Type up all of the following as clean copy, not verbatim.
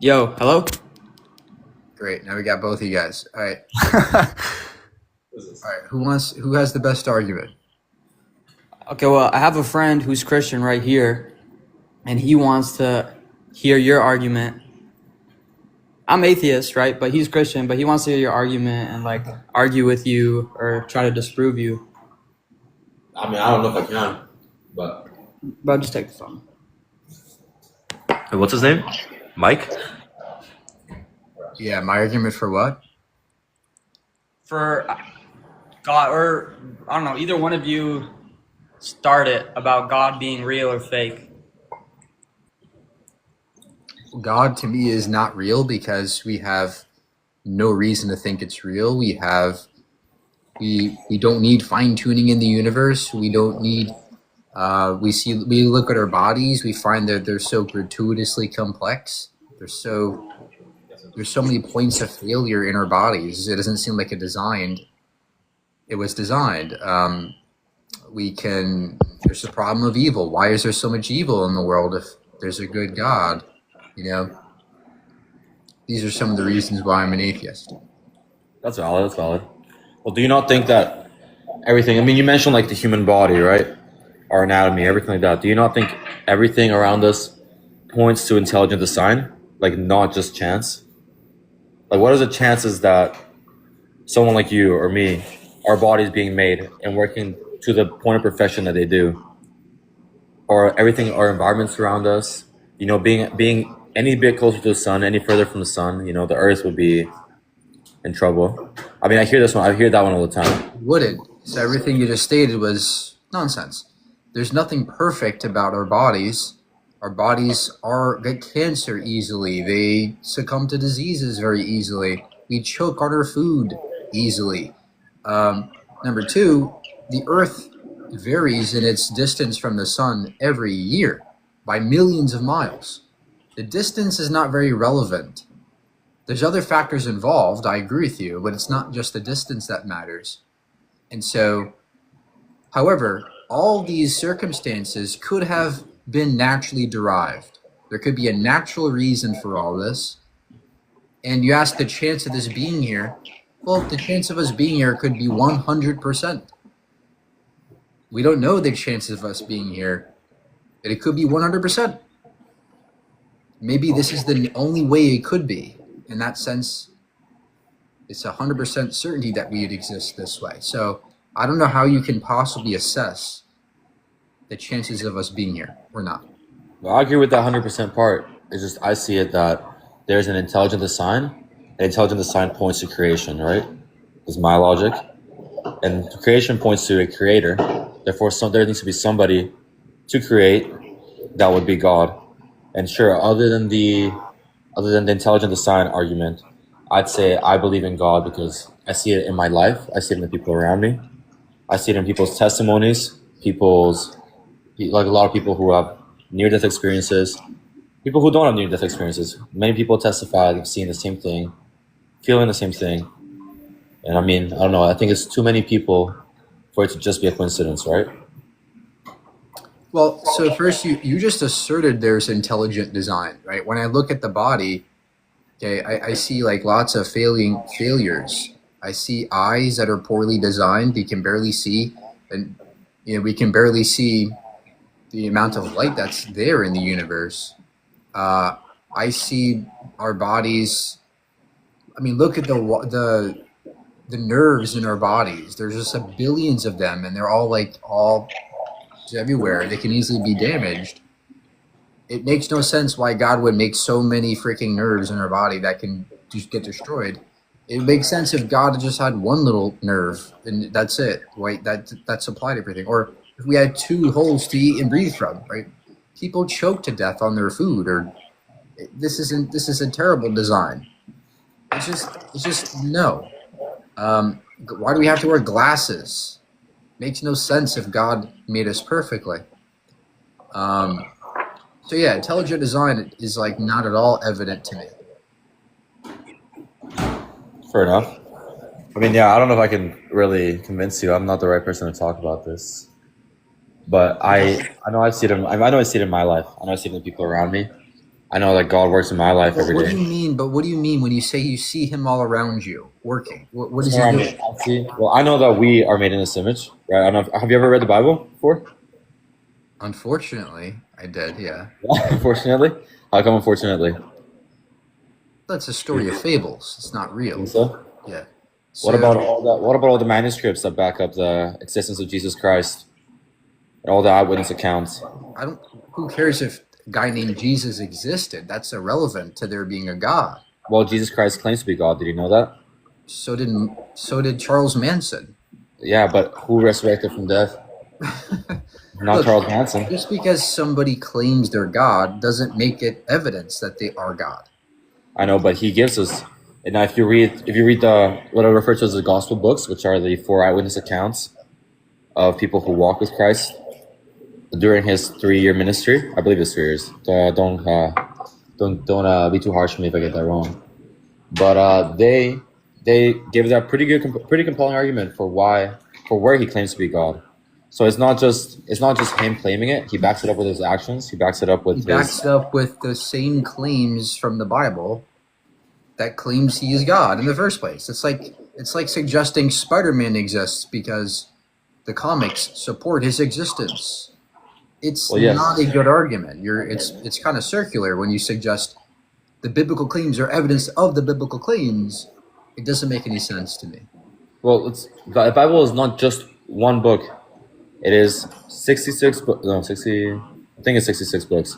Yo, hello? Great. Now we got both of you guys. All right. All right. Who has the best argument? Okay, well, I have a friend who's Christian right here, and he wants to hear your argument. I'm atheist, right? But he's Christian, but he wants to hear your argument and like argue with you or try to disprove you. I mean, I don't know if I can, but But just take the phone. What's his name? Mike? Yeah, my argument for what? For God, or I don't know, either one of you start it about God being real or fake. God to me is not real because we have no reason to think it's real. We don't need fine tuning in the universe. We don't need we look at our bodies, we find that they're so gratuitously complex. There's so many points of failure in our bodies. It doesn't seem like it was designed. There's the problem of evil. Why is there so much evil in the world if there's a good God? These are some of the reasons why I'm an atheist. that's valid. That's valid. Well, do you not think that everything? I mean, you mentioned like the human body, right? Our anatomy, everything like that. Do you not think everything around us points to intelligent design, like not just chance? Like, what are the chances that someone like you or me, our bodies being made and working to the point of perfection that they do, or everything, our environments around us, being any bit closer to the sun, any further from the sun, the Earth would be in trouble. I mean, I hear that one all the time. Wouldn't. So everything you just stated was nonsense. There's nothing perfect about our bodies. Our bodies get cancer easily. They succumb to diseases very easily. We choke on our food easily. Number two, the Earth varies in its distance from the sun every year by millions of miles. The distance is not very relevant. There's other factors involved, I agree with you, but it's not just the distance that matters. And so, however, all these circumstances could have been naturally derived. There could be a natural reason for all this. And you ask the chance of this being here. Well, the chance of us being here could be 100%. We don't know the chances of us being here, but it could be 100%. Maybe this is the only way it could be. In that sense, it's 100% certainty that we would exist this way. So I don't know how you can possibly assess the chances of us being here or not. Well, I agree with that 100% part. It's just I see it that there's an intelligent design. An intelligent design points to creation, right? Is my logic. And creation points to a creator. Therefore, there needs to be somebody to create that would be God. And sure, other than the intelligent design argument, I'd say I believe in God because I see it in my life. I see it in the people around me. I see it in people's testimonies, like a lot of people who have near-death experiences, people who don't have near-death experiences. Many people testify of seeing the same thing, feeling the same thing. And I mean, I don't know. I think it's too many people for it to just be a coincidence, right? Well, so first you just asserted there's intelligent design, right? When I look at the body, okay, I see like lots of failures. I see eyes that are poorly designed. You can barely see, and we can barely see the amount of light that's there in the universe. I see our bodies. I mean, look at the nerves in our bodies. There's just billions of them, and they're all everywhere. They can easily be damaged. It makes no sense why God would make so many freaking nerves in our body that can just get destroyed. It makes sense if God just had one little nerve and that's it, right? That supplied everything. Or if we had two holes to eat and breathe from, right? People choke to death on their food. Or this is a terrible design. It's just no. Why do we have to wear glasses? Makes no sense if God made us perfectly. So yeah, intelligent design is like not at all evident to me. Fair enough. I mean, yeah, I don't know if I can really convince you. I'm not the right person to talk about this. But I know I see it in my life. I know I see it in the people around me. I know that God works in my life But every what do day. you mean? But what do you mean when you say you see him all around you working? What is he Sorry, doing? I see. Well, I know that we are made in this image, right? I don't know. Have you ever read the Bible before? Unfortunately, I did. Yeah, Unfortunately, how come? Unfortunately, that's a story of fables. It's not real. think so. Yeah. What So about all the What about all the manuscripts that back up the existence of Jesus Christ and all the eyewitness accounts? I don't. Who cares if a guy named Jesus existed? That's irrelevant to there being a God. Well, Jesus Christ claims to be God. Did you know that? So did Charles Manson. Yeah, but who resurrected from death? Not Look, Charles Manson. just because somebody claims they're God doesn't make it evidence that they are God. I know, but he gives us. And now, if you read the what I refer to as the gospel books, which are the 4 eyewitness accounts of people who walk with Christ during his 3-year ministry, I believe it's 3 years. Don't be too harsh on me if I get that wrong. But they give that pretty compelling argument for where he claims to be God. So it's not just him claiming it. He backs it up with his actions. He backs it up with He backs it up with the same claims from the Bible that claims he is God in the first place. It's like suggesting Spider-Man exists because the comics support his existence. It's Well, yes. not a good argument. It's kind of circular when you suggest the biblical claims are evidence of the biblical claims. It doesn't make any sense to me. Well, the Bible is not just one book. It is 66 no 60 I think it's 66 books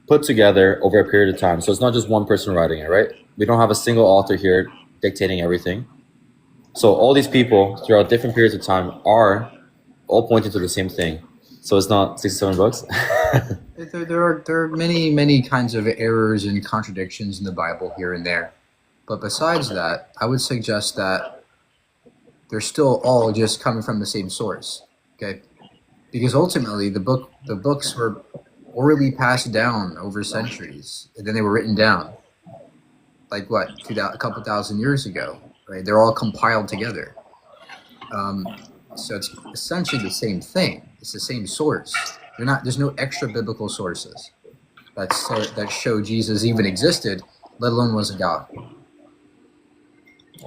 put together over a period of time. So it's not just one person writing it, right? We don't have a single author here dictating everything. So all these people throughout different periods of time are all pointing to the same thing. So it's not 67 books. There are many kinds of errors and contradictions in the Bible here and there. But besides that, I would suggest that they're still all just coming from the same source. Okay? Because ultimately the books were orally passed down over centuries, and then they were written down. Like what, a couple thousand years ago, right? They're all compiled together. So it's essentially the same thing. It's the same source. There's no extra biblical sources that show Jesus even existed, let alone was a God.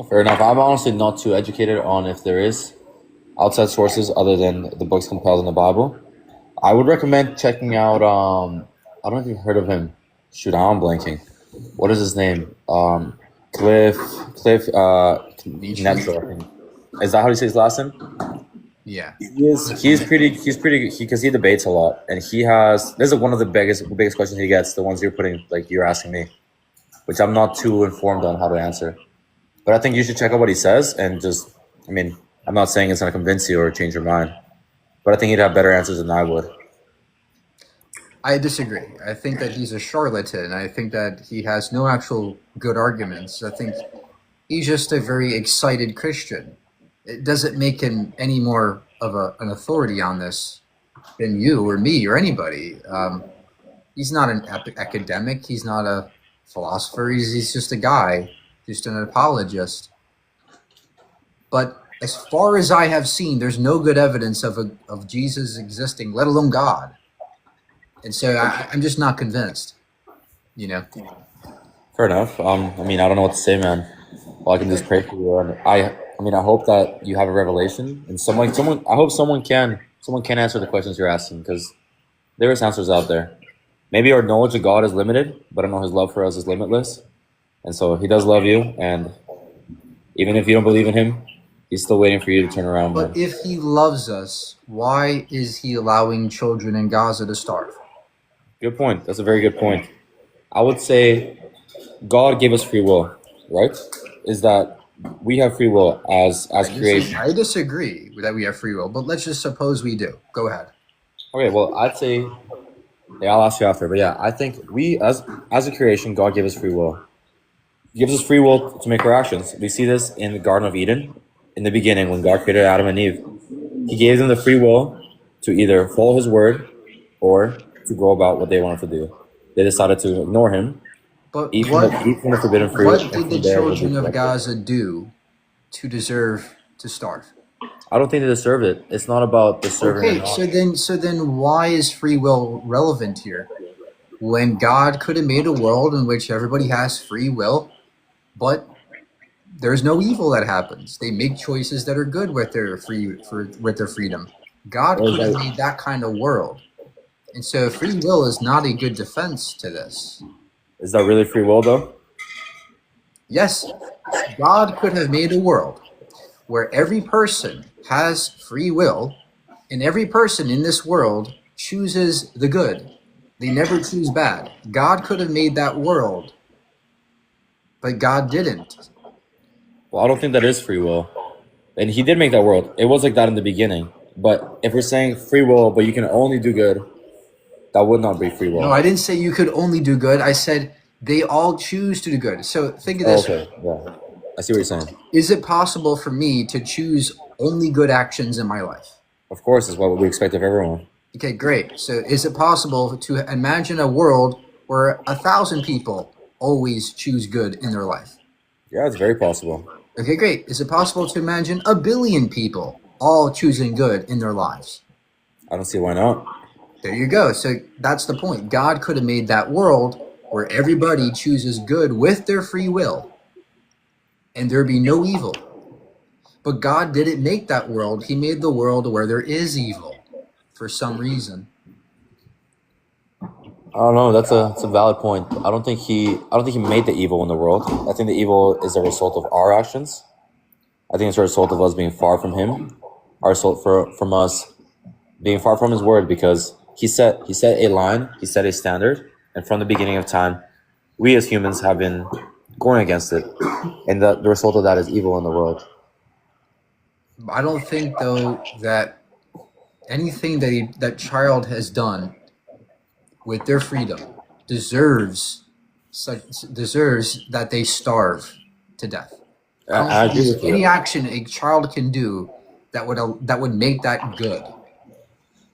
Fair enough. I'm honestly not too educated on if there is outside sources other than the books compiled in the Bible. I would recommend checking out. I don't know if you've heard of him. Shoot, I'm blanking. What is his name? Cliff. Netzel, I think. Is that how you say his last name? Yeah. He's pretty because he debates a lot, and this is one of the biggest questions he gets, the ones you're asking me, which I'm not too informed on how to answer. But I think you should check out what he says, and I'm not saying it's going to convince you or change your mind, but I think he'd have better answers than I would. I disagree. I think that he's a charlatan. I think that he has no actual good arguments. I think he's just a very excited Christian. It doesn't make him any more of an authority on this than you or me or anybody. He's not an academic. He's not a philosopher. He's just a guy, just an apologist. But as far as I have seen, there's no good evidence of Jesus existing, let alone God. And so I'm just not convinced, Fair enough. I don't know what to say, man. All I can do is pray for you, and I hope that you have a revelation, and I hope someone can answer the questions you're asking, because there is answers out there. Maybe our knowledge of God is limited, but I know His love for us is limitless, and so He does love you, and even if you don't believe in Him, He's still waiting for you to turn around. But if He loves us, why is He allowing children in Gaza to starve? Good point. That's a very good point. I would say God gave us free will, right? Is that we have free will as creation. I disagree that we have free will, but let's just suppose we do. Go ahead. Okay, well, I'd say, I'll ask you after, but yeah, I think we, as a creation, God gave us free will. He gives us free will to make our actions. We see this in the Garden of Eden, in the beginning, when God created Adam and Eve. He gave them the free will to either follow His word or to go about what they wanted to do. They decided to ignore Him, But eat from the forbidden fruit. what did the children of Gaza do to deserve to starve? I don't think they deserved it. It's not about deserving. Okay, so then why is free will relevant here? when God could have made a world in which everybody has free will, but there's no evil that happens. They make choices that are good with their with their freedom. God Or is could have that, made that kind of world. And so free will is not a good defense to this. is that really free will though? Yes, God could have made a world where every person has free will, and every person in this world chooses the good. They never choose bad. God could have made that world, but God didn't. Well, I don't think that is free will. And he did make that world. It was like that in the beginning. But if we're saying free will, but you can only do good, that would not be free will. No, I didn't say you could only do good. I said they all choose to do good. So think of Oh, this. okay. Yeah. I see what you're saying. Is it possible for me to choose only good actions in my life? Of course, is what we expect of everyone. Okay, great. So is it possible to imagine a world where 1,000 people always choose good in their life? Yeah, it's very possible. Okay, great. Is it possible to imagine 1 billion people all choosing good in their lives? I don't see why not. There you go. So that's the point. God could have made that world where everybody chooses good with their free will, and there'd be no evil. But God didn't make that world. He made the world where there is evil for some reason. I don't know. That's a valid point. I don't think he made the evil in the world. I think the evil is a result of our actions. I think it's a result of us being far from him. Our result from us being far from his word, because he set a line, he set a standard, and from the beginning of time, we as humans have been going against it, and the result of that is evil in the world. I don't think, though, that anything that child has done with their freedom deserves that they starve to death. I agree with Any you. action a child can do that would make that good.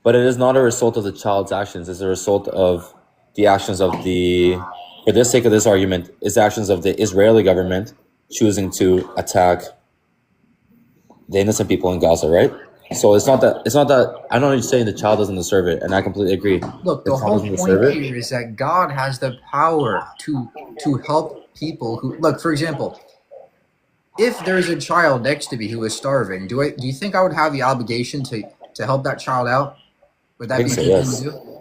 But it is not a result of the child's actions. It's a result of the actions of for the sake of this argument, it's the actions of the Israeli government choosing to attack the innocent people in Gaza, right? So it's not that I know you're saying the child doesn't deserve it, and I completely agree. Look, the child whole doesn't deserve point it. here is that God has the power to help people who look. For example, if there's a child next to me who is starving, do you think I would have the obligation to help that child out? Would that I be think so, good yes. to do?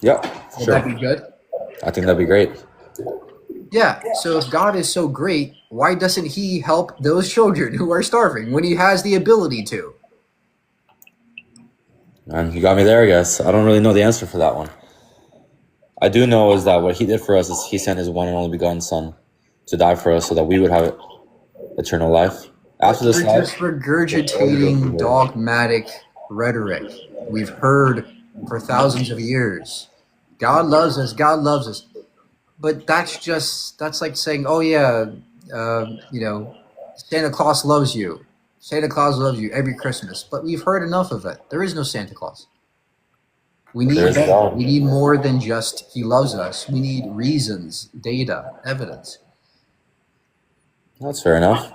Yeah, Would sure. that be good? I think that'd be great. Yeah. So if God is so great, why doesn't He help those children who are starving when He has the ability to? And you got me there, I guess. I don't really know the answer for that one. I do know is that what he did for us is he sent his one and only begotten son to die for us so that we would have eternal life. After this We're life, just regurgitating dogmatic rhetoric we've heard for thousands of years. God loves us. God loves us. But that's like saying, oh yeah, Santa Claus loves you. Santa Claus loves you every Christmas. But we've heard enough of it. There is no Santa Claus. We need There's better. God. We need more than just he loves us. We need reasons, data, evidence. That's fair enough.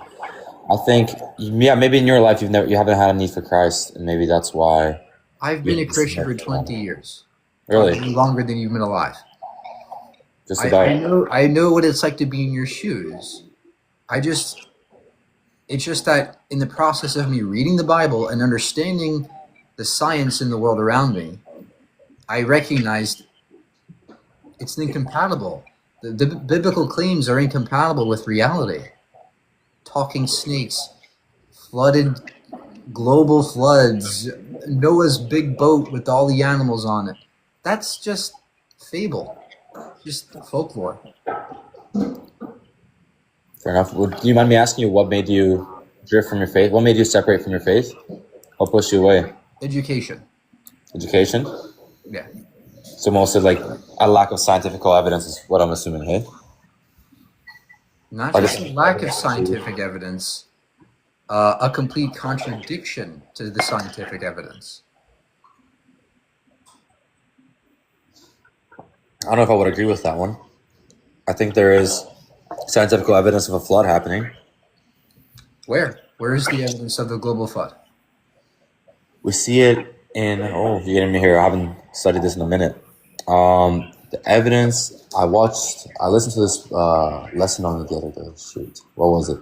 I think, yeah, maybe in your life you haven't had a need for Christ, and maybe that's why. I've been a Christian for 20 years. Really, Probably longer than you've been alive. just about. I know what it's like to be in your shoes. It's just that in the process of me reading the Bible and understanding the science in the world around me, I recognized it's incompatible. The biblical claims are incompatible with reality. Talking snakes, flooded global floods, Noah's big boat with all the animals on it. That's just fable, just folklore. Fair enough. Do you mind me asking you what made you drift from your faith? What made you separate from your faith? What pushed you away? Education. Education? Yeah. So mostly like a lack of scientific evidence is what I'm assuming, hey? Not Like just a lack of scientific evidence, a complete contradiction to the scientific evidence. I don't know if I would agree with that one. I think there is scientific evidence of a flood happening. Where? Where is the evidence of the global flood? We see it in, you're getting me here. I haven't studied this in a minute. The evidence I listened to this lesson on it the other day. Shoot, what was it?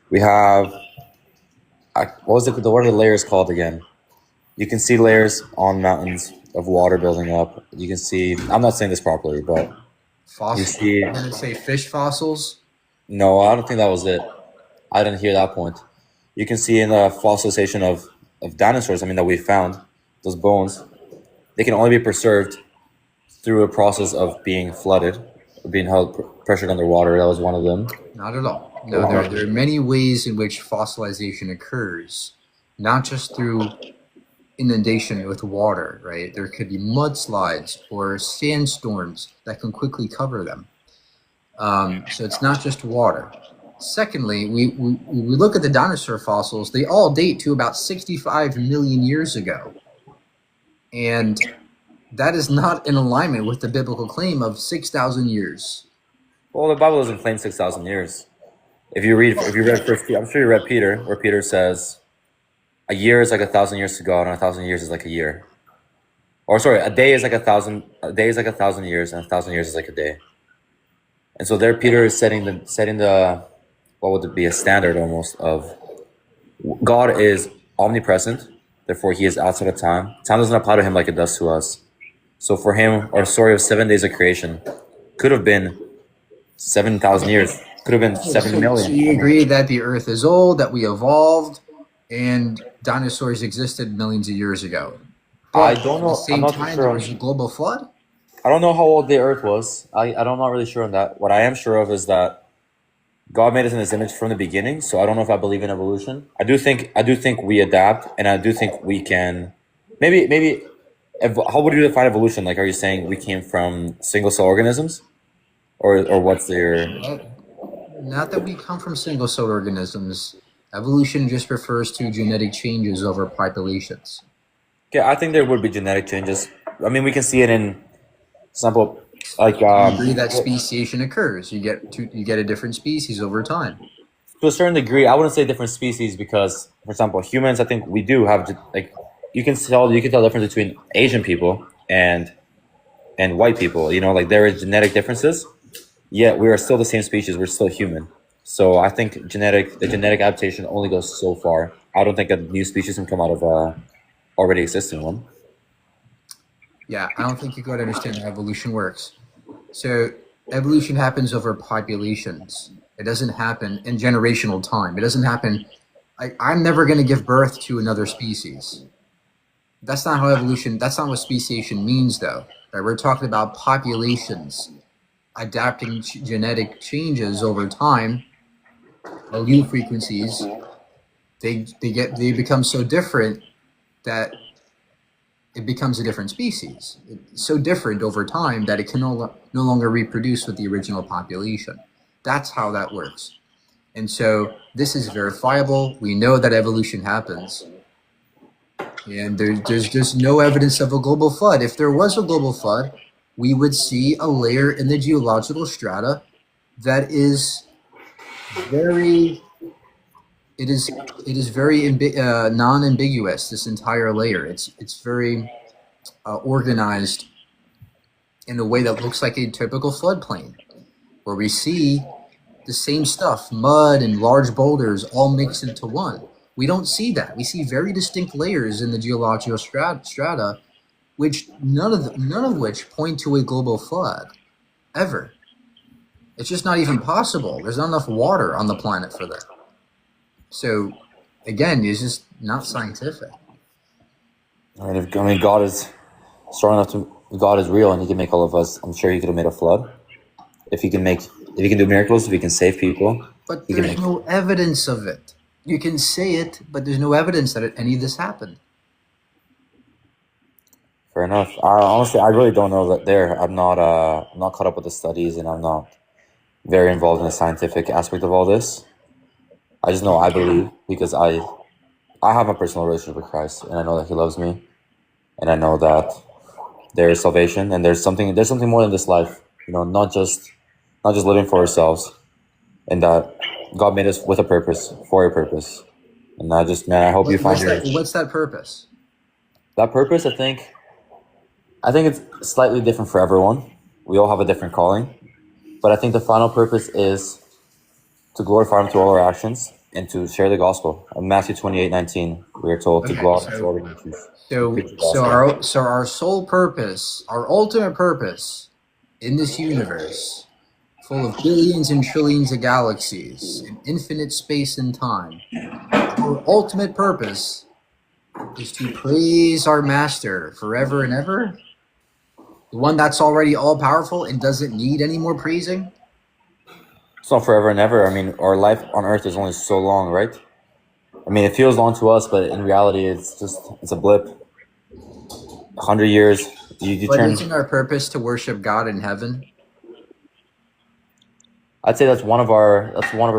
We have, what was it? What are the layers called again? You can see layers on mountains of water building up. You can see. I'm not saying this properly, but you Fossils. see. I'm gonna say fish fossils. No, I don't think that was it. I didn't hear that point. You can see in the fossilization of dinosaurs. I mean, that we found those bones. They can only be preserved through a process of being flooded, or being held pressured underwater. That was one of them. Not at all. No, there are many ways in which fossilization occurs, not just through inundation with water, right? There could be mudslides or sandstorms that can quickly cover them. So it's not just water. Secondly, we look at the dinosaur fossils, they all date to about 65 million years ago. And that is not in alignment with the biblical claim of 6,000 years. Well, the Bible doesn't claim 6,000 years. If you read First, I'm sure you read Peter, where Peter says, "A year is like 1,000 years to God, and 1,000 years is like a year." Or sorry, a day is like 1,000. A day is like 1,000 years, and 1,000 years is like a day. And so there, Peter is setting the what would it be, a standard almost of God is omnipresent, therefore He is outside of time. Time doesn't apply to Him like it does to us. So for Him, our story of 7 days of creation could have been 7,000 years. Could have been 7 million. So you agree that the Earth is old, that we evolved, and dinosaurs existed millions of years ago. I But don't at know. the I'm same not too time, sure there on. was a global flood. I don't know how old the Earth was. I'm not really sure on that. What I am sure of is that God made us in His image from the beginning. So I don't know if I believe in evolution. I do think we adapt, and I do think we can. Maybe. How would you define evolution? Like, are you saying we came from single cell organisms, or what's your? Not that we come from single cell organisms. Evolution just refers to genetic changes over populations. Okay, I think there would be genetic changes. I mean, we can see it in example, like I agree that speciation occurs. You get a different species over time. to a certain degree. I wouldn't say different species because, for example, humans. I think we do have like you can tell the difference between Asian people and white people. You know, like there is genetic differences. Yet we are still the same species. We're still human. So I think the genetic adaptation only goes so far. I don't think a new species can come out of a already existing one. Yeah, I don't think you got to understand how evolution works. So evolution happens over populations. It doesn't happen in generational time. It doesn't happen. I'm never going to give birth to another species. That's not how evolution. That's not what speciation means, though. Right? We're talking about populations adapting genetic changes over time. Allele frequencies. They become so different that it becomes a different species. It's so different over time that it can no longer reproduce with the original population. That's how that works. And so this is verifiable. We know that evolution happens. And there's just no evidence of a global flood. If there was a global flood, we would see a layer in the geological strata that is very very non-ambiguous. This entire layer, it's very organized in a way that looks like a typical floodplain, where we see the same stuff, mud and large boulders, all mixed into one. We don't see that. We see very distinct layers in the geological strata, which none of which point to a global flood, ever. It's just not even possible. There's not enough water on the planet for that. So, again, it's just not scientific. I mean, God is strong enough to. God is real, and He can make all of us. I'm sure He could have made a flood. If He can do miracles, if He can save people. But He can there's make. no evidence of it. You can say it, but there's no evidence that any of this happened. Fair enough. Honestly, I really don't know that. I'm not caught up with the studies, and I'm not very involved in the scientific aspect of all this. I just know I believe because I have a personal relationship with Christ, and I know that He loves me, and I know that there is salvation, and there's something more than this life. You know, not just living for ourselves, and that God made us with a purpose, for a purpose. And I hope you find What's that purpose? that purpose. I think I think it's slightly different for everyone. We all have a different calling, but I think the final purpose is to glorify Him through all our actions and to share the gospel. In Matthew 28:19, we are told to Okay, go out into all the nations. So our sole purpose, our ultimate purpose in this universe, full of billions and trillions of galaxies, in infinite space and time, our ultimate purpose is to praise our Master forever and ever, the one that's already all powerful and doesn't need any more praising. It's not forever and ever. I mean, our life on earth is only so long, right? I mean, it feels long to us, but in reality, it's a blip. 100 years, you But turn. isn't our purpose to worship God in heaven? I'd say that's one of our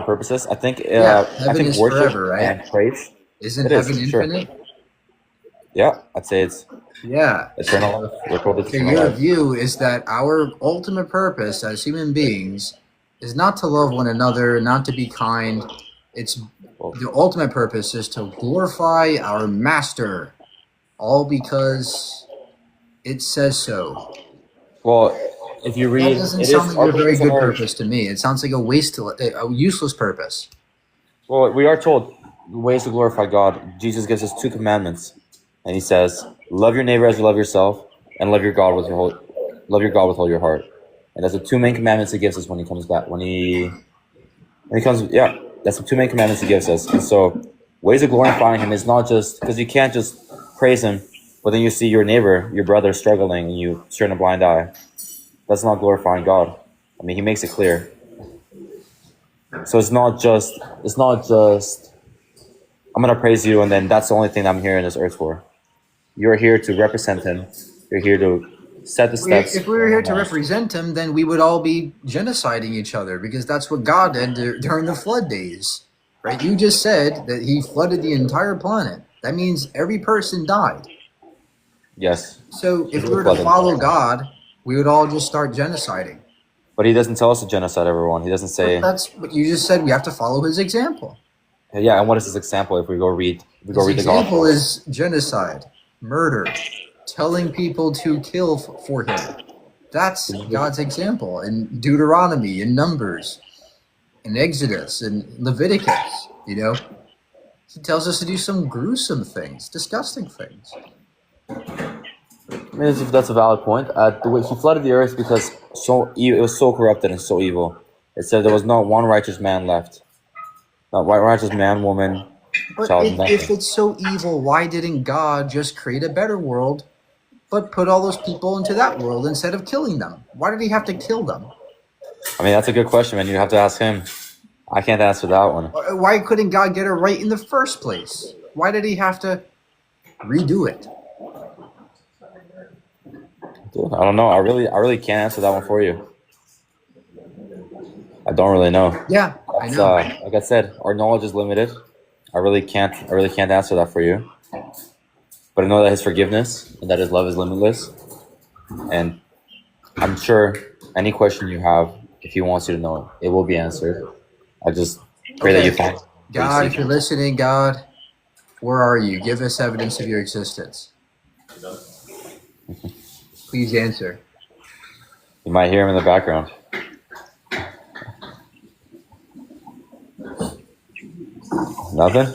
purposes. I think Heaven is worship forever, right? and praise. Isn't It is, heaven sure. infinite? Yeah, I'd say it's Yeah. eternal life. We're called So eternal your life. view is that our ultimate purpose as human beings is not to love one another, not to be kind. It's the ultimate purpose is to glorify our Master, all because it says so. Well, if you That read, doesn't it sound is like our a very purpose on good earth. purpose to me. It sounds like a useless purpose. Well, we are told ways to glorify God. Jesus gives us two commandments, and He says, "Love your neighbor as you love yourself, and love your God with all your heart." And that's the two main commandments He gives us when He comes back. Yeah, that's the two main commandments He gives us. And so, ways of glorifying Him is not just because you can't just praise Him, but then you see your neighbor, your brother struggling, and you turn a blind eye. That's not glorifying God. I mean, He makes it clear. So it's not just I'm gonna praise you and then that's the only thing I'm here on this earth for. You're here to represent Him. You're here to set the steps. If we were here to represent him, then we would all be genociding each other because that's what God did during the flood days, right? You just said that He flooded the entire planet. That means every person died. Yes, So if we were to follow God, we would all just start genociding. but He doesn't tell us to genocide everyone. He doesn't say. That's what you just said. We have to follow His example. Yeah, and what is His example? If we go read His the example gospel. is genocide, murder, telling people to kill for Him. That's God's example in Deuteronomy, in Numbers, in Exodus, in Leviticus. You know, He tells us to do some gruesome things, disgusting things. I mean, that's a valid point. The way He flooded the earth because it was so corrupted and so evil. It said there was not one righteous man left. Not one righteous man, woman, But child, if nothing. it's so evil, why didn't God just create a better world, but put all those people into that world instead of killing them? Why did He have to kill them? I mean, that's a good question, man. You have to ask Him. I can't answer that one. Why couldn't God get it right in the first place? Why did He have to redo it? Dude, I don't know. I really can't answer that one for you. I don't really know. Yeah, I It's, know. like I said, our knowledge is limited. I really can't answer that for you. But I know that His forgiveness and that His love is limitless. And I'm sure any question you have, if He wants you to know it will be answered. I just pray that you Okay. find. God, if you're listening, God, where are you? Give us evidence of your existence. Please answer. You might hear Him in the background. Nothing?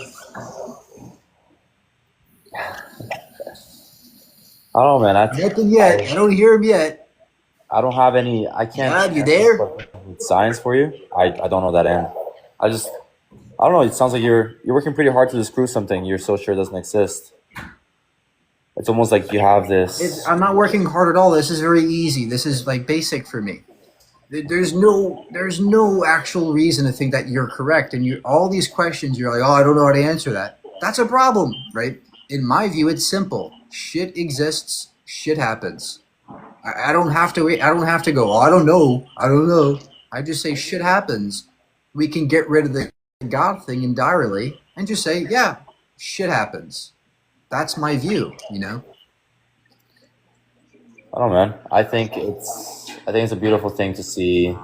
I don't know, man. Nothing yet. I don't hear Him yet. I don't have any. I can't. God, you there? Science for you? I don't know that end. I don't know. It sounds like you're working pretty hard to disprove something you're so sure doesn't exist. It's almost like you have this. I'm not working hard at all. This is very easy. This is like basic for me. There's no actual reason to think that you're correct. And all these questions, you're like, oh, I don't know how to answer that. That's a problem, right? In my view, it's simple. Shit exists. Shit happens. I don't have to wait. I don't have to go, oh, I don't know. I just say shit happens. We can get rid of the God thing entirely and just say, yeah, shit happens. That's my view, you know? I don't know, man. I think it's a beautiful thing to see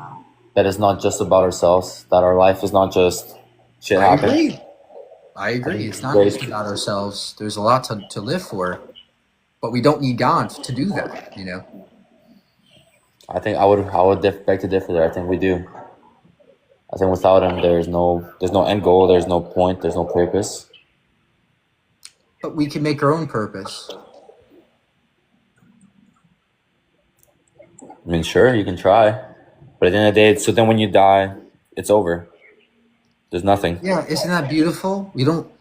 that it's not just about ourselves. That our life is not just shit I happen. agree. It's not Great. just about ourselves. There's a lot to live for. but we don't need God to do that, you know? I think I would beg to differ there. I think we do. I think without him, there's no end goal. There's no point. There's no purpose. But we can make our own purpose. I mean, sure, you can try, but at the end of the day, so then when you die, it's over. There's nothing. Yeah, isn't that beautiful? We don't.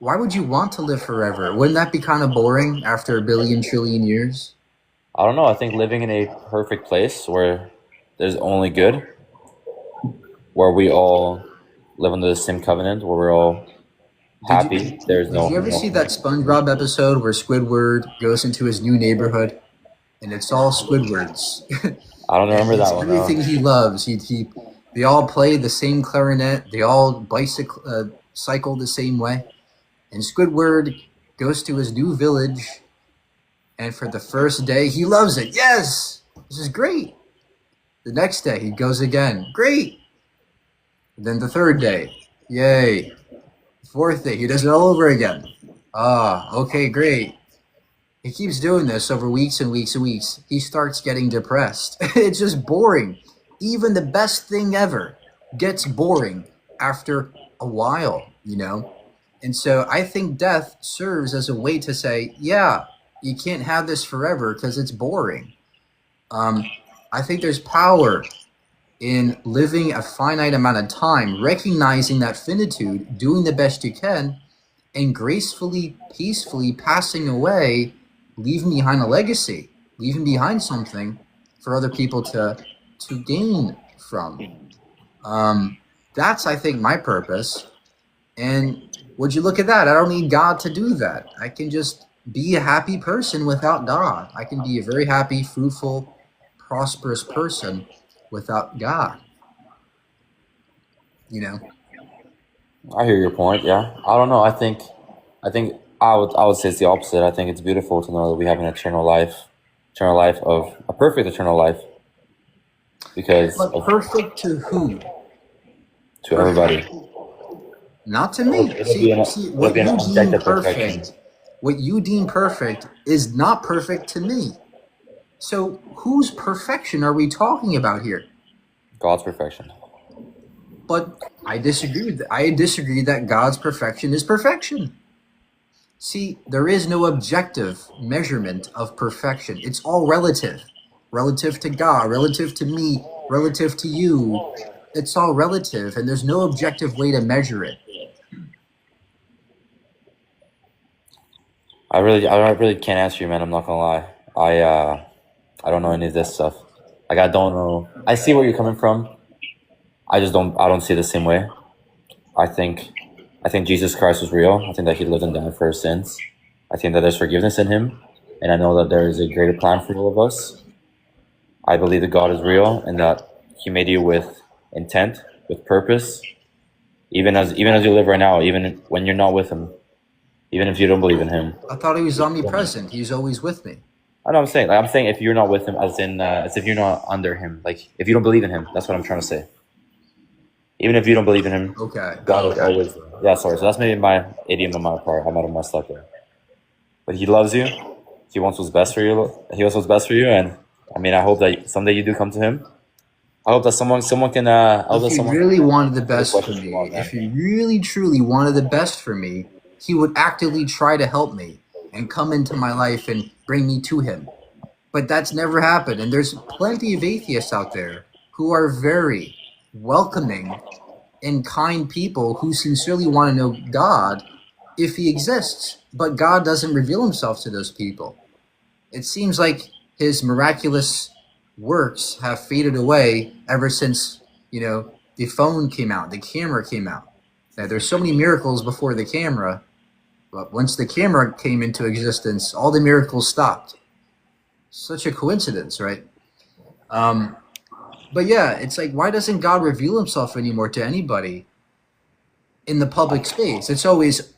Why would you want to live forever? Wouldn't that be kind of boring after a billion trillion years? I don't know. I think living in a perfect place where there's only good, where we all live under the same covenant, where we're all happy. There's no. Did you ever see that SpongeBob episode where Squidward goes into his new neighborhood, and it's all Squidwards? I don't remember It's that one. No. everything he loves. They all play the same clarinet. They all cycle the same way. And Squidward goes to his new village, and for the first day, he loves it. Yes, this is great. The next day, he goes again. Great. And then the third day, yay. Fourth day, he does it all over again. Ah, okay, great. He keeps doing this over weeks and weeks and weeks. He starts getting depressed. It's just boring. Even the best thing ever gets boring after a while, you know? And so I think death serves as a way to say, yeah, you can't have this forever because it's boring. I think there's power in living a finite amount of time, recognizing that finitude, doing the best you can, and gracefully, peacefully passing away, leaving behind a legacy, leaving behind something for other people to gain from. That's, I think, my purpose. And would you look at that? I don't need God to do that. I can just be a happy person without God. I can be a very happy, fruitful, prosperous person without God. You know? I hear your point. Yeah, I don't know. I think I would say it's the opposite. I think it's beautiful to know that we have an eternal life of a perfect eternal life, because But of, perfect to who? to everybody. Not to me. It'll be an, See, it'll be an objective perfection. what you deem perfect is not perfect to me. So whose perfection are we talking about here? God's perfection. But I disagree with that. I disagree that God's perfection is perfection. See, there is no objective measurement of perfection. It's all relative. Relative to God, relative to me, relative to you. It's all relative, and there's no objective way to measure it. I really can't answer you, man. I'm not gonna lie. I don't know any of this stuff. Like, I don't know. I see where you're coming from. I don't see it the same way. I think Jesus Christ was real. I think that he lived and died for our sins. I think that there's forgiveness in him, and I know that there is a greater plan for all of us. I believe that God is real and that he made you with intent, with purpose, even as you live right now, even when you're not with him, even if you don't believe in him. I thought he was omnipresent. He's always with me. I know. I'm saying if you're not with him, as if you're not under him, like if you don't believe in him. That's what I'm trying to say. Even if you don't believe in him, Okay. God is always there. Yeah, sorry. So that's maybe my idiom on my part. I might have messed up there. But he loves you. He wants what's best for you. He wants what's best for you. And I mean, I hope that someday you do come to him. I hope that someone can. I hope that If he someone. really wanted the best for questions me, you want, man. if he really truly wanted the best for me, he would actively try to help me and come into my life and bring me to him. But that's never happened. And there's plenty of atheists out there who are very welcoming and kind people who sincerely want to know God if he exists. But God doesn't reveal himself to those people. It seems like his miraculous works have faded away ever since, the phone came out, the camera came out. Now, there's so many miracles before the camera, but once the camera came into existence, all the miracles stopped. Such a coincidence, right? But yeah, it's like, why doesn't God reveal himself anymore to anybody in the public space? It's always,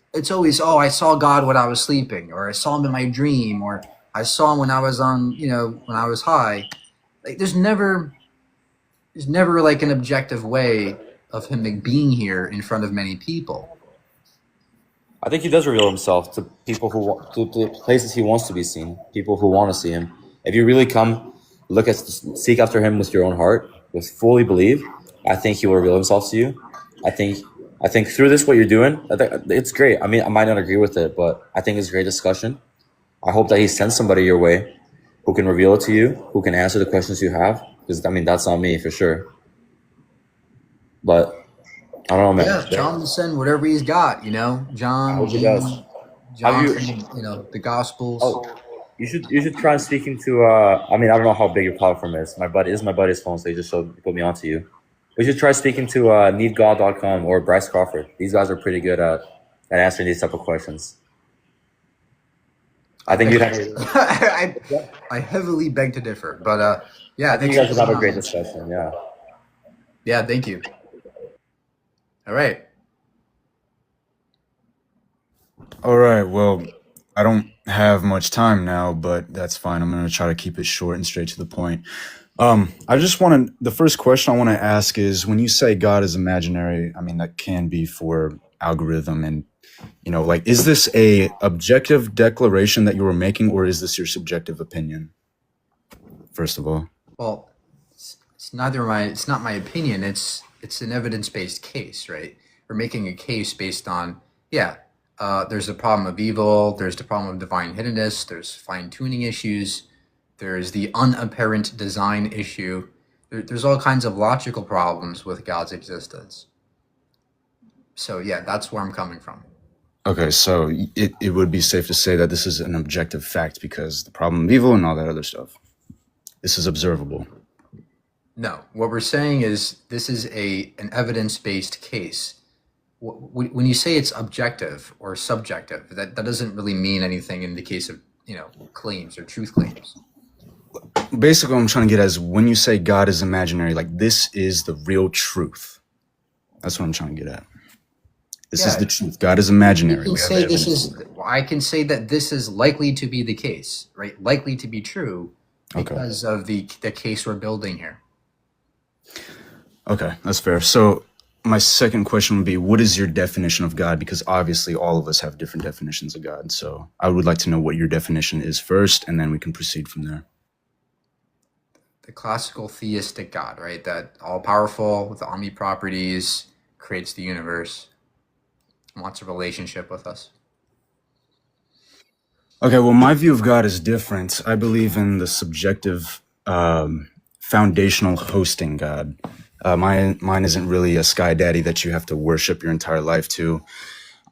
oh, I saw God when I was sleeping, or I saw him in my dream, or I saw him when I was when I was high. Like, there's never like an objective way of him being here in front of many people. I think he does reveal himself to people to places he wants to be seen, people who want to see him. If you really come, seek after him with your own heart, with fully believe, I think he will reveal himself to you. I think, I think through this, what you're doing, I think it's great. I mean, I might not agree with it, but I think it's a great discussion. I hope that he sends somebody your way who can reveal it to you, who can answer the questions you have. Because I mean, that's not me for sure. But I don't know, man. Yeah, John will send whatever he's got. I John, hope he does. Jude, Have John you? from the Gospels. Oh, you should try speaking to. I mean, I don't know how big your platform is. This is my buddy's phone, so he just put me onto you. We should try speaking to needgod.com or Bryce Crawford. These guys are pretty good at answering these type of questions. I think you'd have. I heavily beg to differ, but yeah, I think thanks you for guys would have a coming great on. discussion. Yeah. Yeah, thank you. All right. All right. Well, I don't have much time now, but that's fine. I'm going to try to keep it short and straight to the point. I just want to, the first question I want to ask is when you say God is imaginary, I mean, that can be for algorithm and, like, is this a objective declaration that you were making, or is this your subjective opinion? First of all. Well, it's not my opinion. It's an evidence-based case, right? We're making a case based on, there's the problem of evil, there's the problem of divine hiddenness, there's fine-tuning issues, there's the unapparent design issue. There's all kinds of logical problems with God's existence. So yeah, that's where I'm coming from. Okay, so it would be safe to say that this is an objective fact because the problem of evil and all that other stuff. This is observable. No, what we're saying is this is an evidence-based case. When you say it's objective or subjective, that doesn't really mean anything in the case of claims or truth claims. Basically, what I'm trying to get at is when you say God is imaginary, like this is the real truth. That's what I'm trying to get at. This is the truth. God is imaginary. I can say that this is likely to be the case, right? Likely to be true because of the case we're building here. Okay, that's fair. So my second question would be, what is your definition of God? Because obviously all of us have different definitions of God. So I would like to know what your definition is first, and then we can proceed from there. The classical theistic God, right? That all-powerful with omni properties, creates the universe, wants a relationship with us. Okay, well, my view of God is different. I believe in the subjective, foundational hosting God. Mine isn't really a sky daddy that you have to worship your entire life to.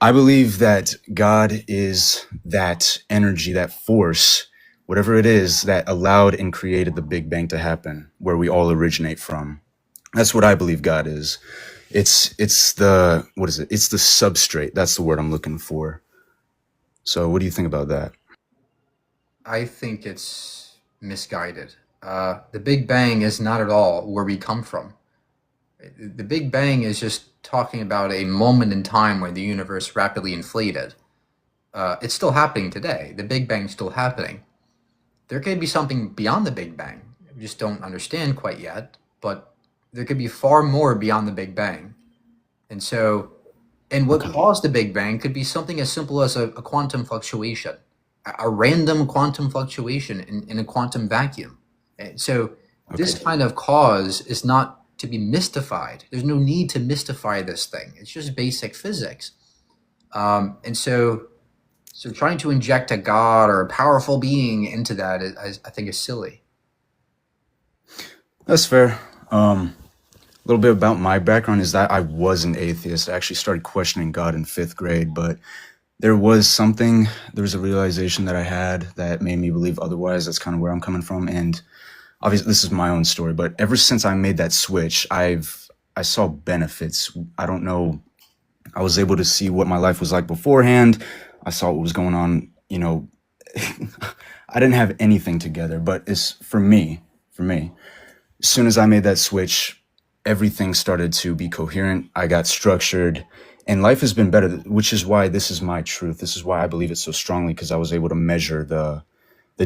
I believe that God is that energy, that force, whatever it is that allowed and created the Big Bang to happen, where we all originate from. That's what I believe God is. It's the, what is it? It's the substrate. That's the word I'm looking for. So what do you think about that? I think it's misguided. The Big Bang is not at all where we come from. The Big Bang is just talking about a moment in time when the universe rapidly inflated. It's still happening today. The Big Bang is still happening. There could be something beyond the Big Bang. We just don't understand quite yet, but there could be far more beyond the Big Bang. And what caused the Big Bang could be something as simple as a quantum fluctuation, a random quantum fluctuation in a quantum vacuum. And so this kind of cause is not to be mystified. There's no need to mystify this thing. It's just basic physics. So trying to inject a God or a powerful being into that, I think is silly. That's fair. A little bit about my background is that I was an atheist. I actually started questioning God in 5th grade, but there was a realization that I had that made me believe otherwise. That's kind of where I'm coming from. And obviously this is my own story, but ever since I made that switch, I saw benefits. I don't know. I was able to see what my life was like beforehand. I saw what was going on, I didn't have anything together, but it's for me, as soon as I made that switch, everything started to be coherent. I got structured and life has been better, which is why this is my truth. This is why I believe it so strongly, because I was able to measure the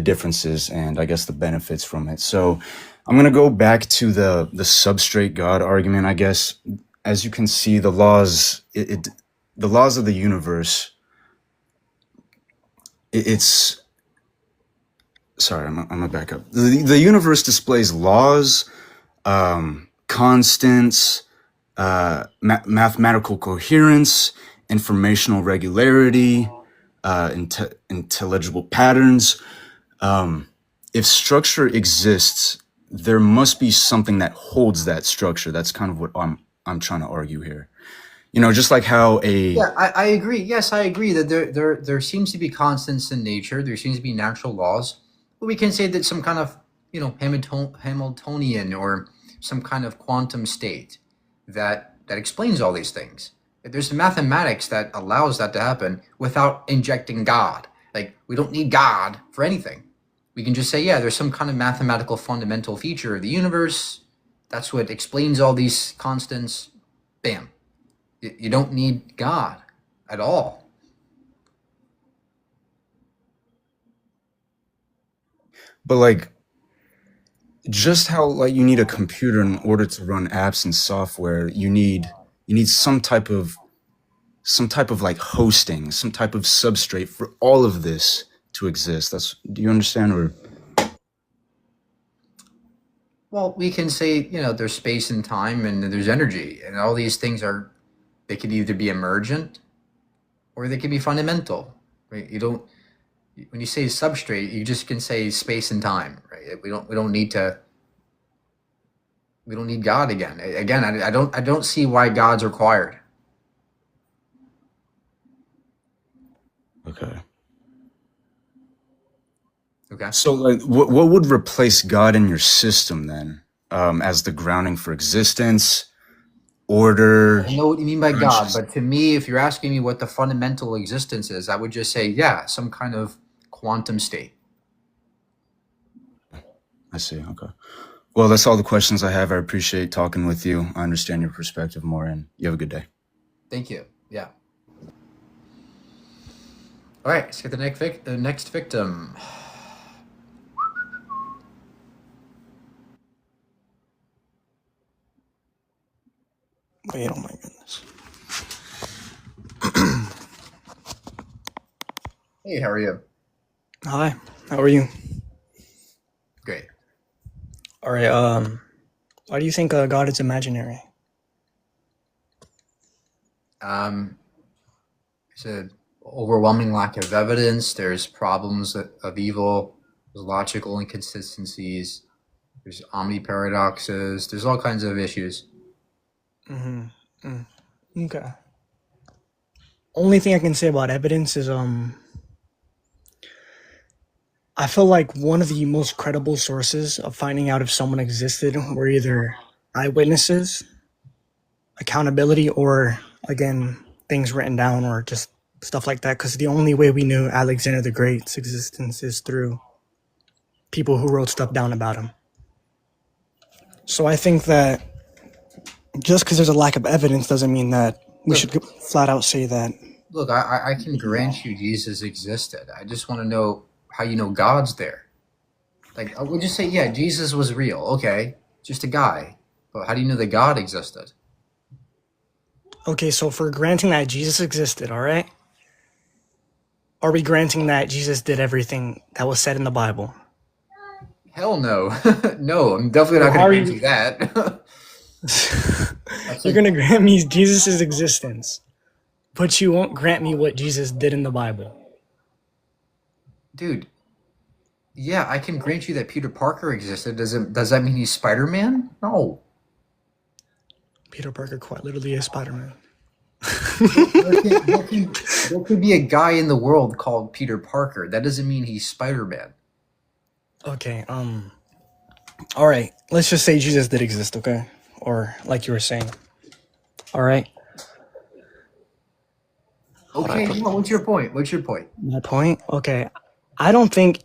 differences and I guess the benefits from it. So I'm going to go back to the substrate God argument, I guess. As you can see, the laws of the universe it's sorry, I'm gonna back up. The universe displays laws, constants, mathematical coherence, informational regularity, intelligible patterns. If structure exists, there must be something that holds that structure. That's kind of what I'm trying to argue here. You know, just like how Yeah, I agree. Yes, I agree that there seems to be constants in nature. There seems to be natural laws, but we can say that some kind of Hamiltonian or some kind of quantum state that explains all these things. There's mathematics that allows that to happen without injecting God. Like we don't need God for anything. We can just say, yeah, there's some kind of mathematical fundamental feature of the universe. That's what explains all these constants. Bam. You don't need God at all. but like just how like you need a computer in order to run apps and software, you need some type of like hosting, some type of substrate for all of this to exist. That's do you understand? Or Well, we can say, there's space and time and there's energy, and all these things they could either be emergent or they could be fundamental. Right? When you say substrate, you just can say space and time, right? We don't need God again. Again, I don't see why God's required. okay. Okay. So like what would replace God in your system then? As the grounding for existence, order, I know what you mean by God, conscious. but to me, if you're asking me what the fundamental existence is, I would just say, yeah, some kind of quantum state. I see. Okay. Well, that's all the questions I have. I appreciate talking with you. I understand your perspective more, and you have a good day. Thank you. Yeah. All right, let's get the next victim. Wait, oh my goodness. Hey, how are you? Hi, how are you? Great. All right, why do you think God is imaginary? There's an overwhelming lack of evidence. There's problems of evil. There's logical inconsistencies. There's omniparadoxes. There's all kinds of issues. Okay. Only thing I can say about evidence is I feel like one of the most credible sources of finding out if someone existed were either eyewitnesses, accountability, or again things written down or just stuff like that, because the only way we knew Alexander the Great's existence is through people who wrote stuff down about him. So I think that just because there's a lack of evidence doesn't mean that we should flat out say that. Look, I can grant you Jesus existed. I just want to know how you know God's there. Like, I would just say, yeah, Jesus was real. Okay, just a guy. But how do you know that God existed? Okay, so if we're granting that Jesus existed, all right? Are we granting that Jesus did everything that was said in the Bible? Hell no. No, I'm definitely not Well, going how to grant you that. You're going to grant me Jesus' existence, but you won't grant me what Jesus did in the Bible. Dude, yeah, I can grant you that Peter Parker existed. Does that mean he's Spider-Man? No. Peter Parker quite literally is Spider-Man. There could be a guy in the world called Peter Parker. That doesn't mean he's Spider-Man. Okay, all right, let's just say Jesus did exist, okay? Or like you were saying. All right? Okay, yeah, what's your point? What's your point? My point? Okay. I don't think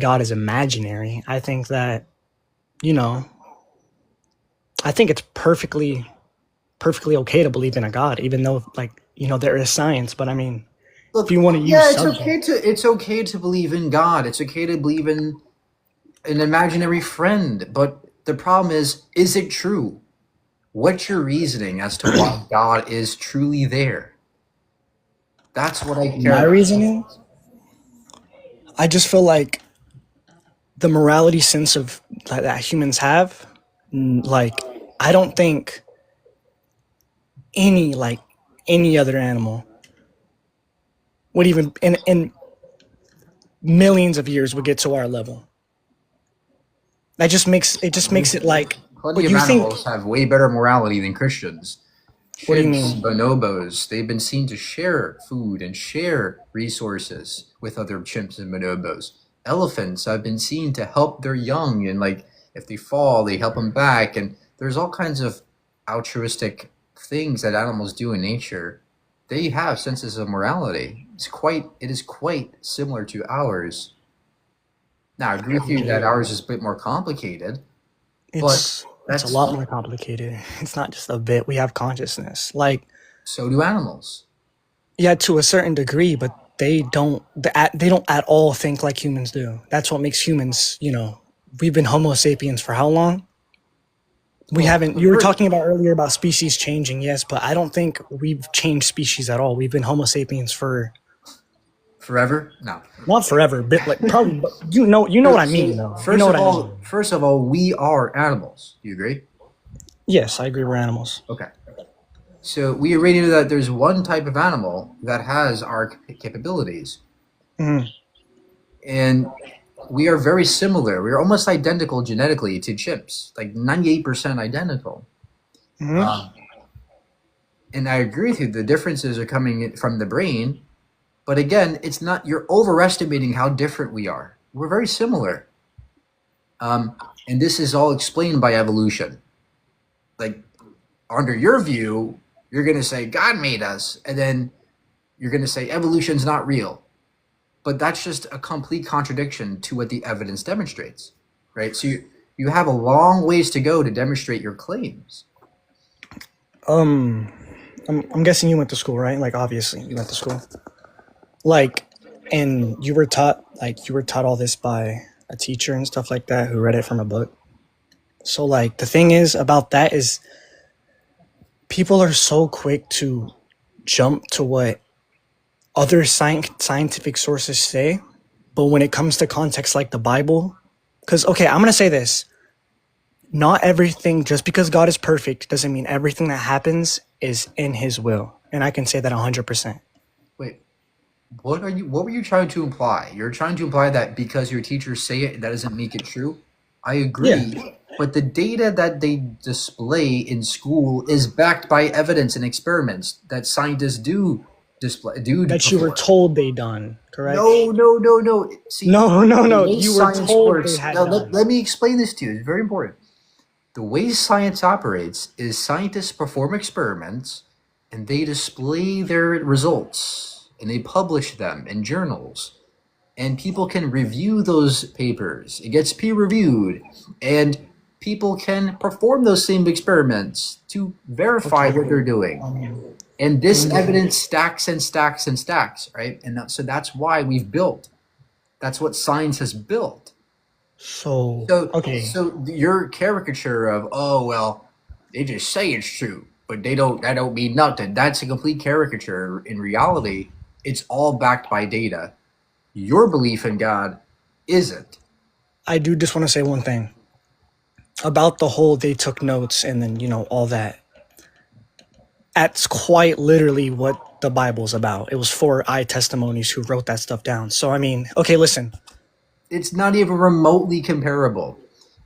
God is imaginary. I think that, I think it's perfectly okay to believe in a God, even though there is science. But I mean, Look, if you want to use yeah, it's subject, it's okay to believe in God. It's okay to believe in an imaginary friend. But the problem is it true? What's your reasoning as to why God is truly there? That's what I care my about. reasoning, I just feel like the morality sense of that humans have, like I don't think any like any other animal would even in millions of years would get to our level. That just makes it like. Plenty But of you think? animals have way better morality than Christians. What do you Chimps, mean? bonobos, they've been seen to share food and share resources with other chimps and bonobos. Elephants have been seen to help their young, and like if they fall, they help them back. And there's all kinds of altruistic things that animals do in nature. They have senses of morality. It is quite similar to ours. Now, I agree with you that ours is a bit more complicated, but It's that's a lot more complicated. It's not just a bit. We have consciousness. Like, so do animals. yeah, to a certain degree, but they don't at all think like humans do. That's what makes humans, we've been Homo sapiens for how long? We Well, haven't. You were talking about earlier about species changing, yes, but I don't think we've changed species at all. We've been Homo sapiens for Forever? No. not forever, but like probably. But you know what I mean, though. You know what I mean. First of all, we are animals. Do you agree? Yes, I agree. We're animals. Okay. So we already know that there's one type of animal that has our capabilities, Mhm. and we are very similar. We're almost identical genetically to chimps, like 98% identical. Mhm. And I agree with you. The differences are coming from the brain, but again, it's not. You're overestimating how different we are. We're very similar, and this is all explained by evolution. Like under your view, you're going to say God made us, and then you're going to say evolution's not real. But that's just a complete contradiction to what the evidence demonstrates, right? So you have a long ways to go to demonstrate your claims. I'm guessing you went to school, right? Like, obviously, you went to school. Like, and you were taught all this by a teacher and stuff like that who read it from a book. So, like, the thing is about that is people are so quick to jump to what other scientific sources say, but when it comes to context like the Bible, because, okay, I'm going to say this. Not everything, just because God is perfect, doesn't mean everything that happens is in his will. And I can say that 100%. Wait, what were you trying to imply? You're trying to imply that because your teachers say it, that doesn't make it true? I agree. Yeah. But the data that they display in school is backed by evidence and experiments that scientists do display. That you were perform. told they done, correct? No. See, No. the way You were science told works. they had Now, done. let me explain this to you. It's very important. The way science operates is scientists perform experiments and they display their results and they publish them in journals. And people can review those papers. It gets peer reviewed. And people can perform those same experiments to verify what they're doing. And this evidence stacks and stacks and stacks, right? And so that's why we've built. That's what science has built. So, So, okay. so your caricature of, oh well, they just say it's true, but they don't. That don't mean nothing. That's a complete caricature. In reality, it's all backed by data. Your belief in God isn't. I do just want to say one thing about the whole they took notes and then, all that. That's quite literally what the Bible's about. It was 4 eye testimonies who wrote that stuff down. So, I mean, okay, listen. It's not even remotely comparable.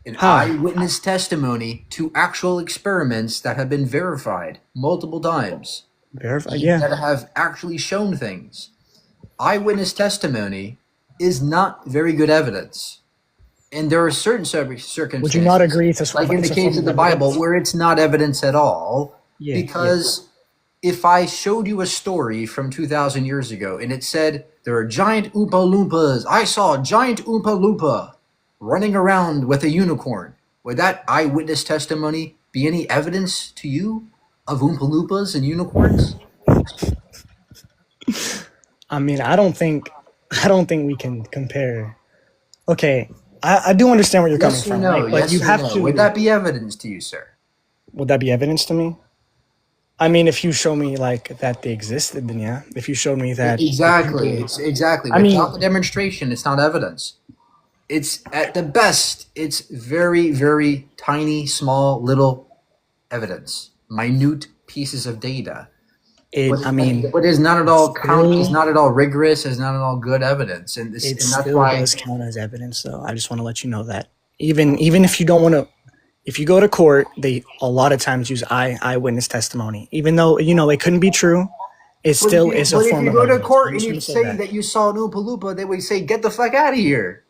An How? eyewitness testimony to actual experiments that have been verified multiple times, Verify, yeah. that have actually shown things. Eyewitness testimony is not very good evidence. And there are certain circumstances, Would you not agree it's a like in the it's a case form of the of Bible, evidence? where it's not evidence at all? Yeah, Because if I showed you a story from 2,000 years ago and it said there are giant Oompa Loompas, I saw a giant Oompa Loompa running around with a unicorn, would that eyewitness testimony be any evidence to you of Oompa Loompas and unicorns? I mean, I don't think we can compare. Okay, I do understand where you're Yes coming or from, no? right? But Yes you or have no? to. Would that be evidence to you, sir? Would that be evidence to me? I mean, if you show me like that they existed, then yeah. If you showed me that Exactly. It's exactly. I mean, Without the demonstration, it's not evidence. It's at the best, it's very, very tiny, small, little evidence, minute pieces of data. I mean, But is not at all count. Is still, not at all rigorous. Is not at all good evidence, and it and that's still why. does count as evidence, though. I just want to let you know that even if you don't want to, if you go to court, they a lot of times use eyewitness testimony, even though it couldn't be true. It still is a But if form you of go to evidence. court I'm and just you gonna say say that. that you saw an Oompa Loompa, they would say, "Get the fuck out of here."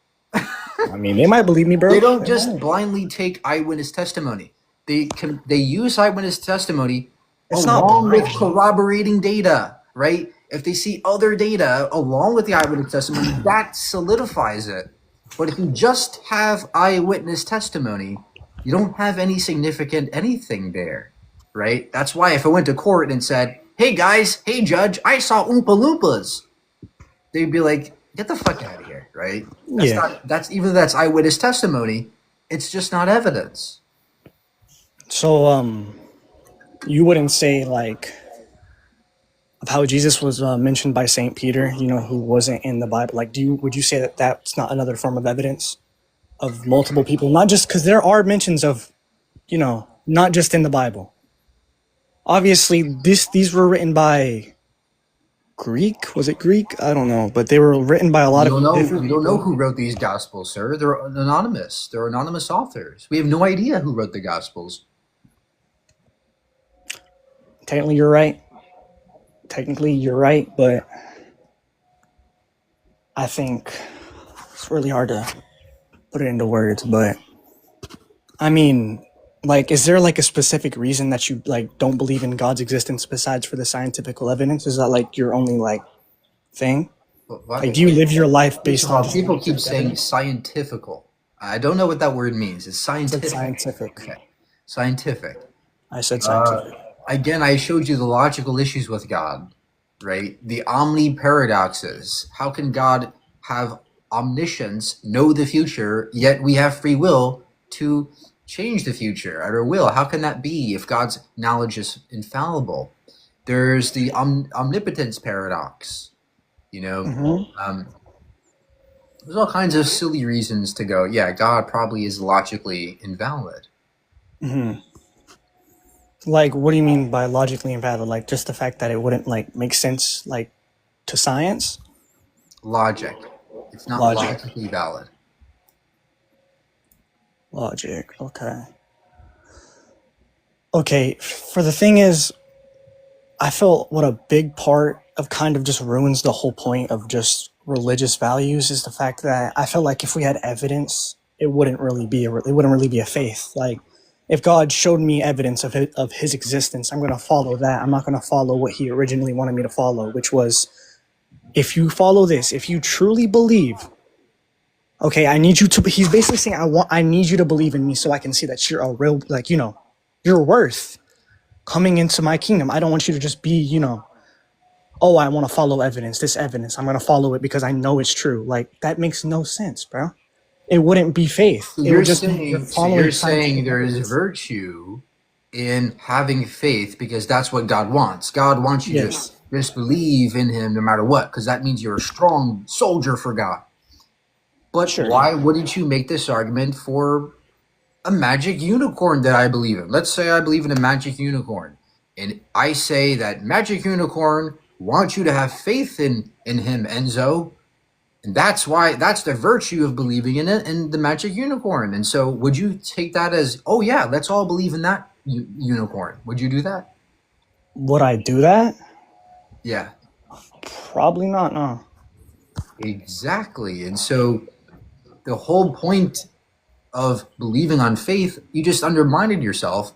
I mean, they might believe me, bro. They don't They just might. blindly take eyewitness testimony. They use eyewitness testimony It's not along with blind. corroborating data, right? If they see other data along with the eyewitness testimony, that solidifies it. But if you just have eyewitness testimony, you don't have any significant anything there, right? That's why if I went to court and said, "Hey guys, hey judge, I saw Oompa Loompas," they'd be like, "Get the fuck out of here," right? That's Yeah. not. That's even though that's eyewitness testimony, it's just not evidence. So, you wouldn't say like of how Jesus was mentioned by Saint Peter, who wasn't in the Bible. Like, would you say that that's not another form of evidence of multiple people? Not just because there are mentions of, not just in the Bible. Obviously, these were written by Greek. Was it Greek? I don't know, but they were written by a lot You don't of know. different You don't know people. who wrote these gospels, sir. They're anonymous. They're anonymous authors. We have no idea who wrote the gospels. Technically, you're right. Technically, you're right, but I think it's really hard to put it into words. But I mean, like, is there like a specific reason that you like don't believe in God's existence besides for the scientific evidence? Is that like your only like thing? But Like, do you live your life First based of on all, just people keep scientific saying evidence? scientifical. I don't know what that word means. It's I said scientific. scientific. Okay, scientific. I said scientific. Again, I showed you the logical issues with God, right? The omni paradoxes. How can God have omniscience, know the future, yet we have free will to change the future at our will? How can that be if God's knowledge is infallible? There's the omnipotence paradox. Hmm. There's all kinds of silly reasons to go, yeah, God probably is logically invalid. Hmm. Like, what do you mean by logically invalid? Like, just the fact that it wouldn't like make sense like to science? Logic. It's not Logic. logically valid. Logic. Okay. Okay. For the thing is, I feel what a big part of kind of just ruins the whole point of just religious values is the fact that I feel like if we had evidence, it wouldn't really be a faith. Like, if God showed me evidence of his existence, I'm going to follow that. I'm not going to follow what he originally wanted me to follow, which was, if you follow this, if you truly believe, okay, I need you to. He's basically saying, I need you to believe in me so I can see that you're a real, like, you're worth coming into my kingdom. I don't want you to just be, oh, I want to follow evidence. This evidence, I'm going to follow it because I know it's true. Like, that makes no sense, bro. It wouldn't be faith. So It you're would just be you're saying, so following you're saying scientific there is evidence. virtue in having faith because that's what God wants. God wants you Yes. to just believe in Him no matter what, because that means you're a strong soldier for God. But Sure. why wouldn't you make this argument for a magic unicorn that I believe in? Let's say I believe in a magic unicorn, and I say that magic unicorn wants you to have faith in him, Enzo, and that's the virtue of believing in it and the magic unicorn. And so, would you take that as, oh yeah, let's all believe in that unicorn? Would you do that? Would I do that? Yeah, Probably not. No. exactly. And so, the whole point of believing on faith, you just undermined yourself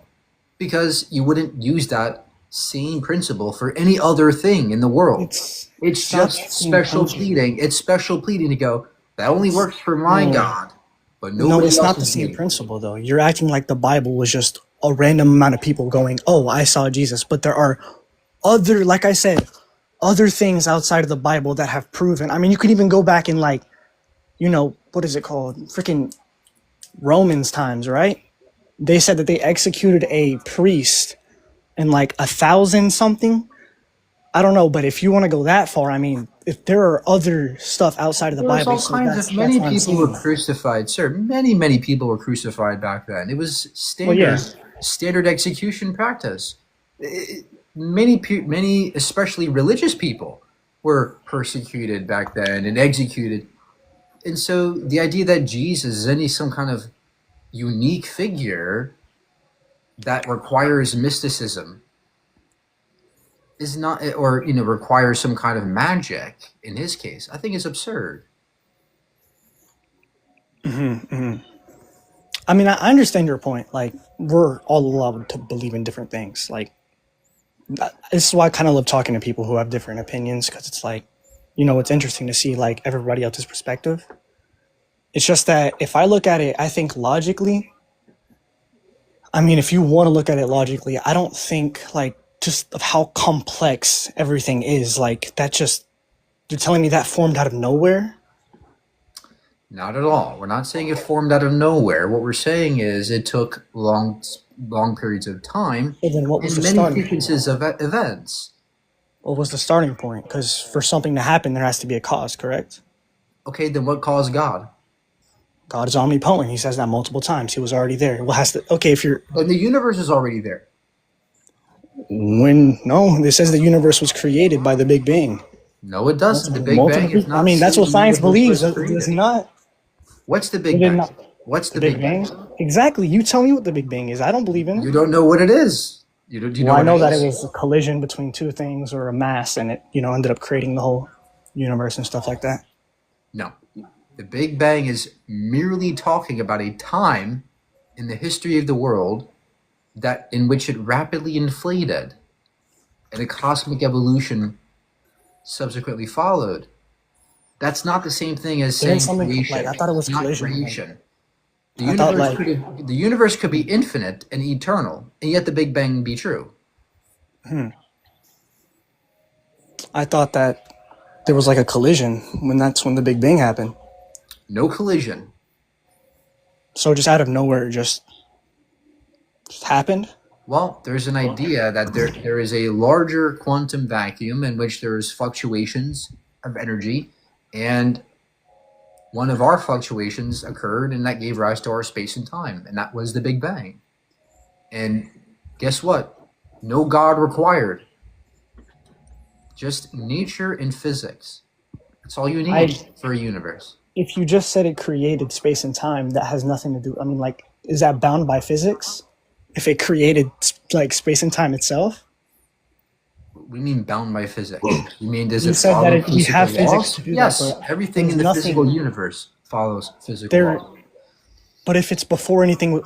because you wouldn't use that same principle for any other thing in the world. It's not just the same special principle. pleading. It's special pleading to go, that only works for my No. God, but No, nobody it's else not the is same pleading. principle, though. You're acting like the Bible was just a random amount of people going, oh, I saw Jesus. But there are like I said, other things outside of the Bible that have proven. I mean, you could even go back in, like, what is it called? Freaking Romans times, right? They said that they executed a priest and like 1,000 something. I don't know, but if you want to go that far, I mean, if there are other stuff outside of the There was Bible, all so kinds that's of many what I'm people were saying. crucified, sir. Many people were crucified back then. It was Well, yeah. standard execution practice. Many, especially religious people, were persecuted back then and executed. And so the idea that Jesus is some kind of unique figure that requires mysticism is not, or requires some kind of magic in his case, I think is absurd. I mean, I understand your point. Like, we're all allowed to believe in different things. Like, this is why I kind of love talking to people who have different opinions, because it's like, it's interesting to see like everybody else's perspective. It's just that if I look at it, I think logically. I mean, if you want to look at it logically, I don't think like just of how complex everything is. Like that just you're telling me that formed out of nowhere. Not at all. We're not saying it formed out of nowhere. What we're saying is it took long periods of time Well, then what was and the many starting? sequences of events. What was the starting point? Because for something to happen, there has to be a cause, correct? Okay, then what caused God? God is omnipotent. He says that multiple times. He was already there. Well, okay, if you're And the universe is already there. no, it says the universe was created by the Big Bang. No, it doesn't. The Big Multiple Bang is people. not. I mean, that's saying what the science universe believes. was Does created. not. What's the Big It did Bang? not. What's The Big Bang? Exactly. You tell me what the Big Bang is. I don't believe in You it. don't know what it is. You don't. Do you Well, know I know what that it it is? was a collision between two things or a mass, and it, ended up creating the whole universe and stuff like that. No. The Big Bang is merely talking about a time in the history of the world that in which it rapidly inflated and a cosmic evolution subsequently followed. That's not the same thing as saying Didn't something creation. like I thought it was It's not collision? creation. The I thought universe could be infinite and eternal, and yet the Big Bang be true. I thought that there was like a collision that's when the Big Bang happened. No collision. So just out of nowhere, it just happened. Well, there's an idea that there is a larger quantum vacuum in which there is fluctuations of energy, and one of our fluctuations occurred, and that gave rise to our space and time, and that was the Big Bang. And guess what? No God required. Just nature and physics. That's all you need for a universe. If you just said it created space and time, that has nothing to do. I mean, like, is that bound by physics? If it created like space and time itself? We mean bound by physics. You mean does You it said follow that we have physical physics laws? to do that, Yes, but everything in there's the nothing- physical universe follows physical There, laws. but if it's before anything,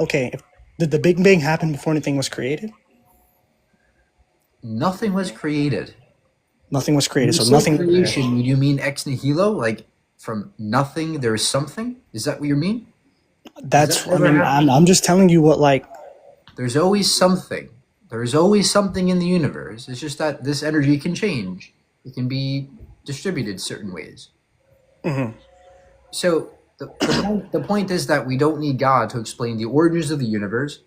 did the Big Bang happen before anything was created? Nothing was created. Nothing was created, When you so say nothing. creation, do you mean ex nihilo, like from nothing there is something? Is that what you mean? That's. that I mean, ever happen? I'm just telling you what like. There's always something. There is always something in the universe. It's just that this energy can change. It can be distributed certain ways. So the point is that we don't need God to explain the origins of the universe,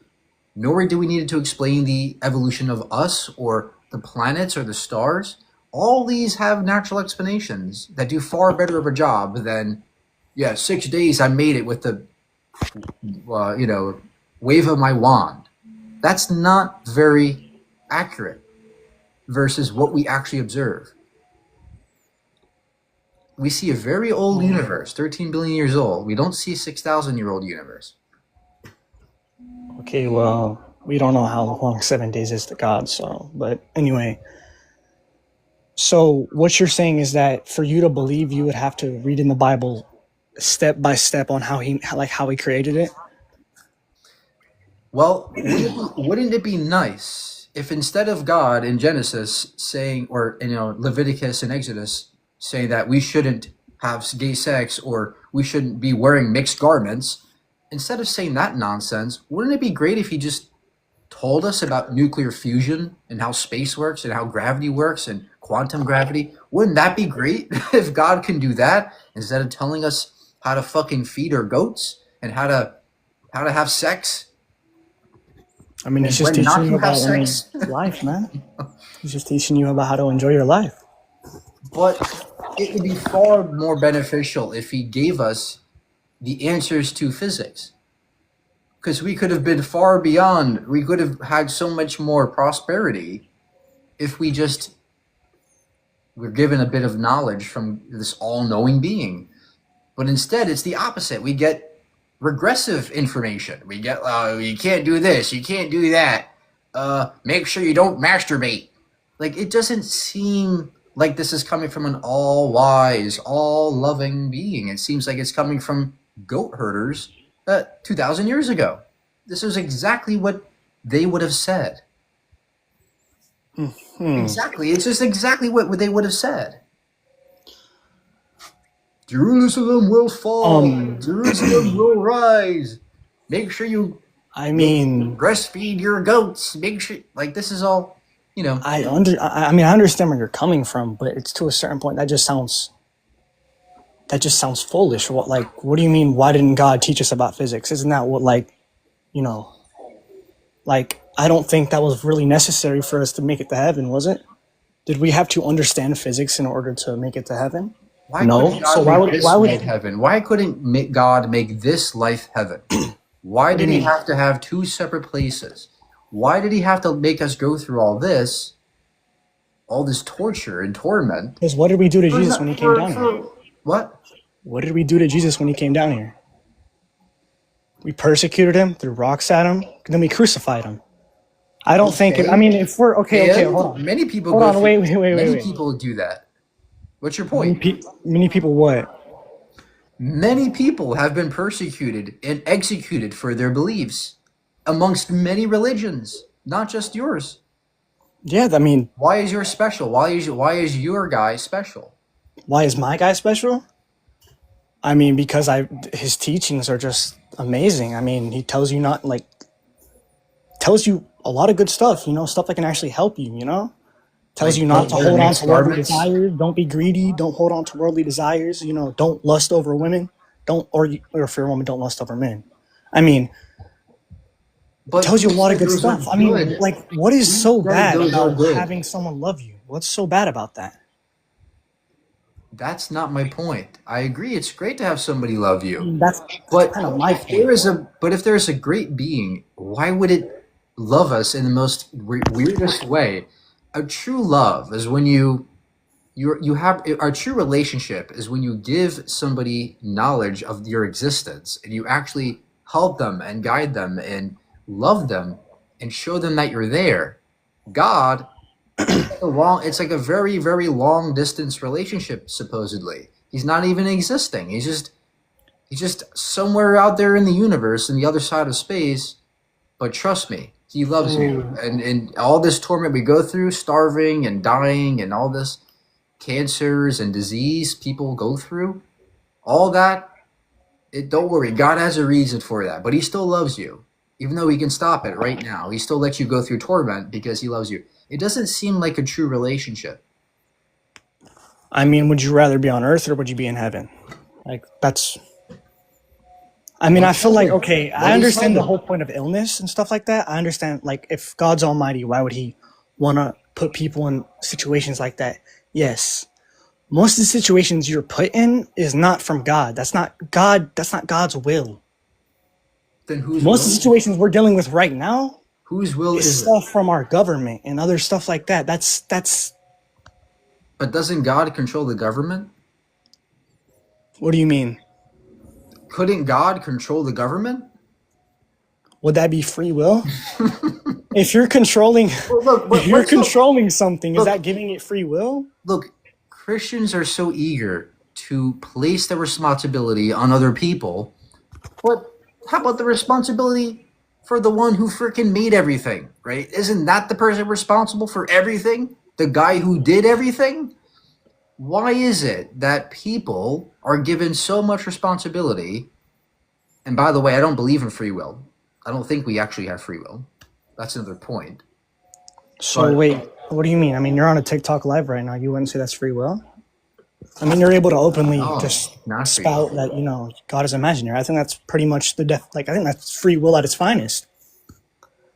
nor do we need it to explain the evolution of us or the planets or the stars. All these have natural explanations that do far better of a job than, 6 days I made it with the, wave of my wand. That's not very accurate versus what we actually observe. We see a very old universe, 13 billion years old. We don't see a 6,000-year-old universe. Okay, well, we don't know how long 7 days is to God, so. But anyway, so what you're saying is that for you to believe, you would have to read in the Bible step by step on how he created it. Well, wouldn't it be nice if instead of God in Genesis saying, or Leviticus and Exodus saying that we shouldn't have gay sex or we shouldn't be wearing mixed garments, instead of saying that nonsense, wouldn't it be great if he just told us about nuclear fusion and how space works and how gravity works and quantum gravity? Wouldn't that be great if God can do that instead of telling us how to fucking feed our goats and how to have sex? I mean, he's and just when not teaching you to have about sex. life, man. He's just teaching you about how to enjoy your life. But it would be far more beneficial if he gave us the answers to physics. Because we could have been far beyond, we could have had so much more prosperity if we just were given a bit of knowledge from this all knowing being. But instead, it's the opposite. We get regressive information. We get, you can't do this, you can't do that. Make sure you don't masturbate. Like, it doesn't seem like this is coming from an all wise, all loving being. It seems like it's coming from goat herders 2,000 years ago. This is exactly what they would have said. Exactly. It's just exactly what they would have said. Jerusalem will fall. Jerusalem will rise. Make sure you I mean, breastfeed your goats. Make sure, like, this is all, you know. I understand where you're coming from, but it's to a certain point that just sounds foolish. What do you mean? Why didn't God teach us about physics? Isn't that what, I don't think that was really necessary for us to make it to heaven, was it? Did we have to understand physics in order to make it to heaven? Why No. couldn't God So make this why would life heaven? Why couldn't God make this life heaven? Why did he have to have two separate places? Why did he have to make us go through all this torture and torment? Because what did we do to Jesus when he came down here? What? What did we do to Jesus when he came down here? We persecuted him, threw rocks at him, and then we crucified him. I don't think it. I mean, if we're okay, And hold on. Many people Hold go on, through- wait. Many people do that. What's your point? Many people what? Many people have been persecuted and executed for their beliefs amongst many religions, not just yours. Yeah, I mean, Why is yours special? Why is your guy special? why is my guy special? I mean, because his teachings are just amazing. I mean, he tells you tells you a lot of good stuff, stuff that can actually help you, Tells Like you not to don't hold on mix to worldly garments? desires, don't be greedy, don't hold on to worldly desires, don't lust over women, or if you're a woman, don't lust over men. I mean, But tells you a who lot of said good those are stuff. I mean, good? what is so said bad those are about good? having someone love you? What's so bad about that? That's not my point. I agree. It's great to have somebody love you, That's but kind of my if point. there is a great being, why would it love us in the most weirdest way? A true love is when you have a true relationship is when you give somebody knowledge of your existence and you actually help them and guide them and love them and show them that you're there. God, it's like a very, very long distance relationship, supposedly. He's not even existing. He's just somewhere out there in the universe in the other side of space. But trust me, he loves you. And all this torment we go through, starving and dying and all this cancers and disease people go through, all that, don't worry, God has a reason for that. But he still loves you. Even though he can stop it right now, he still lets you go through torment because he loves you. It doesn't seem like a true relationship. I mean, would you rather be on Earth or would you be in heaven? I feel like, okay, I understand the whole point of illness and stuff like that. I understand, if God's almighty, why would he want to put people in situations like that? Yes. Most of the situations you're put in is not from God. That's not God's will. Then whose Most of the will? situations we're dealing with right now Whose will is is it? stuff from our government and other stuff like that. That's But doesn't God control the government? what do you mean? Couldn't God control the government? Would that be free will? If you're controlling if you're controlling something, is that giving it free will? Look, Christians are so eager to place the responsibility on other people, but how about the responsibility for the one who freaking made everything, right? Isn't that the person responsible for everything? The guy who did everything? Why is it that people are given so much responsibility? And by the way, I don't believe in free will. I don't think we actually have free will. That's another point. So But- wait, what do you mean? I mean, you're on a TikTok live right now. You wouldn't say that's free will? I mean, you're able to openly just not free spout will. that, God is imaginary. I think that's pretty much I think that's free will at its finest.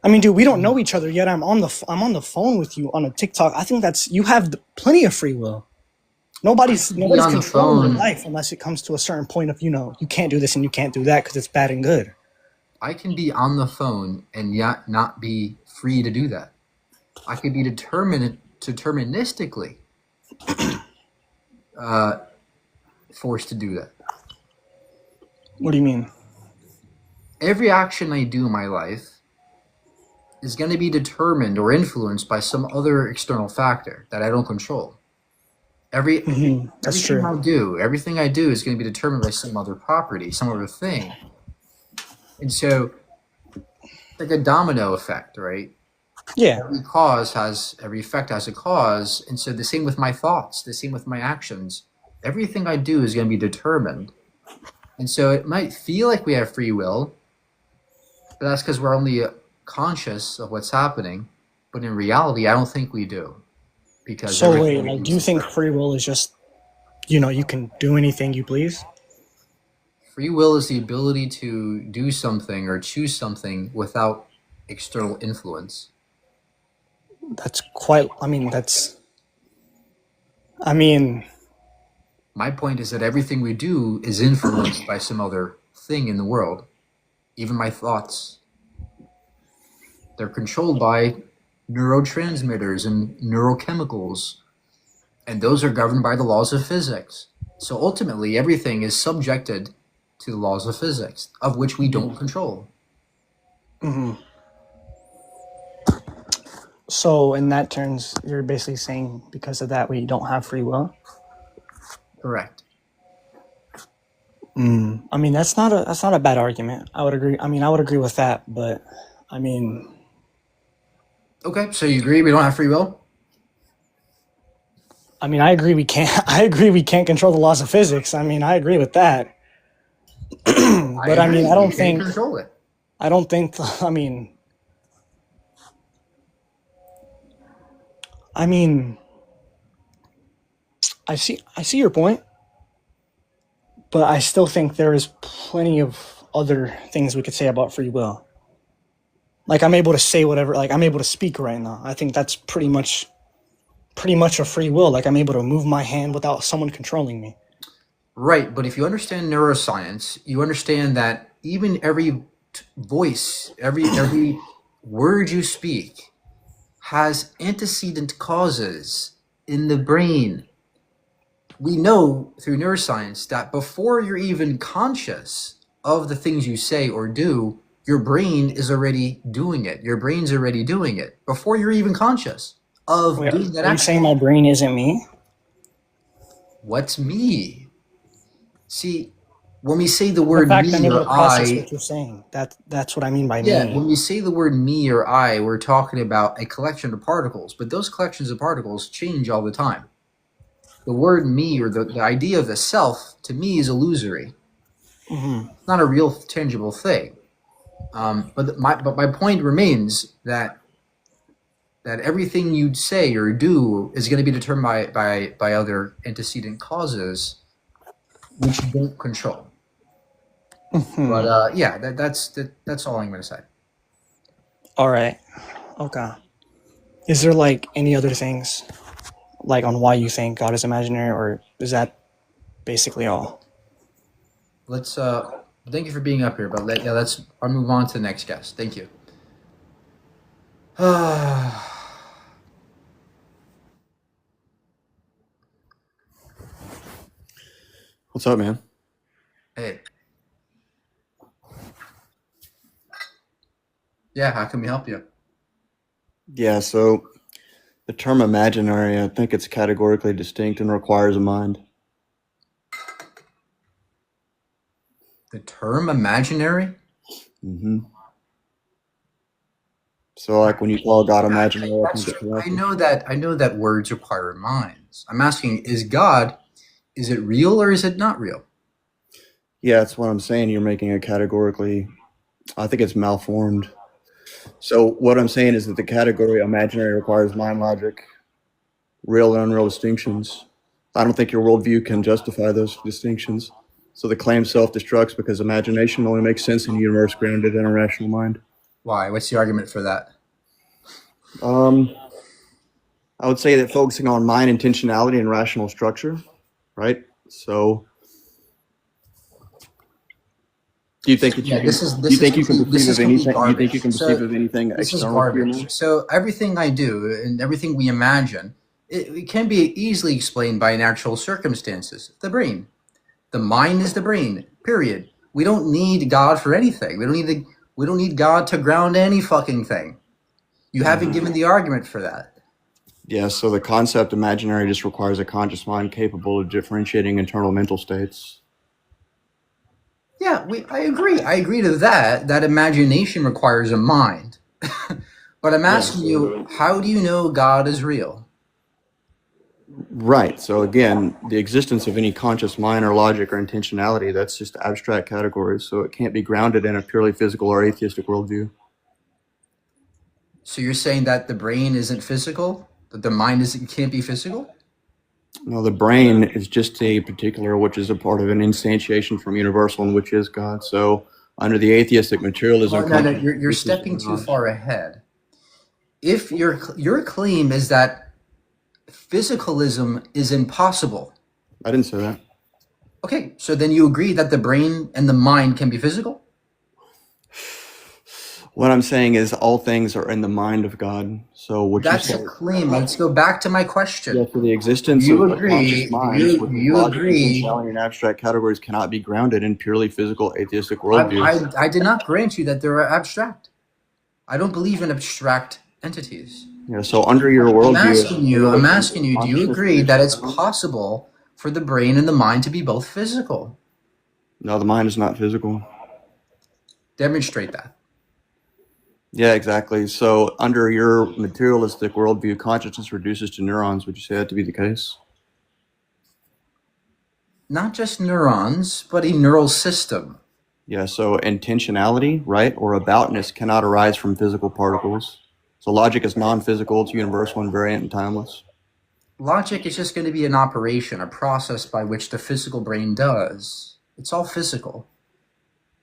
I mean, dude, we don't know each other yet. I'm on the phone with you on a TikTok. I think you have plenty of free will. Nobody's on the controlling your phone. life unless it comes to a certain point of, you can't do this and you can't do that because it's bad and good. I can be on the phone and yet not be free to do that. I could be deterministically forced to do that. What do you mean? Every action I do in my life is going to be determined or influenced by some other external factor that I don't control. That's true. Everything I do is going to be determined by some other property, some other thing. And so, like a domino effect, right? Yeah. Every effect has a cause. And so the same with my thoughts, the same with my actions. Everything I do is going to be determined. And so it might feel like we have free will, but that's because we're only conscious of what's happening. But in reality, I don't think we do. Because So everything wait, we like, do do you is think determined. free will is just, you can do anything you please? Free will is the ability to do something or choose something without external influence. My point is that everything we do is influenced by some other thing in the world. Even my thoughts. They're controlled by neurotransmitters and neurochemicals. And those are governed by the laws of physics. So ultimately, everything is subjected to the laws of physics, of which we don't control. So in that terms, you're basically saying because of that we don't have free will? Correct. I mean, that's not a bad argument. I would agree. I mean, I would agree with that, but I mean, Okay, so you agree we don't have free will? I agree we can't I agree we can't control the laws of physics. I mean, I agree with that. But I mean, agree, we can't control it. I don't think I mean, I see your point, but I still think there is plenty of other things we could say about free will. Like I'm able to say whatever, like I'm able to speak right now. I think that's pretty much a free will. Like I'm able to move my hand without someone controlling me. Right, but if you understand neuroscience, you understand that even every voice, every word you speak has antecedent causes in the brain. We know through neuroscience that before you're even conscious of the things you say or do, your brain is already doing it. Your brain's already doing it before you're even conscious of Wait, doing that are you action. saying my brain isn't me? What's me? See, when we say the The word fact I'm me able or to process I, what you're saying. That's what I mean by yeah, me. when we say the word me or I, we're talking about a collection of particles, but those collections of particles change all the time. The word me or the idea of the self, to me, is illusory. It's not a real tangible thing. But my point remains that everything you say or do is going to be determined by other antecedent causes, which you don't control. But yeah, that's all I'm going to say. All right. Okay. Is there like any other things like on why you think God is imaginary, or is that basically all? Let's thank you for being up here, but I'll move on to the next guest. Thank you. What's up, man? Hey. Yeah, how can we help you? Yeah, so the term imaginary, I think it's categorically distinct and requires a mind. The term imaginary? hmm So, like when you call God imaginary, I think it's I laughing. know that words require minds. I'm asking, is it real or is it not real? Yeah, that's what I'm saying. You're making it categorically, I think it's malformed. So, what I'm saying is that the category imaginary requires mind logic, real and unreal distinctions. I don't think your worldview can justify those distinctions. So, the claim self destructs because imagination only makes sense in a universe grounded in a rational mind. Why? What's the argument for that? I would say that focusing on mind, intentionality, and rational structure, right? So, do you think that Yeah, you can? this is Do this you is think you can complete, this perceive is of complete anything? Do you think you garbage. can perceive So of anything this is external to your garbage. mind? So everything I do and everything we imagine, it can be easily explained by natural circumstances. The brain, the mind is the brain. Period. We don't need God for anything. We don't need God to ground any fucking thing. You haven't given the argument for that. Yeah. So the concept imaginary just requires a conscious mind capable of differentiating internal mental states. Yeah, I agree. I agree to that. That imagination requires a mind. But I'm Yeah. asking you, how do you know God is real? Right. So again, the existence of any conscious mind or logic or intentionality, that's just abstract categories. So it can't be grounded in a purely physical or atheistic worldview. So you're saying that the brain isn't physical? That the mind isn't can't be physical? No, the brain is just a particular, which is a part of an instantiation from universal, and which is God. So under the atheistic materialism, Well, no, consciousness you're exists stepping in too God. far ahead. If your claim is that physicalism is impossible, I didn't say that. okay, so then you agree that the brain and the mind can be physical? What I'm saying is all things are in the mind of God. So what you That's say, a claim. Let's go back to my question. yeah, for the existence You of agree? conscious minds, which is You logic, agree? intentionality, and abstract categories, cannot be grounded in purely physical atheistic I, worldviews. I did not grant you that they're abstract. I don't believe in abstract entities. Yeah. So under your I'm worldview, asking you, do you consciousness agree that it's exists. possible for the brain and the mind to be both physical? No, the mind is not physical. Demonstrate that. Yeah, exactly. So under your materialistic worldview, consciousness reduces to neurons. Would you say that to be the case? Not just neurons, but a neural system. Yeah, so intentionality, right, or aboutness cannot arise from physical particles. So logic is non-physical, it's universal, invariant, and timeless. Logic is just going to be an operation, a process by which the physical brain does. It's all physical.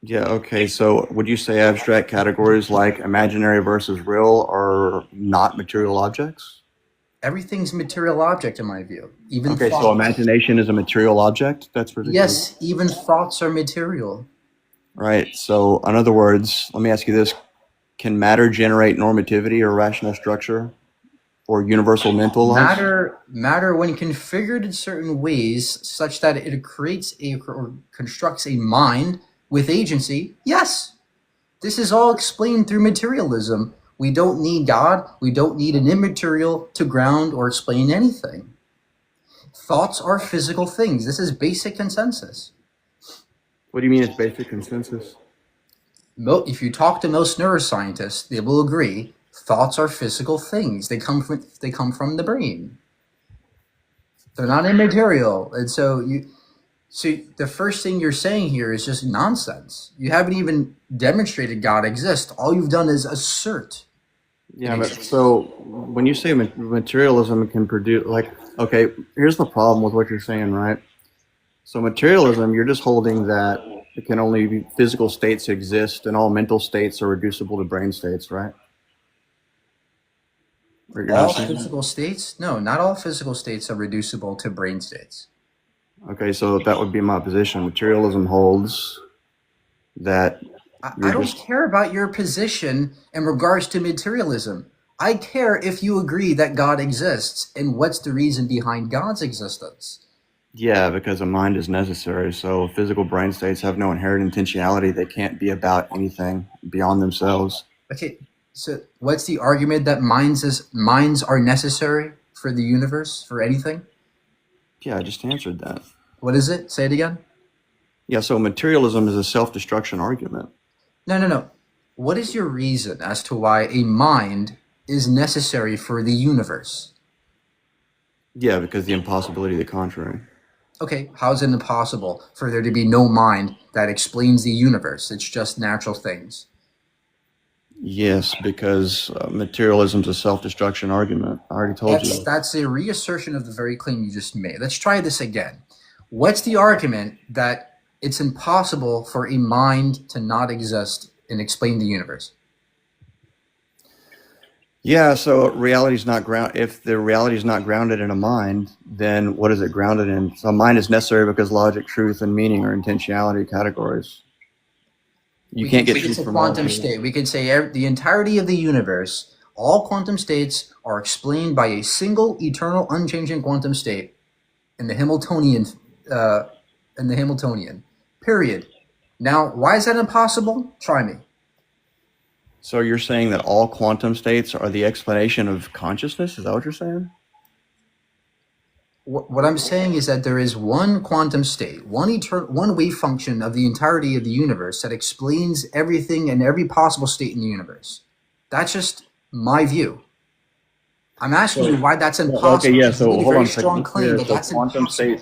Yeah, okay. So would you say abstract categories like imaginary versus real are not material objects? Everything's a material object in my view. Even Okay, so thoughts. imagination is a material object? That's ridiculous. Yes, even thoughts are material. Right. So in other words, let me ask you this. Can matter generate normativity or rational structure or universal mental laws? Matter when configured in certain ways such that it creates or constructs a mind with agency, yes. This is all explained through materialism. We don't need God. We don't need an immaterial to ground or explain anything. Thoughts are physical things. This is basic consensus. What do you mean it's basic consensus? If you talk to most neuroscientists, they will agree thoughts are physical things. They come from the brain. They're not immaterial. And so the first thing you're saying here is just nonsense. You haven't even demonstrated God exists. All you've done is assert. Yeah, but so when you say materialism can produce, like, okay, here's the problem with what you're saying, right? So materialism, you're just holding that it can only be physical states exist and all mental states are reducible to brain states, right? Or you're All not saying that? physical states? No, not all physical states are reducible to brain states. Okay, so that would be my position. Materialism holds that I you're don't just, care about your position in regards to materialism. I care if you agree that God exists and what's the reason behind God's existence. yeah, because a mind is necessary. So physical brain states have no inherent intentionality. They can't be about anything beyond themselves. Okay, so what's the argument that minds are necessary for the universe, for anything? Yeah, I just answered that. What is it? Say it again. Yeah, so materialism is a self-destruction argument. No. What is your reason as to why a mind is necessary for the universe? Yeah, because the impossibility of the contrary. Okay, how is it impossible for there to be no mind that explains the universe? It's just natural things. Yes, because materialism is a self-destruction argument. I already told you. That's a reassertion of the very claim you just made. Let's try this again. What's the argument that it's impossible for a mind to not exist and explain the universe? Yeah, so reality's not ground. If the reality is not grounded in a mind, then what is it grounded in? So mind is necessary because logic, truth, and meaning are intentionality categories. You can't get it's truth a from all quantum of it. state. We can say the entirety of the universe, all quantum states are explained by a single eternal unchanging quantum state in the Hamiltonian period. Now, why is that impossible? Try me. So you're saying that all quantum states are the explanation of consciousness? Is that what you're saying? What I'm saying is that there is one quantum state, one wave function of the entirety of the universe that explains everything and every possible state in the universe. That's just my view. I'm asking you why that's impossible. Okay, yeah. You So made a hold very on a second. strong claim Yeah, that so that's impossible.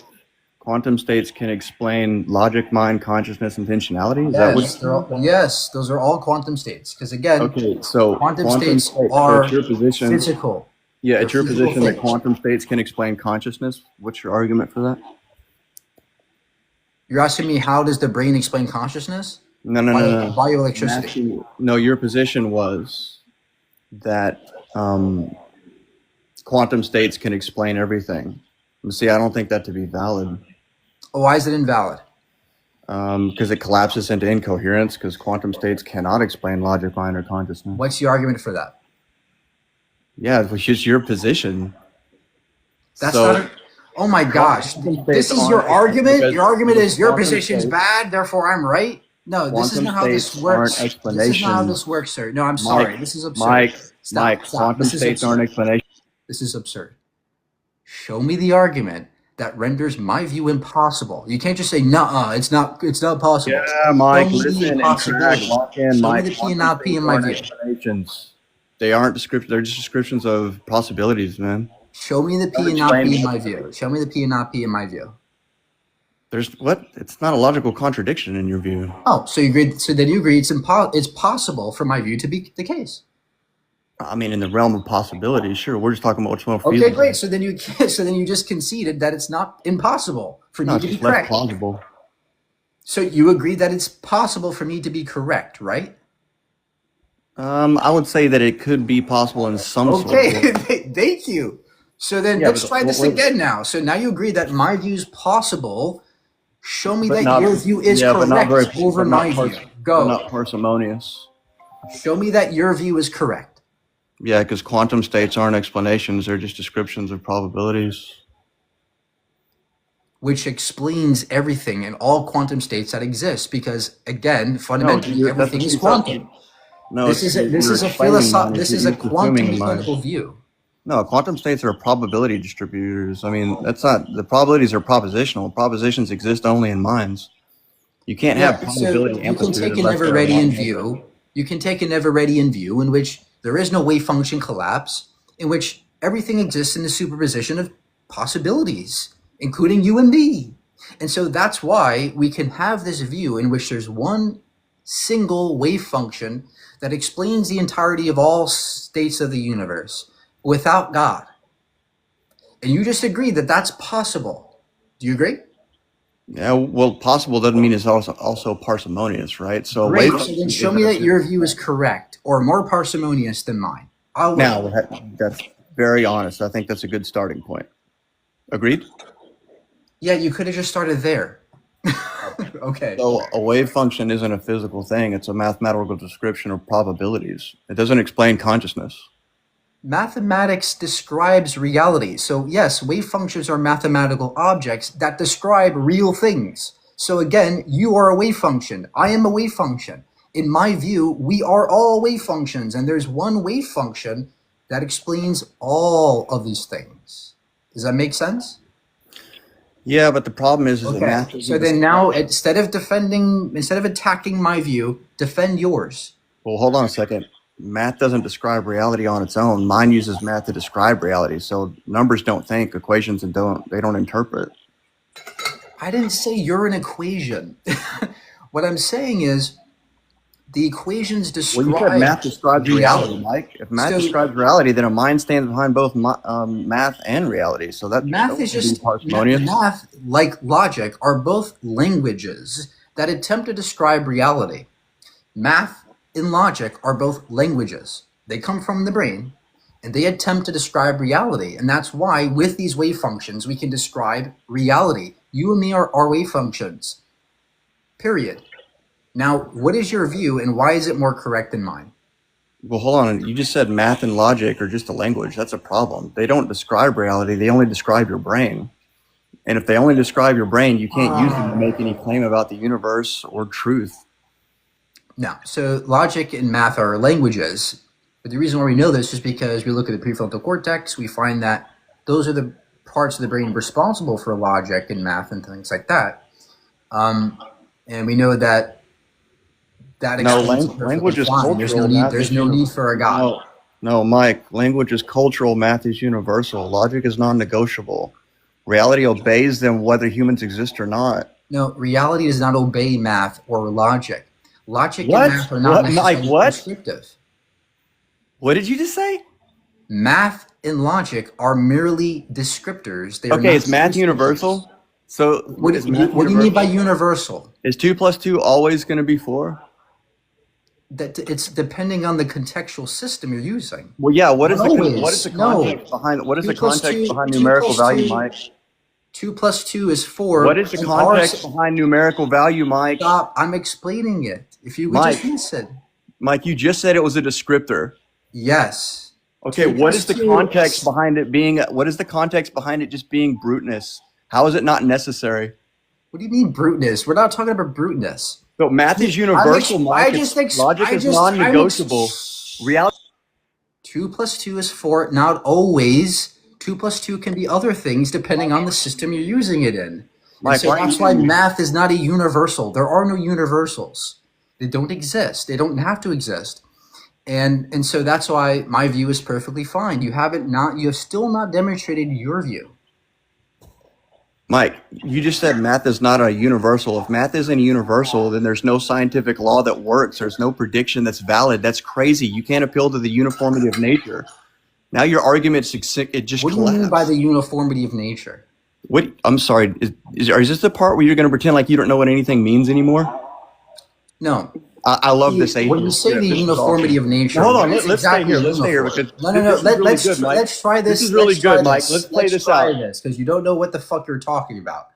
quantum states can explain logic, mind, consciousness, intentionality. Is that what? Yes, those are all quantum states. Because again, Okay, so quantum states so are it's your position. physical. Yeah, They're it's your physical position that things. quantum states can explain consciousness. What's your argument for that? You're asking me how does the brain explain consciousness? No, no, By, no, no. by I'm electricity. asking you- No, your position was that quantum states can explain everything. See, I don't think that to be valid Why is it invalid? because it collapses into incoherence because quantum states cannot explain logic, mind, or consciousness. What's your argument for that? Yeah, it's just your position. That's So- not. Oh my gosh! Quantum This states is your aren't- argument. because- Your argument is your quantum position's states- bad, therefore I'm right. No, this is Quantum not how this states works. aren't This is not how explanations. this works, sir. No, I'm sorry. This is absurd. Mike, Stop. quantum This is states absurd. aren't explanations. This is absurd. Show me the argument that renders my view impossible. You can't just say, "Nuh-uh, it's not possible." Yeah, Mike, Show me the listen and impossibility. track, lock in, Show me Mike. the P and Quantum not P in states my aren't view. explanations. They aren't descriptions. They're just descriptions of possibilities, man. Show me the P and not P in my view. Show me the P and not P in my view. There's what? It's not a logical contradiction in your view. Oh, so you agree? So then you agree it's possible for my view to be the case. I mean, in the realm of possibilities, sure. We're just talking about what's more Okay, feasible. great. So then you just conceded that it's not impossible for No, me it's to be just less correct. plausible. So you agree that it's possible for me to be correct, right? I would say that it could be possible in some sort. Okay, thank you. So then Yeah, let's but try this what- again now. So now you agree that my view is possible. Show me But that not- your view is yeah, but not correct very- over but not my pars- view. Go. Not parsimonious. Show me that your view is correct. Yeah, because quantum states aren't explanations; they're just descriptions of probabilities. Which explains everything in all quantum states that exist. Because again, fundamentally, that's everything what is you quantum. No, This is a you're explaining mine. This You're is a just quantum assuming mine. mechanical view. No, quantum states are probability distributors. I mean, that's not the probabilities are propositional. Propositions exist only in minds. You can't have So probability you can amplitude. take an unless they're Everettian aligned. view. You can take an Everettian view in which there is no wave function collapse, in which everything exists in the superposition of possibilities, including you and me. And so that's why we can have this view in which there's one single wave function that explains the entirety of all states of the universe without God. And you just agreed that that's possible. Do you agree? Yeah, well, possible doesn't mean it's also parsimonious, right? So Great. wave So then function show is me a- that your view is correct or more parsimonious than mine. I'll wait. Now that's very honest. I think that's a good starting point. Agreed. Yeah, you could have just started there. Okay. So a wave function isn't a physical thing; it's a mathematical description of probabilities. It doesn't explain consciousness. Mathematics describes reality. So yes, wave functions are mathematical objects that describe real things. So again, you are a wave function. I am a wave function. In my view, we are all wave functions, and there's one wave function that explains all of these things. Does that make sense? Yeah, but the problem is that math. Okay. isn't So then now, instead of attacking my view, defend yours. Well, hold on a second. Math doesn't describe reality on its own. Mine uses math to describe reality. So numbers don't think, equations and they don't interpret. I didn't say you're an equation. What I'm saying is the equations Well, you describe said math describes reality, Mike. If math So- describes reality, then a mind stands behind both math and reality. So that Math that is wouldn't be just parsimonious. math, like logic, are both languages that attempt to describe reality. Math and logic are both languages. They come from the brain, and they attempt to describe reality. And that's why with these wave functions, we can describe reality. You and me are wave functions, period. Now, what is your view and why is it more correct than mine? Well, hold on. You just said math and logic are just a language. That's a problem. They don't describe reality. They only describe your brain. And if they only describe your brain, you can't use them to make any claim about the universe or truth. No. So logic and math are languages. But the reason why we know this is because we look at the prefrontal cortex. We find that those are the parts of the brain responsible for logic and math and things like that. And we know that No, language is cultural. There's no need for a God. No, Mike, language is cultural, math is universal. Logic is non-negotiable. Reality obeys them whether humans exist or not. No, reality does not obey math or logic. Logic What? and math are not What? Mike, necessarily what? prescriptive. What did you just say? Math and logic are merely descriptors. They are Okay, not is math prescriptors. universal? So What is do math you mean by universal? universal? Is 2 plus 2 always going to be 4? That it's depending on the contextual system you're using. Well, yeah. What is the Always. context behind? What is 2 the plus context 2 behind 2 numerical plus value, 2 Mike? 2 plus 2 is 4. What is the and context ours- behind numerical value, Mike? Stop! I'm explaining it. If you would Mike. just listen. Mike, you just said it was a descriptor. Yes. Okay, 2 what plus is the 2 context behind it being? What is the context behind it just being bruteness? How is it not necessary? What do you mean bruteness? We're not talking about bruteness. So math is universal, Mike. Logic is non-negotiable. Reality. 2 plus 2 is 4. Not always. 2 plus 2 can be other things depending on the system you're using it in. And Mike, so why are that's you- why math is not a universal. There are no universals. They don't exist. They don't have to exist. And so that's why my view is perfectly fine. You have still not demonstrated your view. Mike, you just said math is not a universal. If math isn't a universal, then there's no scientific law that works. There's no prediction that's valid. That's crazy. You can't appeal to the uniformity of nature. Now your argument's it just What do you mean collapsed. by the uniformity of nature? What? I'm sorry. Is this the part where you're going to pretend like you don't know what anything means anymore? No. I love this. When you say the uniformity of nature, Hold on, what is let's stay exactly here. Let's stay here uniform? because No. this is really Let's good, Mike. let's try this. This is really let's try good, Mike. this. Let's play this out. Because you don't know what the fuck you're talking about.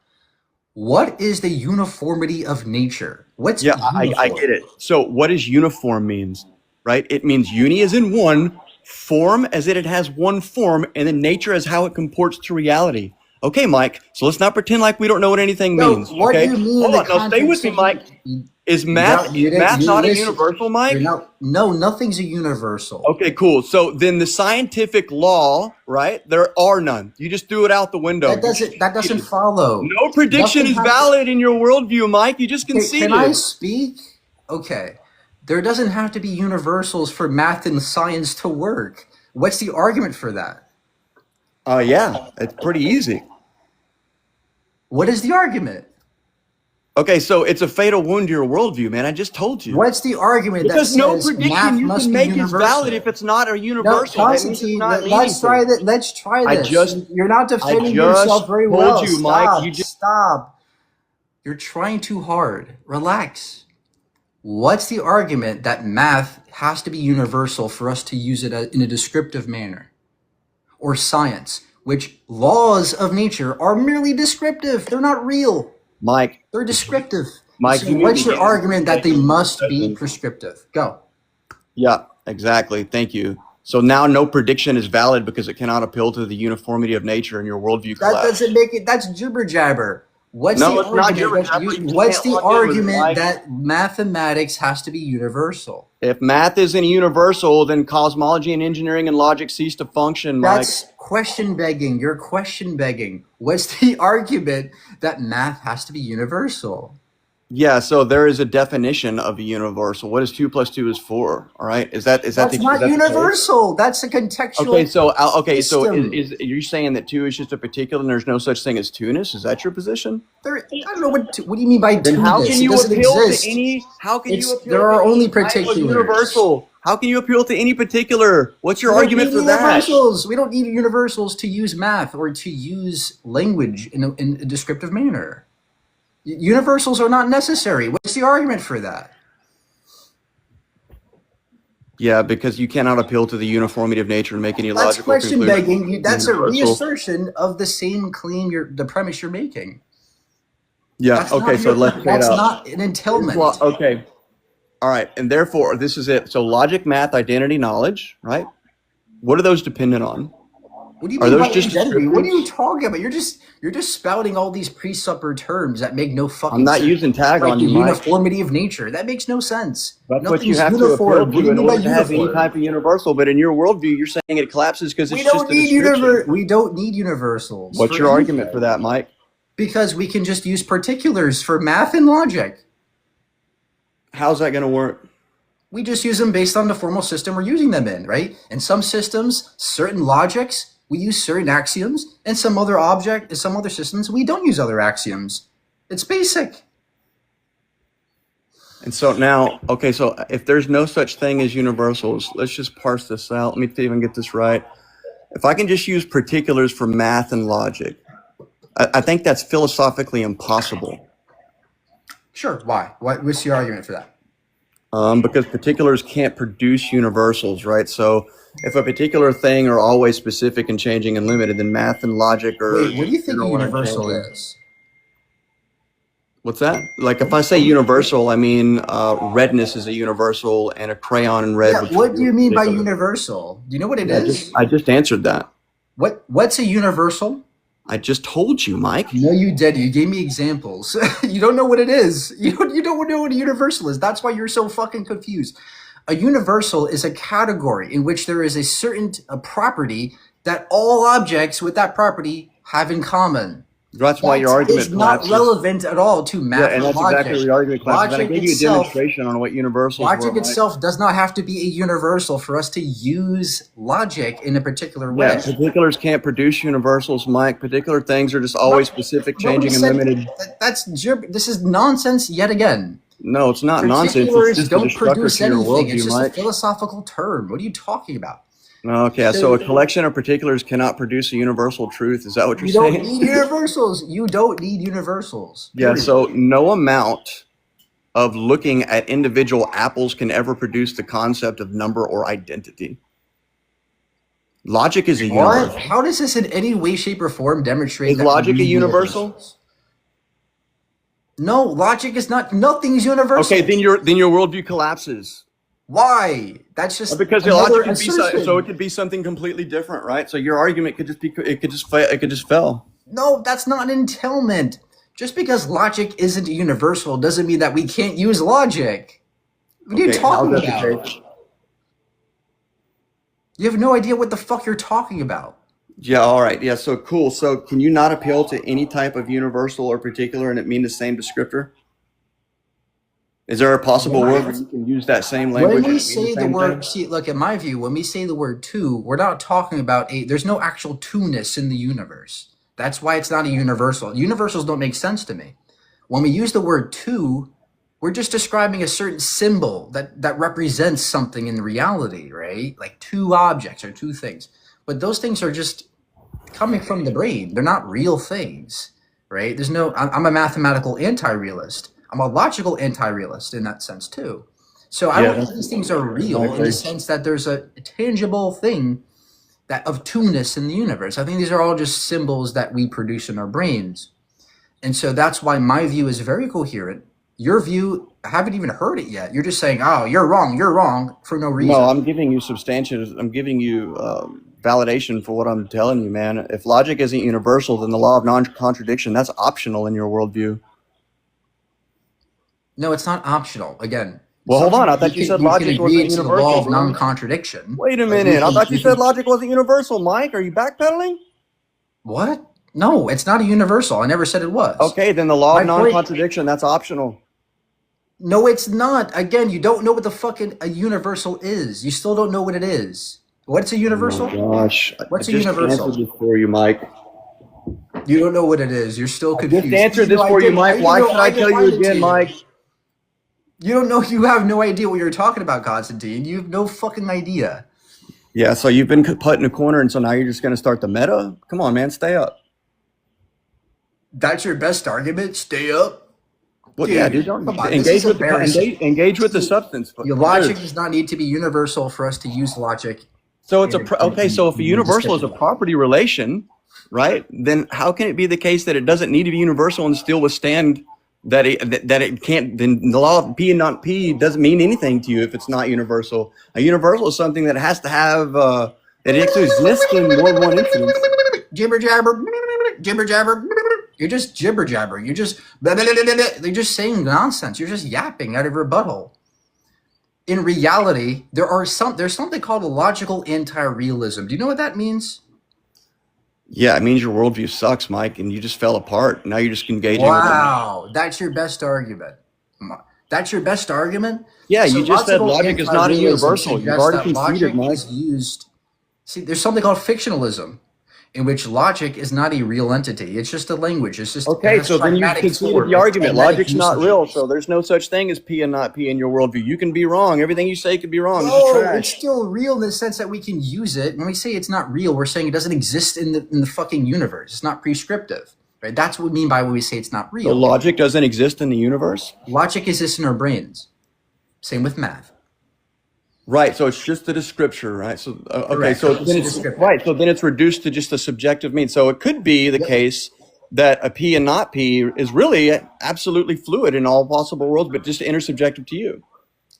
What is the uniformity of nature? What's Yeah, I uniform? get it. So what does uniform means, right? It means uni as in one, form as in it has one form, and then nature as how it comports to reality. Okay, Mike. So let's not pretend like we don't know what anything No, means. what Okay. do you mean? Hold the on. Now stay with context me, of- Mike. Is math you didn't- math you not a listen- universal, Mike? You're not, no, nothing's a universal. Okay, cool. So then the scientific law, right? There are none. You just threw it out the window. That doesn't follow. No prediction Nothing is happens- valid in your worldview, Mike. You just Can conceded. I speak? Okay. There doesn't have to be universals for math and science to work. What's the argument for that? Yeah, it's pretty easy. What is the argument? Okay, so it's a fatal wound to your worldview, man. I just told you. What's the argument Because that no says math prediction you must can be make is universal? valid if it's not a No, universal. That means it's Constantine, not let's meaningful. try that. Let's try I this. just- You're not defending I just yourself very told well. you, Mike, Stop. you just- Stop. You're trying too hard. Relax. What's the argument that math has to be universal for us to use it in a descriptive manner? Or science, which laws of nature are merely descriptive. They're not real. Mike, They're descriptive. Mike, So you need what's to your get- argument that they must be prescriptive? Go. yeah, exactly. Thank you. So now no prediction is valid because it cannot appeal to the uniformity of nature in your worldview That collapse. doesn't make it. That's jibber jabber. What's No, the it's not argument? jibber that jabber. you- You just what's can't the lock in with it, argument Mike. that mathematics has to be universal? If math isn't universal, then cosmology and engineering and logic cease to function, Mike. That's question begging. You're question begging. What's the argument that math has to be universal? Yeah, so there is a definition of a universal. What is 2 plus 2 is 4? All right, is that That's the, not is that the case? universal. That's a contextual. Okay, so so system. is you're saying that 2 is just a particular and there's no such thing as 2-ness? Is that your position? I don't know what do you mean by Then how two-ness? can It you doesn't appeal exist. to any? How can It's- you appeal? there to are any only type of particulars. universal. How can you appeal to any particular? What's your We don't argument need for that? universals. We don't need universals to use math or to use language in a descriptive manner. Universals are not necessary. What's the argument for that? Yeah, because you cannot appeal to the uniformity of nature and make any That's logical question conclusion. begging. That's a Universal. reassertion of the same claim the premise you're making. Yeah. That's Okay. not So let's say that's it out. not an entailment. Okay. All right. And therefore, this is it. So logic, math, identity, knowledge, right? What are those dependent on? What do you Are mean those by just identity? What are you descriptors? talking about? You're just spouting all these presupper terms that make no fucking I'm not sense. using tag Like on the you, Mike. uniformity of nature. That makes no sense. That's what you Nothing's have to appeal uniform. What do to you in mean by order to have any uniform? type of universal. But in your worldview, you're saying it collapses because it's We just don't a need description. we don't need universals. What's for your argument anything. for that, Mike? Because we can just use particulars for math and logic. How's that going to work? We just use them based on the formal system we're using them in, right? In some systems, certain logics, we use certain axioms, and some other systems, we don't use other axioms. It's basic. And so now, okay, so if there's no such thing as universals, let's just parse this out. Let me see if I can get this right. If I can just use particulars for math and logic, I think that's philosophically impossible. Sure. Why? What's your argument for that? Because particulars can't produce universals, right? So if a particular thing are always specific and changing and limited, then math and logic are. Wait, what do you think a general and universal unchanging. is? What's that? Like if I say universal, I mean redness is a universal, and a crayon in red. Yeah, would what be do you mean by particular. universal? Do you know what it I is? just answered that. What's a universal? I just told you, Mike. No, you did. You gave me examples. You don't know what it is. You don't know what a universal is. That's why you're so fucking confused. A universal is a category in which there is a property that all objects with that property have in common. That's why your argument is not collapses. relevant at all to math Yeah, and that's logic. exactly where your argument collapses. And I Logic gave you a itself- demonstration on what universals Logic were. Mike. itself does not have to be a universal for us to use logic in a particular way. Yeah, particulars can't produce universals, Mike. Particular things are just always specific, Nobody changing, and said- limited. This is nonsense yet again. No, it's not nonsense. Particulars It's just a don't destructor produce to your anything. It's worldview, just a Mike. philosophical term. What are you talking about? Okay, so a collection of particulars cannot produce a universal truth. Is that what you're You don't saying? need universals. You don't need universals. Yeah, Period. so no amount of looking at individual apples can ever produce the concept of number or identity. Logic is a What? universal. How does this in any way, shape, or form demonstrate Is that we logic a need universal? universals? No, logic is not. Nothing's universal. Okay, then your worldview collapses. Why? That's just Because the another logic could be assertion. so it could be something completely different, right? So your argument could just be it could just fail. No, that's not an entailment. Just because logic isn't universal doesn't mean that we can't use logic. What are you Okay, talking how's that the about? case? You have no idea what the fuck you're talking about. Yeah, all right. Yeah, so cool. So can you not appeal to any type of universal or particular and it mean the same descriptor? Is there a possible Yeah. world where you can use that same language? When and we it say mean the same word, thing? see, look, in my view, when we say the word two, we're not talking about there's no actual two-ness in the universe. That's why it's not a universal. Universals don't make sense to me. When we use the word two, we're just describing a certain symbol that represents something in reality, right? Like two objects or two things. But those things are just coming from the brain. They're not real things, right? I'm a mathematical anti-realist. I'm a logical anti-realist in that sense too. So I Yeah, don't think these things are real in the sense that there's a tangible thing that of two-ness in the universe. I think these are all just symbols that we produce in our brains. And so that's why my view is very coherent. Your view, I haven't even heard it yet. You're just saying, oh, you're wrong for no reason. No, I'm giving you substantial. I'm giving you validation for what I'm telling you, man. If logic isn't universal, then the law of non-contradiction, that's optional in your worldview. No, it's not optional. Again. Well, hold on. I thought you said logic wasn't to the law universal, of bro. non-contradiction. Wait a minute. I thought you said logic wasn't universal, Mike. Are you backpedaling? What? No, it's not a universal. I never said it was. Okay, then the law of My point- non-contradiction, that's optional. No, it's not. Again, you don't know what the fucking a universal is. You still don't know what it is. What's a universal? Oh, gosh. What's I a just universal? answered this for you, Mike. You don't know what it is. You're still confused. Just answered this No, I for you, didn't. Mike. Why didn't should know. I tell you defined it to again, Mike? You don't know. You have no idea what you're talking about, Constantine. You have no fucking idea. Yeah, so you've been put in a corner, and so now you're just going to start the meta? Come on, man. Stay up. That's your best argument? Stay up? Well, Dude, yeah, dude, don't come on, this engage is with the embarrassing. engage with the substance. But Your logic dude, does not need to be universal for us to use logic. so it's okay. So if a universal is a property relation, right? Then how can it be the case that it doesn't need to be universal and still withstand that it can't? Then the law of P and not P doesn't mean anything to you if it's not universal. A universal is something that has to have that it actually exists in more than one instance. Jibber jabber, jibber jabber. You're just jibber jabber. You're just they're just saying nonsense. You're just yapping out of your butthole. In reality, there's something called a logical anti-realism. Do you know what that means? Yeah, it means your worldview sucks, Mike, and you just fell apart. Now you're just engaging with them. Wow, that's your best argument. That's your best argument? Yeah, So you just said logical logic is not a anti-realism universal. You've suggests already that conceded, logic Mike. is used. See, there's something called fictionalism, in which logic is not a real entity. It's just a language. It's just Okay, it has so then you pragmatic conceded form. the argument. It's pragmatic Logic's not usage. real, so there's no such thing as P and not P in your worldview. You can be wrong. Everything you say could be wrong. This is No, trash. it's still real in the sense that we can use it. When we say it's not real, we're saying it doesn't exist in the fucking universe. It's not prescriptive, right? That's what we mean by when we say it's not So real. logic doesn't exist in the universe? Logic exists in our brains. Same with math. Right, so it's just a description, right? So okay, Correct. so It's then a it's descriptor. right, so then it's reduced to just a subjective mean. So it could be the case that a P and not P is really absolutely fluid in all possible worlds, but just intersubjective to you.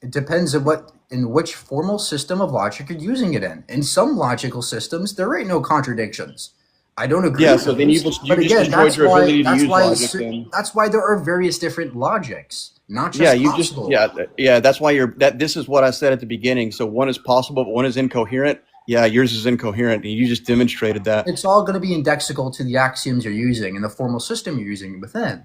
It depends on which formal system of logic you're using it in. In some logical systems, there ain't no contradictions. I don't agree. Yeah, with so then those. you just But again, destroyed that's your why ability to that's use why logic then. that's why there are various different logics, not just Yeah, you just possible. yeah. That's why this is what I said at the beginning. So one is possible, but one is incoherent. Yeah, yours is incoherent, and you just demonstrated that. It's all going to be indexical to the axioms you're using and the formal system you're using within.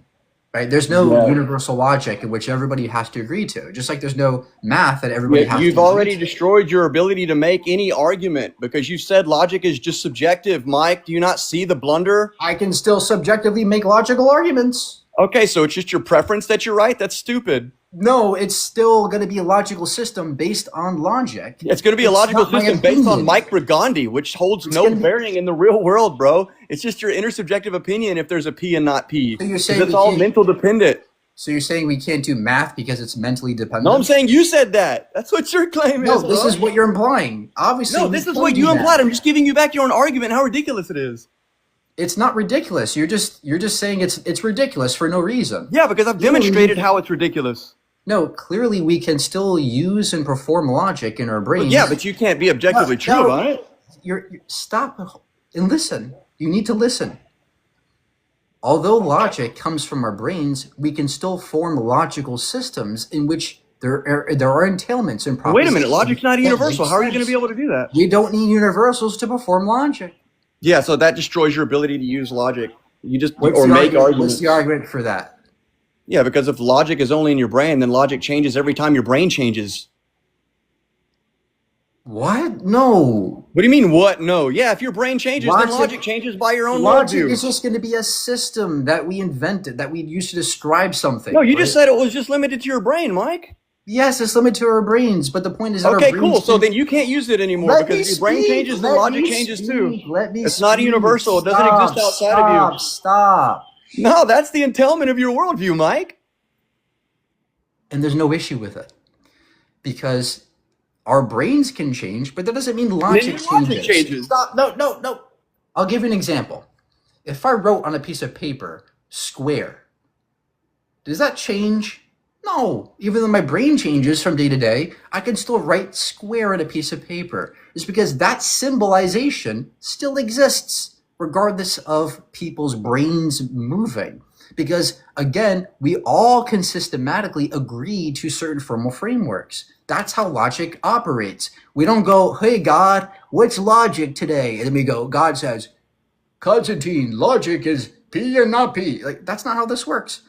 Right? There's no Yeah. universal logic in which everybody has to agree to. Just like there's no math that everybody has You've to already agree to. destroyed your ability to make any argument because you said logic is just subjective. Mike, do you not see the blunder? I can still subjectively make logical arguments. Okay, so it's just your preference that you're right. That's stupid. No, it's still going to be a logical system based on logic. It's going to be a It's logical not my system based on opinion. Mike Brigandi, which holds no gonna be- bearing in the real world, bro. It's just your intersubjective opinion if there's a P and not P. So you're 'Cause saying it's we all can't- mental dependent. So you're saying we can't do math because it's mentally dependent? No, I'm saying you said that. That's what your claim No, is. this bro. is what you're implying. Obviously, No, we this is can what do you that. implied. I'm just giving you back your own argument. How ridiculous it is. It's not ridiculous. You're just saying it's ridiculous for no reason. Yeah, because I've demonstrated how it's ridiculous. No, clearly we can still use and perform logic in our brains. Yeah, but you can't be objectively No, true no. about it. You're stop and listen. You need to listen. Although logic comes from our brains, we can still form logical systems in which there are entailments and Wait a minute, propositions logic's not that universal. make How are you going to sense. be able to do that? We don't need universals to perform logic. Yeah, so that destroys your ability to use logic. You just What's or the make argument? arguments. What's the argument for that? Yeah, because if logic is only in your brain, then logic changes every time your brain changes. What? No. What do you mean? What? No. Yeah, if your brain changes, then Logic- logic changes by your own Logic worldview. is just going to be a system that we invented, that we use to describe something. No, you just right? said it was just limited to your brain, Mike. Yes, it's limited to our brains, but the point is that Okay, our brains cool. So can- then you can't use it anymore Let me because if your brain speak, changes, then let logic me changes speak, too. Let me It's not speak. universal. It doesn't Stop, exist outside of you. Stop. No, that's the entailment of your worldview, Mike. And there's no issue with it because our brains can change, but that doesn't mean logic your logic changes. Stop. No. I'll give you an example. If I wrote on a piece of paper square, does that change? No. Even though my brain changes from day to day, I can still write square on a piece of paper. It's because that symbolization still exists regardless of people's brains moving. Because again, we all can systematically agree to certain formal frameworks. That's how logic operates. We don't go, hey God, what's logic today? And then we go, God says, Constantine, logic is P and not P. Like, that's not how this works.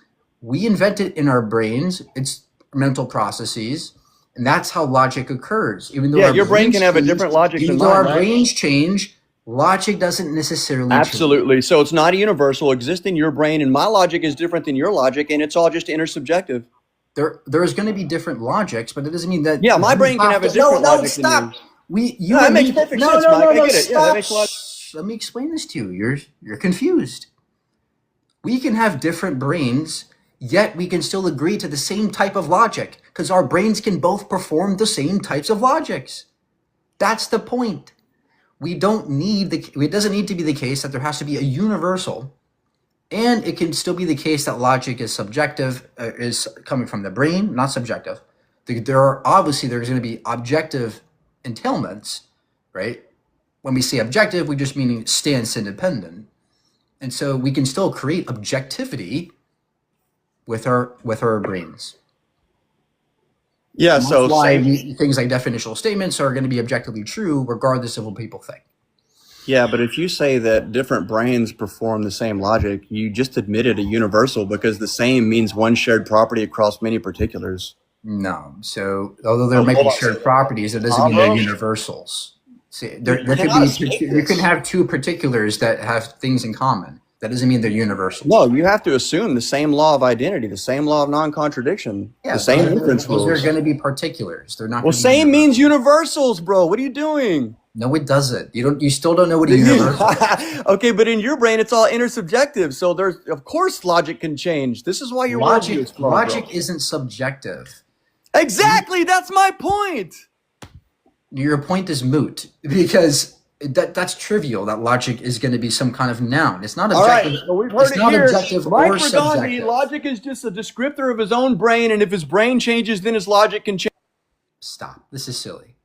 We invent it in our brains. It's mental processes. And that's how logic occurs. Even though Yeah, our your brain brains can have a change, different logic even than though mine, our right? brains change, logic doesn't necessarily change. Absolutely. So it's not a universal. Exists in your brain, and my logic is different than your logic, and it's all just intersubjective. There's going to be different logics, but it doesn't mean that. Yeah, my you brain can have a to- different no, logic than stop. yours. You No, that and makes me- perfect no, sense, no, Mike. no, I no, get it. Yeah, that stop. makes a lot- Shh. Let me explain this to you. You're confused. We can have different brains yet we can still agree to the same type of logic because our brains can both perform the same types of logics. That's the point. We don't need it doesn't need to be the case that there has to be a universal, and it can still be the case that logic is subjective, is coming from the brain, not subjective. There's going to be objective entailments, right? When we say objective, we just mean stance independent. And so we can still create objectivity with our brains. Yeah. And So that's why same, things like definitional statements are going to be objectively true regardless of what people think. yeah, but if you say that different brains perform the same logic, you just admitted a universal because the same means one shared property across many particulars. No. So although there might hold be on a shared second. properties, it doesn't mean they're Bro, universals. See, you there could cannot be escape you can this. have two particulars that have things in common. That doesn't mean they're universals. No, you have to assume the same law of identity, the same law of non-contradiction, Yeah, the same inference those are rules. going to be particulars. They're not Well, going to be same universals. means universals, bro. What are you doing? No, it doesn't. You still don't know what a universal is. Okay, but in your brain, it's all intersubjective. So there's, of course, logic can change. This is why your worldview is flawed, Logic bro. isn't subjective. Exactly. That's my point. Your point is moot because that's trivial. That logic is going to be some kind of noun. It's not All right. objective. So we've heard It's it not here. objective Mike or Verdandi, subjective. logic is just a descriptor of his own brain, and if his brain changes, then his logic can change. Stop. This is silly.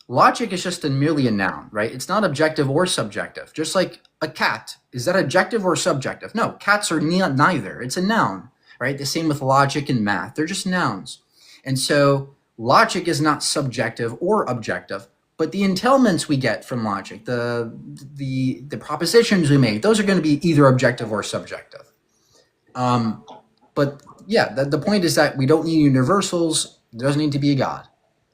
Logic is just merely a noun, right? It's not objective or subjective. Just like a cat. Is that objective or subjective? No, cats are neither. It's a noun, right? The same with logic and math. They're just nouns. And so logic is not subjective or objective, but the entailments we get from logic, the propositions we make, those are going to be either objective or subjective. But yeah, the point is that we don't need universals. There doesn't need to be a God.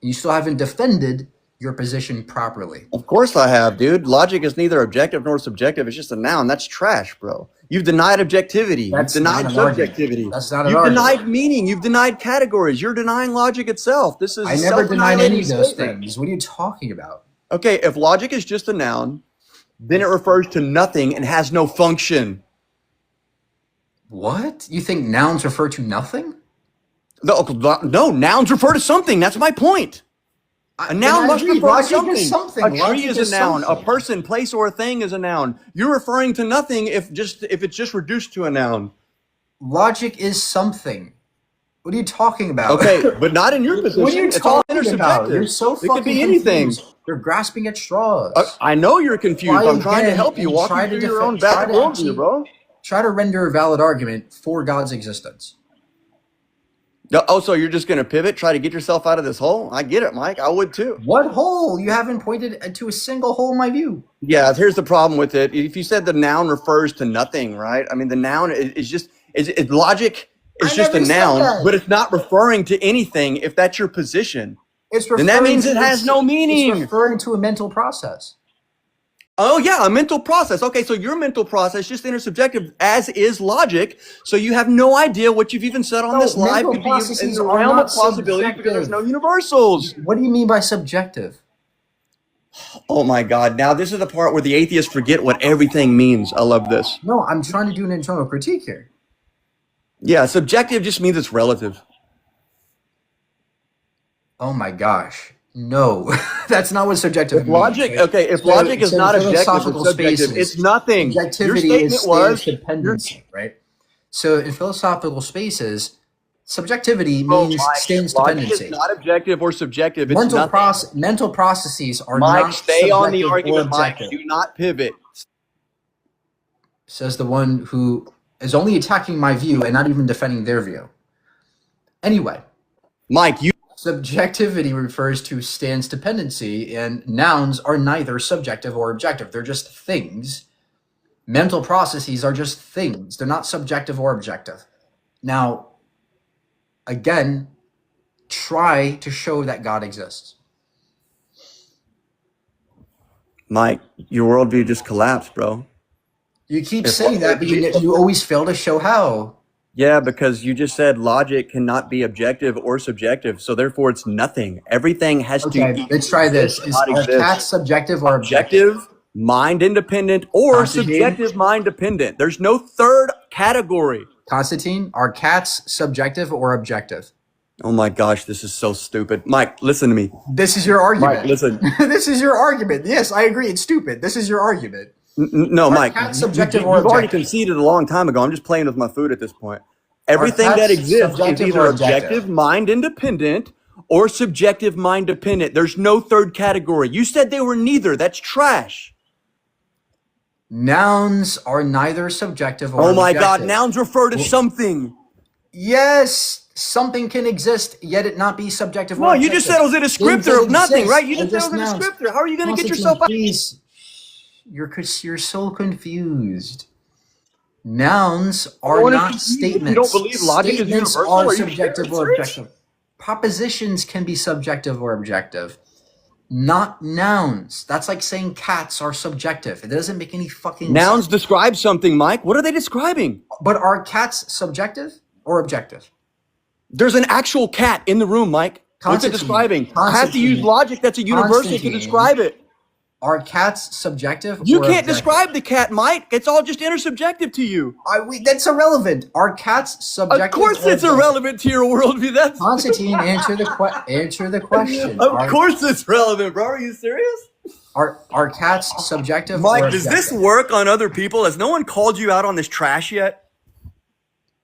You still haven't defended your position properly. Of course I have, dude. Logic is neither objective nor subjective. It's just a noun. That's trash, bro. You've denied objectivity. That's You've denied not an argument. subjectivity. That's not an You've argument. denied meaning. You've denied categories. You're denying logic itself. This is I never denied any of those statement. things. What are you talking about? Okay, if logic is just a noun, then it refers to nothing and has no function. What? You think nouns refer to nothing? No, nouns refer to something. That's my point. A noun must refer to Logic something. is something. A tree Logic is a noun. A something. person, place, or a thing is a noun. You're referring to nothing if it's just reduced to a noun. Logic is something. What are you talking about? Okay, but not in your position. What are you It's all talking about? intersubjective. You're so It fucking could be anything. confused. You're grasping at straws. I know you're confused. Try I'm trying to again help you. and Walk try you through to your own defend- try bad to actually- worldview, bro. Try to render a valid argument for God's existence. Oh, so you're just going to pivot, try to get yourself out of this hole? I get it, Mike. I would too. What hole? You haven't pointed to a single hole in my view. Yeah, here's the problem with it. If you said the noun refers to nothing, right? I mean, the noun is just logic is I just a never said noun, that. but it's not referring to anything. If that's your position, It's then that referring means it to- has no meaning. It's referring to a mental process. Oh yeah, a mental process. Okay, so your mental process is just intersubjective, as is logic. So you have no idea what you've even said on No, this live mental could be in processes the are realm not of possibility because there's subjective. no universals. What do you mean by subjective? Oh my God! Now this is the part where the atheists forget what everything means. I love this. No, I'm trying to do an internal critique here. Yeah, subjective just means it's relative. Oh my gosh. No, that's not what subjective means. Logic, right? okay, if So- logic is so not objective, philosophical it's subjective. spaces, It's nothing. Your Objectivity statement is was stance dependency, right? So in philosophical spaces, subjectivity Oh, means Mike, stance logic dependency. is not objective or subjective. It's Mental, nothing. mental processes are Mike, not stay on the subjective or argument, Mike. objective. Do not pivot. Says the one who is only attacking my view and not even defending their view. Anyway, Mike, you subjectivity refers to stance dependency, and nouns are neither subjective or objective. They're just things. Mental processes are just things. They're not subjective or objective. Now, again, try to show that God exists. Mike, your worldview just collapsed, bro. You keep saying that, but you always fail to show how. Yeah, because you just said logic cannot be objective or subjective, so therefore it's nothing. Everything has Okay, to let's try this. exist, Is not are exist. cats subjective or objective? Objective, mind independent, or Conjugated. subjective mind dependent. There's no third category. Constantine, are cats subjective or objective? Oh my gosh, this is so stupid. Mike, listen to me. This is your argument. Mike, listen. This is your argument. Yes, I agree. It's stupid. This is your argument. No, Are Mike. cats subjective or You've already objective? conceded a long time ago. I'm just playing with my food at this point. Everything cats that exists is subjective either or objective? objective, mind independent, or subjective, mind dependent. There's no third category. You said they were neither. That's trash. Nouns are neither subjective or Oh my God, objective. nouns refer to something. Yes, something can exist, yet it not be subjective No, or you objective. just said it was a descriptor Things of nothing, exist right? You are just said it was a nouns. descriptor. How are you going to get Constantine, yourself out? please. You're so confused. Nouns are What is not confused? You statements. don't believe logic is Statements universal? are Are you subjective or serious? objective. Propositions can be subjective or objective. Not nouns. That's like saying cats are subjective. It doesn't make any fucking Nouns sense. describe something, Mike. What are they describing? But are cats subjective or objective? There's an actual cat in the room, Mike. What's it Constantine. describing? I have to use Constantine. logic that's a universal to Constantine. describe it. Are cats subjective? You or can't objective? describe the cat, Mike. It's all just intersubjective to you. That's irrelevant. Are cats subjective? Of course or it's objective? irrelevant to your worldview. That's Constantine, answer the question. of course it's relevant, bro. Are you serious? Are cats subjective? Mike, or does this objective? work on other people? Has no one called you out on this trash yet?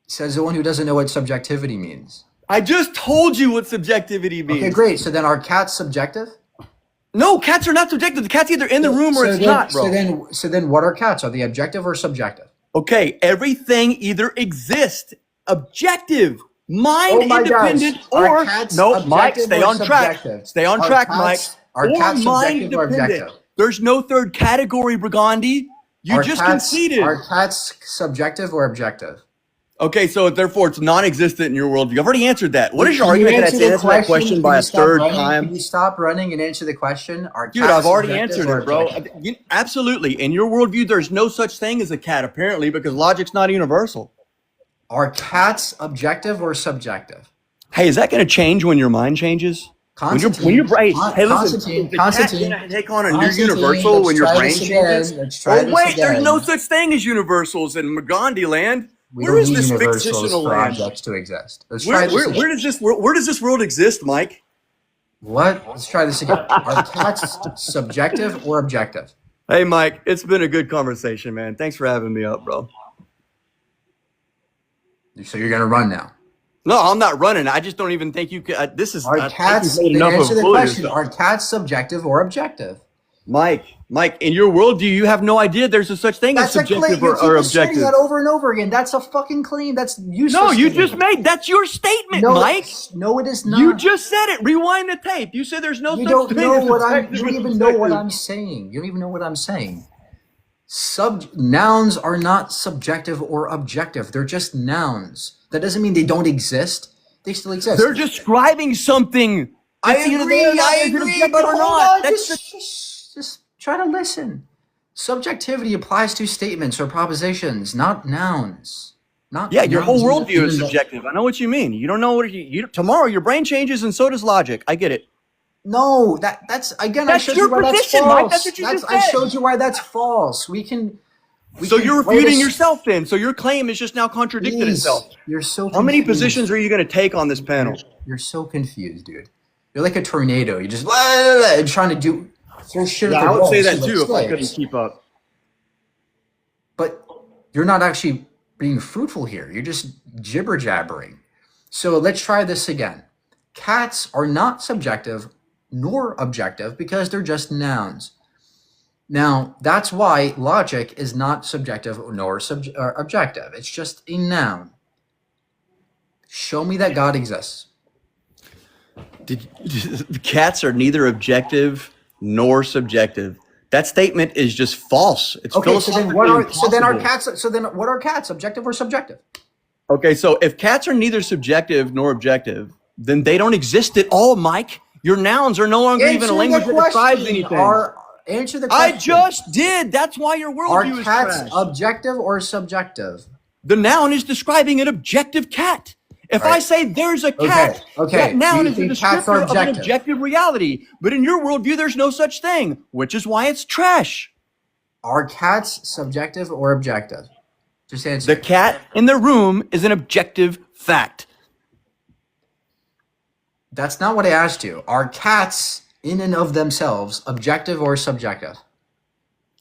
Says the one who doesn't know what subjectivity means. I just told you what subjectivity means. Okay, great. So then, are cats subjective? No, cats are not subjective. The cat's either in the room or So it's then- not, bro. So then, what are cats? Are they objective or subjective? Okay, everything either exists, objective, mind Oh my independent, gosh. Are or cats no, Mike, objective stay or on track. subjective? Stay on Are track, cats- Mike. are Or cats mind subjective or dependent. objective? There's no third category, Brigandi. You Are just cats- conceded. Are cats subjective or objective? Okay, so therefore it's non-existent in your worldview. I've already answered that. What is your Can you argument? Can I answer the answer that question Can by you a stop third running? time? Can you stop running and answer the question? Are Dude, cats I've already subjective answered or it, bro. objective? Absolutely. In your worldview, there's no such thing as a cat, apparently, because logic's not universal. Are cats objective or subjective? Hey, is that going to change when your mind changes? Constantine, When your brain, hey, listen, Constantine, the cat's Constantine, gonna take on a new Constantine, universal let's when your try brain this again. changes. Let's try Oh this wait, there's again. no such thing as universals in Magandhi land. We Where don't is need this universals fictional for land? objects to exist. Let's try Where, this where, again. where does this world exist, Mike? What? Let's try this again. Are cats subjective or objective? Hey, Mike, it's been a good conversation, man. Thanks for having me up, bro. So you're gonna run now. No, I'm not running. I just don't even think you could. This is. Are I think cats? you've made Then enough answer of the bullying question. yourself. Are cats subjective or objective? Mike, in your worldview, you have no idea there's a such thing as That's a claim. subjective You or keep saying objective. that over and over again. That's a fucking claim. That's useless. No, you to just me. made. That's your statement, No, Mike. No, it is not. You just said it. Rewind the tape. You said there's no You such don't thing know as what I'm. subjective You don't or even know what subjective. I'm saying. You don't even know what I'm saying. Nouns are not subjective or objective. They're just nouns. That doesn't mean they don't exist. They still exist. They're describing something. I It's either agree. there or not, I is it agree. objective But or hold not. on. That's Just try to listen. Subjectivity applies to statements or propositions, not nouns. Not Yeah, your whole nouns. worldview is subjective. I know what you mean. You don't know what you tomorrow your brain changes and so does logic. I get it. No, that's again. That's I showed your you why that's position, false. Mike. That's what you just I said. showed you why that's false. We can. So you're wait a refuting s- yourself then. So your claim is just now contradicted Please. itself. You're so. How many confused. positions are you going to take on this panel? You're so confused, dude. You're like a tornado. You just and trying to do throw shit. at Yeah, the I would wall, say see that what too if I sticks. couldn't keep up. But you're not actually being fruitful here. You're just jibber jabbering. So let's try this again. Cats are not subjective nor objective because they're just nouns. Now, that's why logic is not subjective nor objective. It's just a noun. Show me that God exists. Cats are neither objective nor subjective. That statement is just false. It's Okay, so then what are impossible. so then what are cats? Objective or subjective? Okay, so if cats are neither subjective nor objective, then they don't exist at all, Mike. Your nouns are no longer even a language that describes anything. Answer the I question. just did. That's why your Are worldview is cats trash. objective or subjective? The noun is describing an objective cat. If I Right. say there's a cat, okay. that noun Do is you a think cats descriptor are of an objective? objective reality. But in your worldview, there's no such thing, which is why it's trash. Are cats subjective or objective? Just answer. The cat in the room is an objective fact. The cat in the room is an objective fact. That's not what I asked you. Are cats in and of themselves objective or subjective?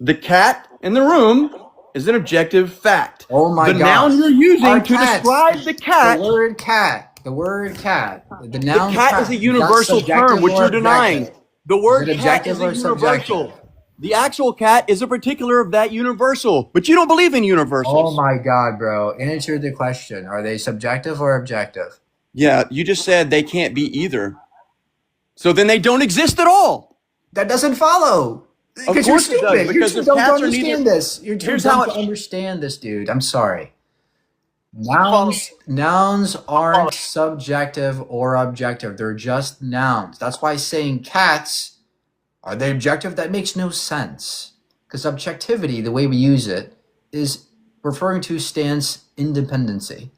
The cat in the room is an objective fact. Oh my The gosh. noun you're using Are to cats- describe the cat, The word cat. The word cat. The the noun cat is a that's universal subjective term, which or you're denying. objective? The word Is it cat is objective a or subjective? universal. The actual cat is a particular of that universal, but you don't believe in universals. Oh my god, bro. Answer the question. Are they subjective or objective? Yeah, you just said they can't be either. So then they don't exist at all. That doesn't follow. Because you're course it does, stupid. You're because too if dumb to cats are understand neither- this. You're too Here's dumb how to it- understand this, dude. I'm sorry. Nouns aren't subjective or objective. They're just nouns. That's why saying cats, are they objective? That makes no sense. Because objectivity, the way we use it, is referring to stance independency.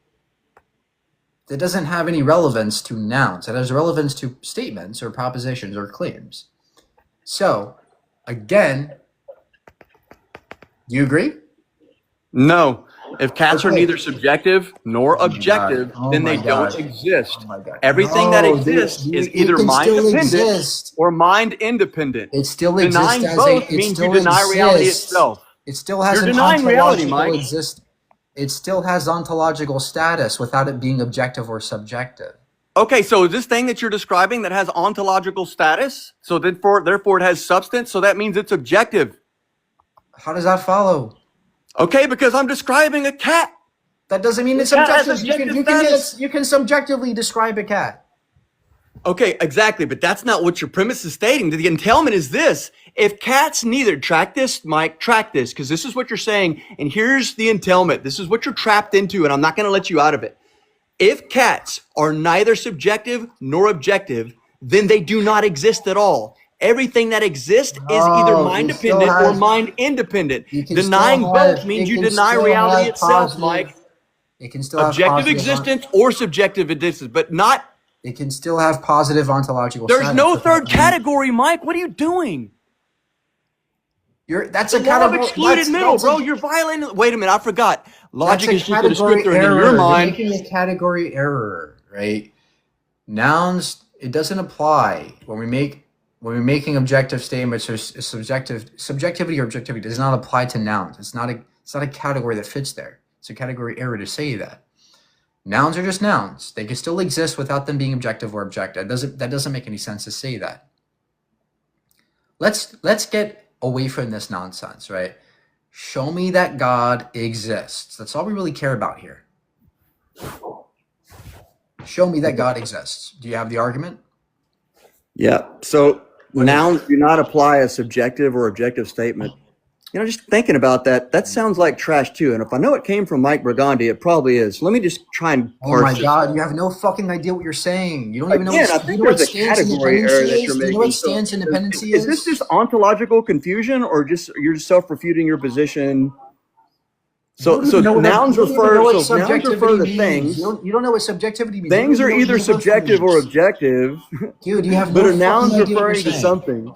That doesn't have any relevance to nouns. It has relevance to statements or propositions or claims. So, again, do you agree? No. If cats are Okay. neither subjective nor my objective, God. Oh then my they God. don't exist. Oh my God. Everything that No, exists dude, is it either can mind still dependent exist. or mind independent. It still exists Denying as both it means you still deny reality exists. itself. It still has You're an denying reality, ontological Mike. It still has ontological status without it being objective or subjective. Okay, so this thing that you're describing that has ontological status, so therefore it has substance, so that means it's objective. How does that follow? Okay, because I'm describing a cat. That doesn't mean it's cat has subjective. objective You can subjectively describe a cat. Okay, exactly, but that's not what your premise is stating. The entailment is this. If cats neither, track this, Mike, track this, because this is what you're saying, and here's the entailment. This is what you're trapped into, and I'm not going to let you out of it. If cats are neither subjective nor objective, then they do not exist at all. Everything that exists is either No, mind it still dependent or has- mind independent. You can Denying still both have- means it you can deny still reality have itself, positive- Mike. It can still have Objective positive existence or subjective existence, but not. It can still have positive ontological There's status. no third category, Mike. What are you doing? That's The a law of category. excluded middle, bro. You're violating. Wait a minute, I forgot. Logic is just a category descriptor, and in error. your mind, You're making a category error, right? Nouns, it doesn't apply when we're making objective statements or subjectivity or objectivity does not apply to nouns. It's not a category that fits there. It's a category error to say that. Nouns are just nouns. They can still exist without them being objective or objective. That doesn't make any sense to say that. Let's get away from this nonsense, right? Show me that God exists. That's all we really care about here. Show me that God exists. Do you have the argument? yeah. So nouns do not apply a subjective or objective statement. You know, just thinking about that, that sounds like trash too. And if I know it came from Mike Burgundy, it probably is. Let me just try and Oh parse my this. God, you have no fucking idea what you're saying. You don't even know Again, I what, think you know what there's a stance category independency error that is? you're Do you know making. what So stance independency is this just ontological confusion, or just you're just self-refuting your position? So You don't even know what nouns you don't even refer know what so nouns refer subjectivity to means. things. You don't know what subjectivity means. Things You are don't even know either what universal subjective or means. objective, Dude, you have but no a noun's fucking idea what referring you're to saying. something.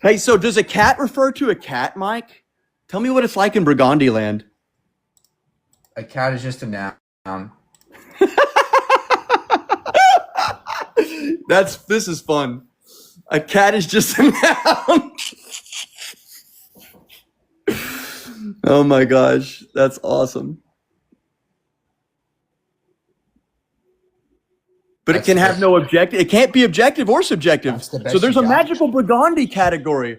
Hey, so does a cat refer to a cat, Mike? Tell me what it's like in Burgundy land. A cat is just a noun. This is fun. A cat is just a noun. Oh my gosh, that's awesome. But That's it can the have best. no objective. It can't be objective or subjective. That's the best So there's you a got. magical Burgundy category.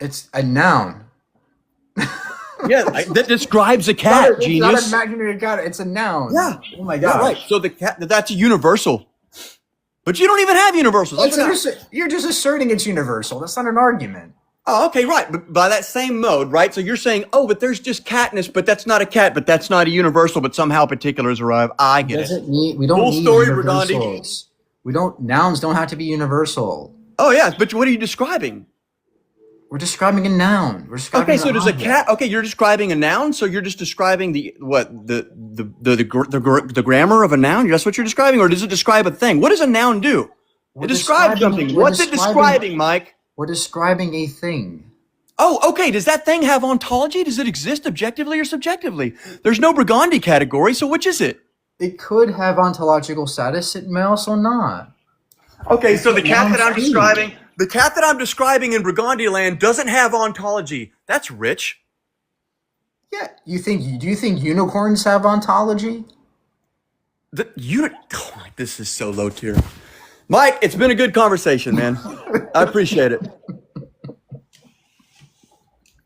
It's a noun. Yeah, that describes a cat, It's genius. not an imaginary cat. It's a noun. Yeah. Oh my Yeah, God. right. So the cat, that's a universal. But you don't even have universals. You're just asserting it's universal. That's not an argument. Oh, okay, right. But by that same mode, right? So you're saying, oh, but there's just catness, but that's not a cat, but that's not a universal, but somehow particulars arrive. I get it. We don't Full need story, universals. Nouns don't have to be universal. Oh, yeah, but what are you describing? We're describing a noun. We're describing Okay, so an does a object. cat? Okay, you're describing a noun, so you're just describing the grammar of a noun. That's what you're describing, or does it describe a thing? What does a noun do? We're It describes describing- something. we're What's it describing, Mike? We're describing a thing. Oh, okay. Does that thing have ontology? Does it exist objectively or subjectively? There's no Burgundy category, so which is it? It could have ontological status. It may also not. Okay, so the cat that I'm Speed. describing, in Burgundy land doesn't have ontology. That's rich. Yeah. Do you think unicorns have ontology? This is so low tier. Mike, it's been a good conversation, man. I appreciate it.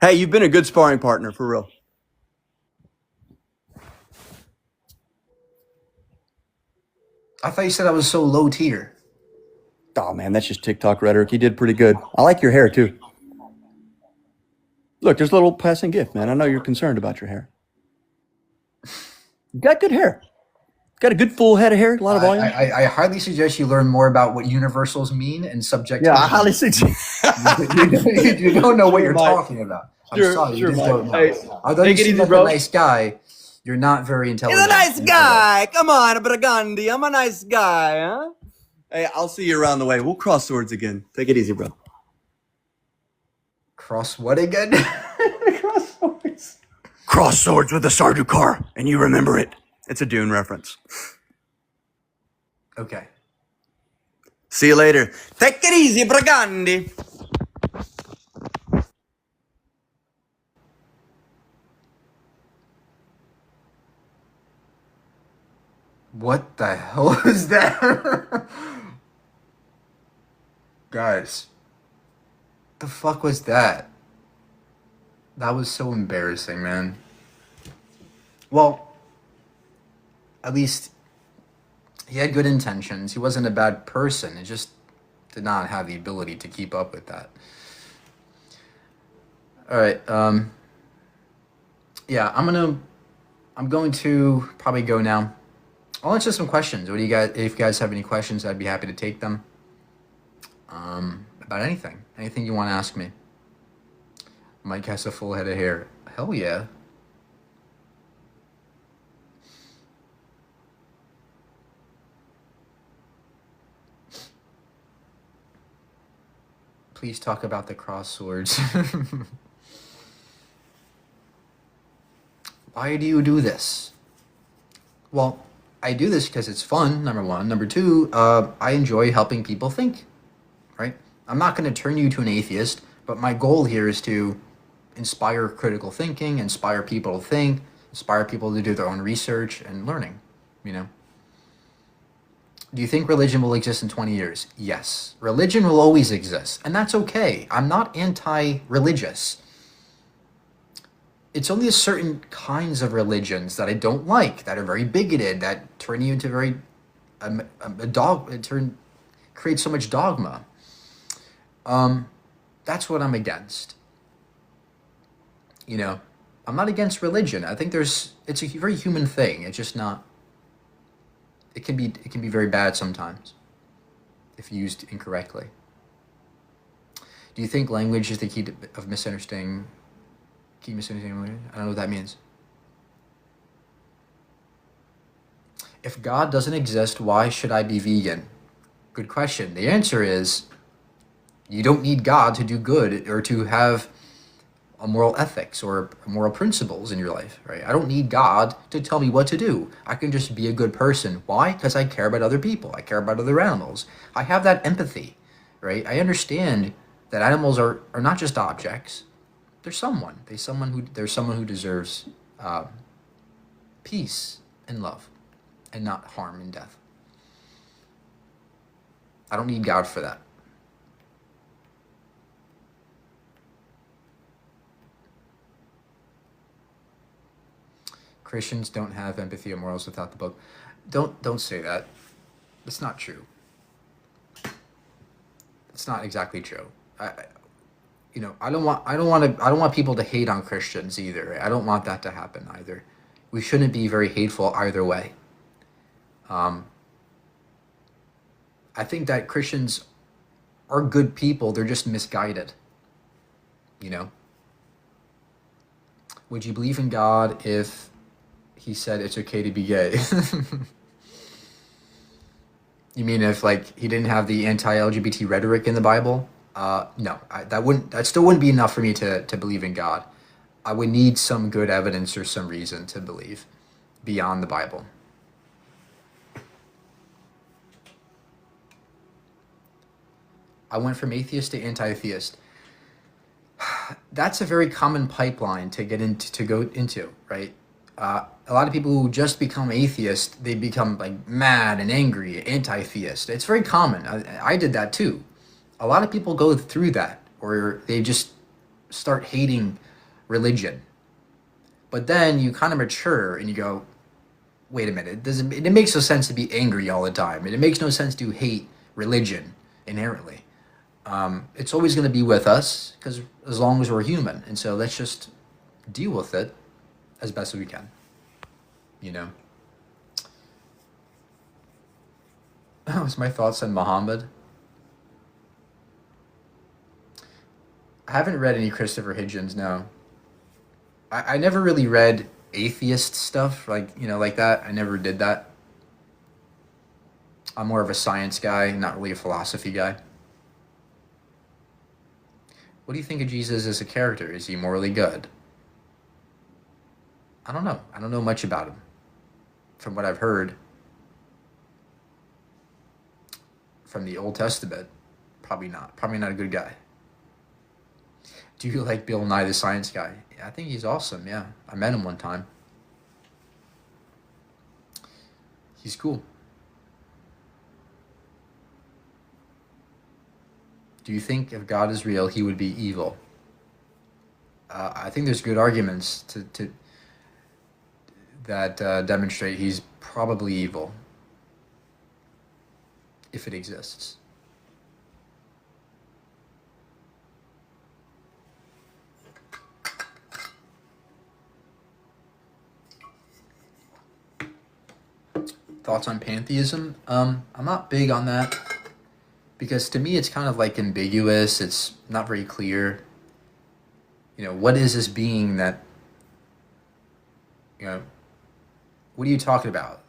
Hey, you've been a good sparring partner, for real. I thought you said I was so low tier. Oh, man, that's just TikTok rhetoric. You did pretty good. I like your hair, too. Look, there's a little passing gift, man. I know you're concerned about your hair. You got good hair. Got a good full head of hair, a lot of volume. I highly suggest you learn more about what universals mean and subjectivity. Yeah, I highly suggest. You don't know what you're Mike. talking about. I'm Sure, sorry, sure, you just Mike. don't know. Hey, Although you take it seem easy, like bro. a nice guy, you're not very intelligent. He's a nice guy. Come on, Burgundy. I'm a nice guy, huh? Hey, I'll see you around the way. We'll cross swords again. Take it easy, bro. Cross what again? Cross swords. Cross swords with the Sardaukar, and you remember it. It's a Dune reference. Okay. See you later. Take it easy, Burgundy. What the hell is that? Guys, the fuck was that? That was so embarrassing, man. Well, at least he had good intentions. He wasn't a bad person. It just did not have the ability to keep up with that. All right. Yeah, I'm going to probably go now. I'll answer some questions. What do you guys? If you guys have any questions, I'd be happy to take them. About anything you want to ask me. Mike has a full head of hair. Hell yeah. Please talk about the cross swords. Why do you do this? Well, I do this because it's fun, number one. Number two, I enjoy helping people think, right? I'm not going to turn you to an atheist, but my goal here is to inspire critical thinking, inspire people to think, inspire people to do their own research and learning, you know? Do you think religion will exist in 20 years? Yes. Religion will always exist, and that's okay. I'm not anti-religious. It's only certain kinds of religions that I don't like, that are very bigoted, that turn you into very create so much dogma. That's what I'm against. You know, I'm not against religion. I think it's a very human thing. It's just not. It can be very bad sometimes if used incorrectly. Do you think language is the key of misunderstanding? I don't know what that means. If God doesn't exist, why should I be vegan? Good question. The answer is you don't need God to do good or to have a moral ethics or moral principles in your life, right? I don't need God to tell me what to do. I can just be a good person. Why? Because I care about other people. I care about other animals. I have that empathy, right? I understand that animals are not just objects. There's someone. There's someone who deserves peace and love, and not harm and death. I don't need God for that. Christians don't have empathy or morals without the book. Don't say that. That's not true. It's not exactly true. I don't want people to hate on Christians either. I don't want that to happen either. We shouldn't be very hateful either way. I think that Christians are good people. They're just misguided. You know? Would you believe in God if he said it's okay to be gay? You mean if, like, he didn't have the anti-LGBT rhetoric in the Bible? No, that still wouldn't be enough for me to believe in God. I would need some good evidence or some reason to believe beyond the Bible. I went from atheist to anti-theist. That's a very common pipeline to go into, right? A lot of people who just become atheist, they become like mad and angry, anti-theist. It's very common. I did that too. A lot of people go through that, or they just start hating religion. But then you kind of mature and you go, wait a minute, it makes no sense to be angry all the time. It makes no sense to hate religion inherently. It's always going to be with us because as long as we're human. And so let's just deal with it as best as we can. You know? That was my thoughts on Muhammad. I haven't read any Christopher Hitchens, no. I never really read atheist stuff, like that. I never did that. I'm more of a science guy, not really a philosophy guy. What do you think of Jesus as a character? Is he morally good? I don't know. I don't know much about him. From what I've heard from the Old Testament, probably not. Probably not a good guy. Do you like Bill Nye the Science Guy? Yeah, I think he's awesome, yeah. I met him one time. He's cool. Do you think if God is real, he would be evil? I think there's good arguments that demonstrate he's probably evil, if it exists. Thoughts on pantheism? I'm not big on that because to me it's kind of like ambiguous. It's not very clear. What is this being that, what are you talking about?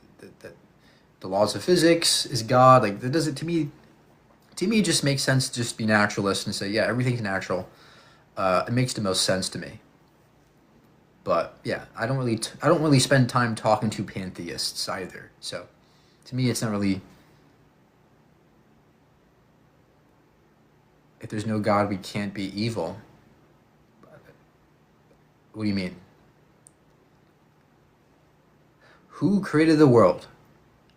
The laws of physics is God? Like, that doesn't, to me it just makes sense to just be naturalist and say, yeah, everything's natural. It makes the most sense to me. But yeah, I don't really spend time talking to pantheists either. So to me, it's not really, if there's no God, we can't be evil. What do you mean? Who created the world?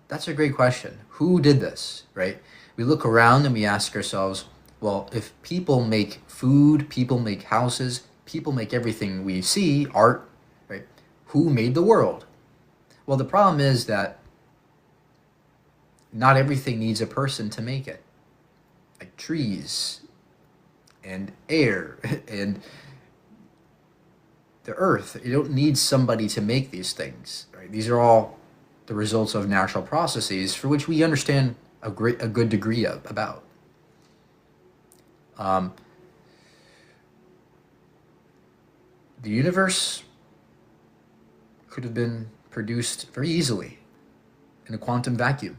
That's a great question. Who did this, right? We look around and we ask ourselves, well, if people make food, people make houses, people make everything we see, art, right? Who made the world? Well, the problem is that not everything needs a person to make it. Like trees and air and the earth. You don't need somebody to make these things, right? These are all the results of natural processes for which we understand a good degree about. The universe could have been produced very easily in a quantum vacuum.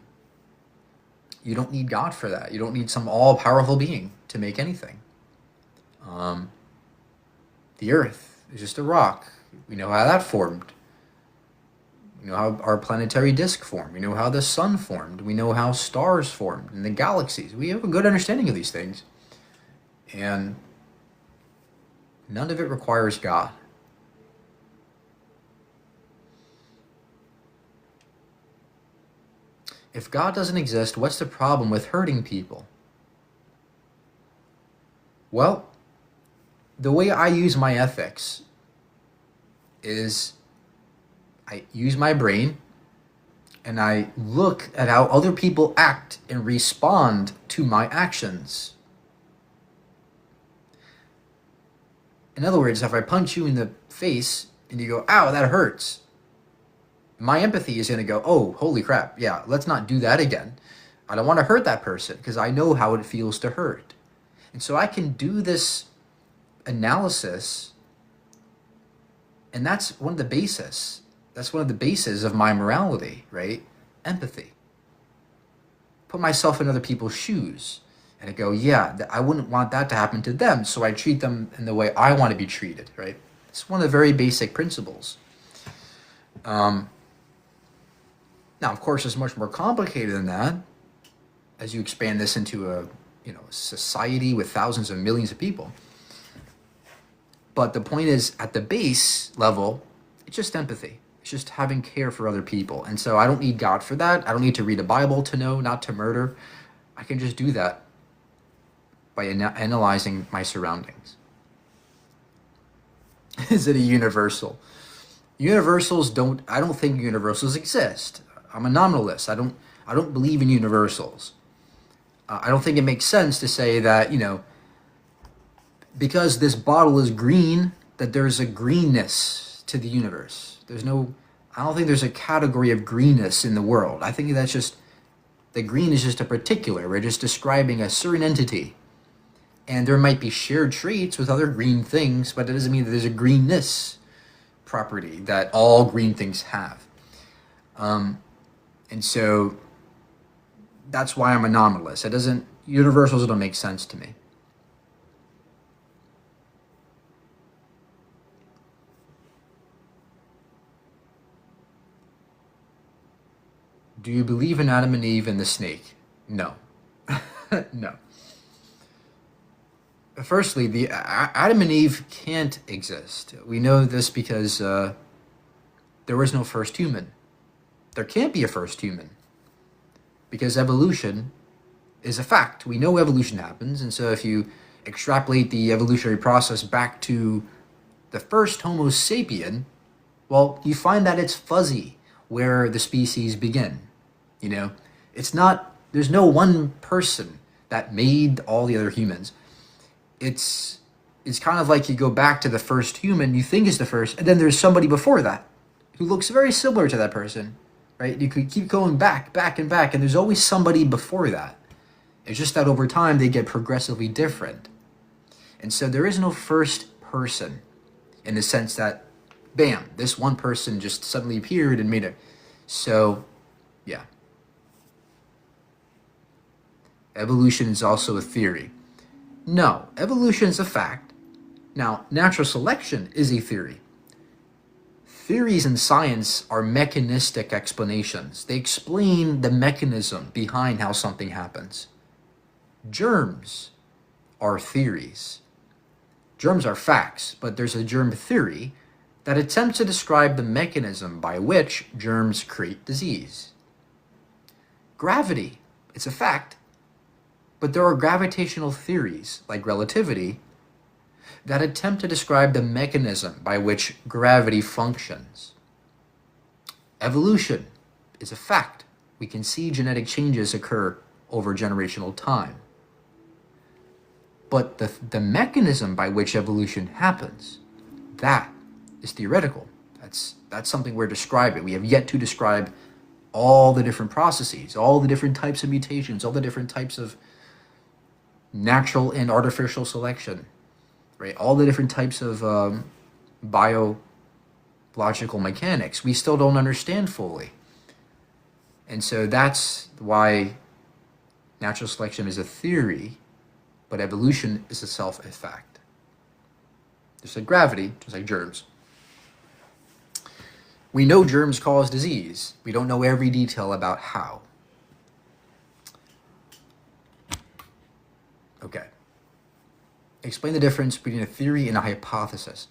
You don't need God for that. You don't need some all-powerful being to make anything. The earth is just a rock. We know how that formed. We know how our planetary disk formed. We know how the sun formed. We know how stars formed and the galaxies. We have a good understanding of these things. And none of it requires God. If God doesn't exist, what's the problem with hurting people? Well, the way I use my ethics is I use my brain and I look at how other people act and respond to my actions. In other words, if I punch you in the face and you go, ow, that hurts, my empathy is going to go, oh, holy crap, yeah, let's not do that again. I don't want to hurt that person because I know how it feels to hurt. And so I can do this analysis, and that's one of the bases. That's one of the bases of my morality, right? Empathy. Put myself in other people's shoes. And I go, yeah, I wouldn't want that to happen to them, so I treat them in the way I want to be treated, right? It's one of the very basic principles. Now, of course, it's much more complicated than that. As you expand this into a society with thousands of millions of people. But the point is, at the base level, it's just empathy. It's just having care for other people. And so I don't need God for that. I don't need to read the Bible to know not to murder. I can just do that by analyzing my surroundings. Is it a universal? I don't think universals exist. I'm a nominalist. I don't believe in universals. I don't think it makes sense to say that, because this bottle is green, that there's a greenness to the universe. I don't think there's a category of greenness in the world. I think that's just, the green is just a particular. We're just describing a certain entity. And there might be shared traits with other green things, but it doesn't mean that there's a greenness property that all green things have. And so that's why I'm a nominalist. Universals don't make sense to me. Do you believe in Adam and Eve and the snake? No. No. Firstly, the Adam and Eve can't exist. We know this because there was no first human. There can't be a first human because evolution is a fact. We know evolution happens, and so if you extrapolate the evolutionary process back to the first Homo sapien, well, you find that it's fuzzy where the species begin. There's no one person that made all the other humans. It's kind of like you go back to the first human you think is the first, and then there's somebody before that who looks very similar to that person, right? You could keep going back, and back, and there's always somebody before that. It's just that over time they get progressively different. And so there is no first person in the sense that, bam, this one person just suddenly appeared and made it. So, yeah. Evolution is also a theory. No, evolution is a fact. Now, natural selection is a theory. Theories in science are mechanistic explanations. They explain the mechanism behind how something happens. Germs are theories. Germs are facts, but there's a germ theory that attempts to describe the mechanism by which germs create disease. Gravity, it's a fact, but there are gravitational theories, like relativity, that attempt to describe the mechanism by which gravity functions. Evolution is a fact. We can see genetic changes occur over generational time. But the mechanism by which evolution happens, that is theoretical. That's something we're describing. We have yet to describe all the different processes, all the different types of mutations, all the different types of natural and artificial selection, right? All the different types of biological mechanics we still don't understand fully. And so that's why natural selection is a theory, but evolution is itself a fact. Just like gravity, just like germs. We know germs cause disease. We don't know every detail about how. Okay. Explain the difference between a theory and a hypothesis.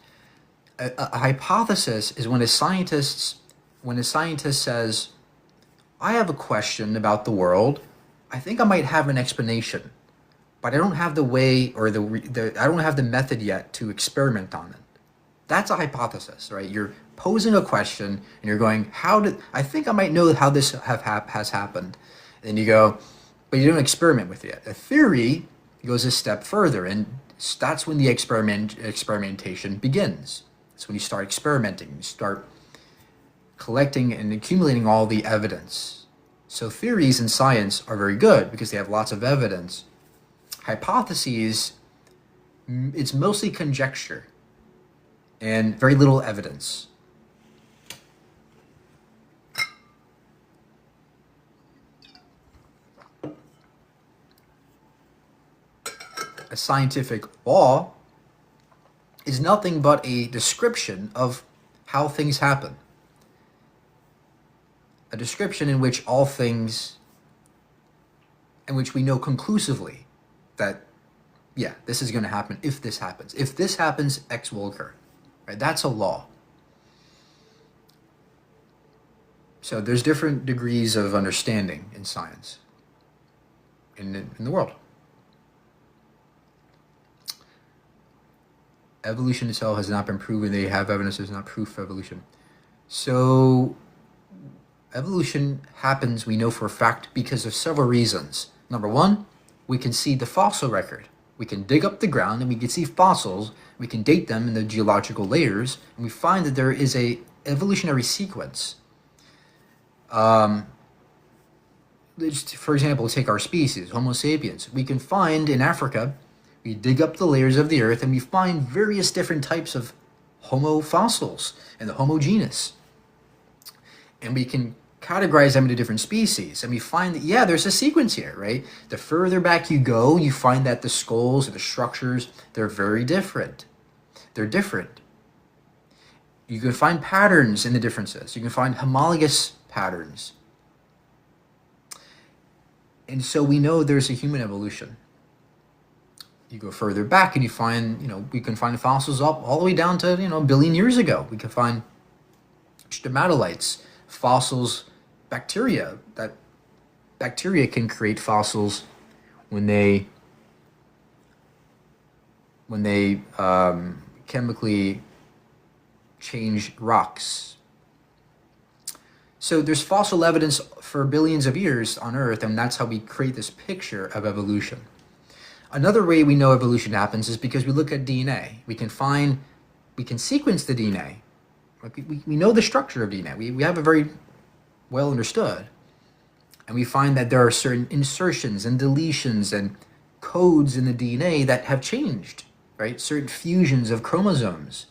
A hypothesis is when a scientist says, I have a question about the world. I think I might have an explanation, but I don't have the way or I don't have the method yet to experiment on it. That's a hypothesis, right? You're posing a question and you're going, I think I might know how this has happened. And you go, but you don't experiment with it. A theory goes a step further, and that's when the experimentation begins. That's when you start experimenting. You start collecting and accumulating all the evidence. So theories in science are very good because they have lots of evidence. Hypotheses, it's mostly conjecture and very little evidence. scientific law is nothing but a description of how things happen. A description in which we know conclusively that, yeah, this is going to happen if this happens. If this happens, X will occur. Right? That's a law. So there's different degrees of understanding in science, in the world. Evolution itself has not been proven. They have evidence there's not proof of evolution. So evolution happens, we know for a fact, because of several reasons. Number one, we can see the fossil record. We can dig up the ground and we can see fossils. We can date them in the geological layers, and we find that there is a evolutionary sequence. For example, take our species, Homo sapiens. We can find in Africa, we dig up the layers of the earth and we find various different types of Homo fossils in the Homo genus. And we can categorize them into different species. And we find that, yeah, there's a sequence here, right? The further back you go, you find that the skulls and the structures, they're very different. They're different. You can find patterns in the differences. You can find homologous patterns. And so we know there's a human evolution. You go further back and you find, we can find fossils up all the way down to, a billion years ago. We can find stromatolites, fossils, bacteria. That bacteria can create fossils when they chemically change rocks. So there's fossil evidence for billions of years on Earth, and that's how we create this picture of evolution. Another way we know evolution happens is because we look at DNA. We can sequence the DNA. We know the structure of DNA. We have it very well understood. And we find that there are certain insertions and deletions and codes in the DNA that have changed, right? Certain fusions of chromosomes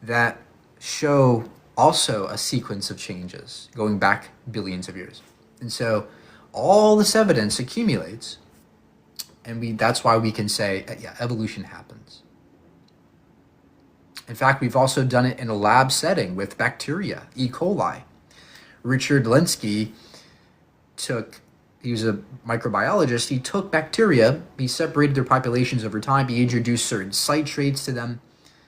that show also a sequence of changes going back billions of years. And so all this evidence accumulates, and that's why we can say, yeah, evolution happens. In fact, we've also done it in a lab setting with bacteria, E. coli. Richard Lenski he was a microbiologist, he took bacteria, he separated their populations over time, he introduced certain citrates to them,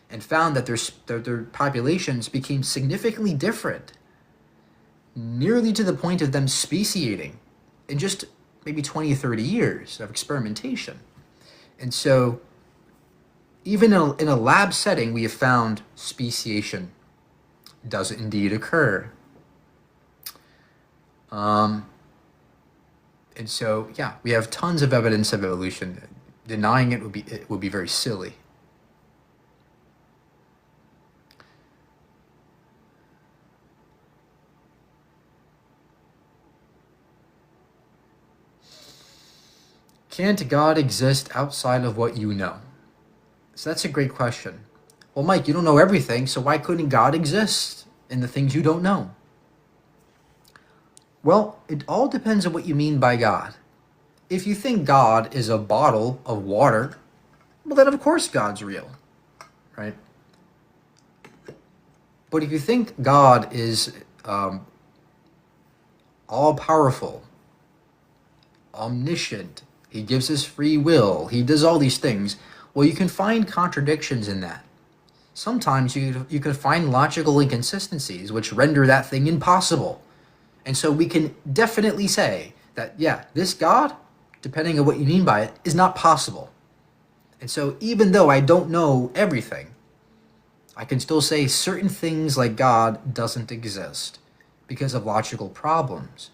and found that their populations became significantly different, nearly to the point of them speciating in just maybe 20 or 30 years of experimentation. And so even in a lab setting, we have found speciation does indeed occur. And so, yeah, we have tons of evidence of evolution. Denying it would be very silly. Can't God exist outside of what you know? So that's a great question. Well, Mike, you don't know everything, so why couldn't God exist in the things you don't know? Well, it all depends on what you mean by God. If you think God is a bottle of water, well, then of course God's real, right? But if you think God is all-powerful, omniscient, he gives us free will, he does all these things, well, you can find contradictions in that. Sometimes you can find logical inconsistencies which render that thing impossible. And so we can definitely say that, yeah, this God, depending on what you mean by it, is not possible. And so even though I don't know everything, I can still say certain things like God doesn't exist because of logical problems.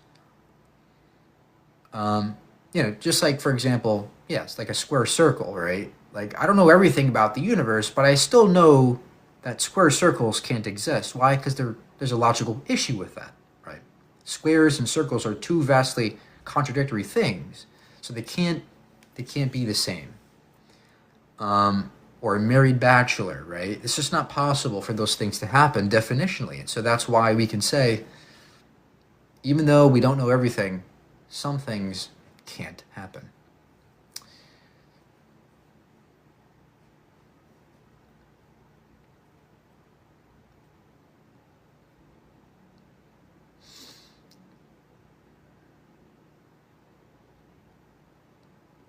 Just like, for example, it's like a square circle, right? Like, I don't know everything about the universe, but I still know that square circles can't exist. Why? Because there's a logical issue with that, right? Squares and circles are two vastly contradictory things, so they can't be the same. Or a married bachelor, right? It's just not possible for those things to happen definitionally. And so that's why we can say, even though we don't know everything, some things can't happen.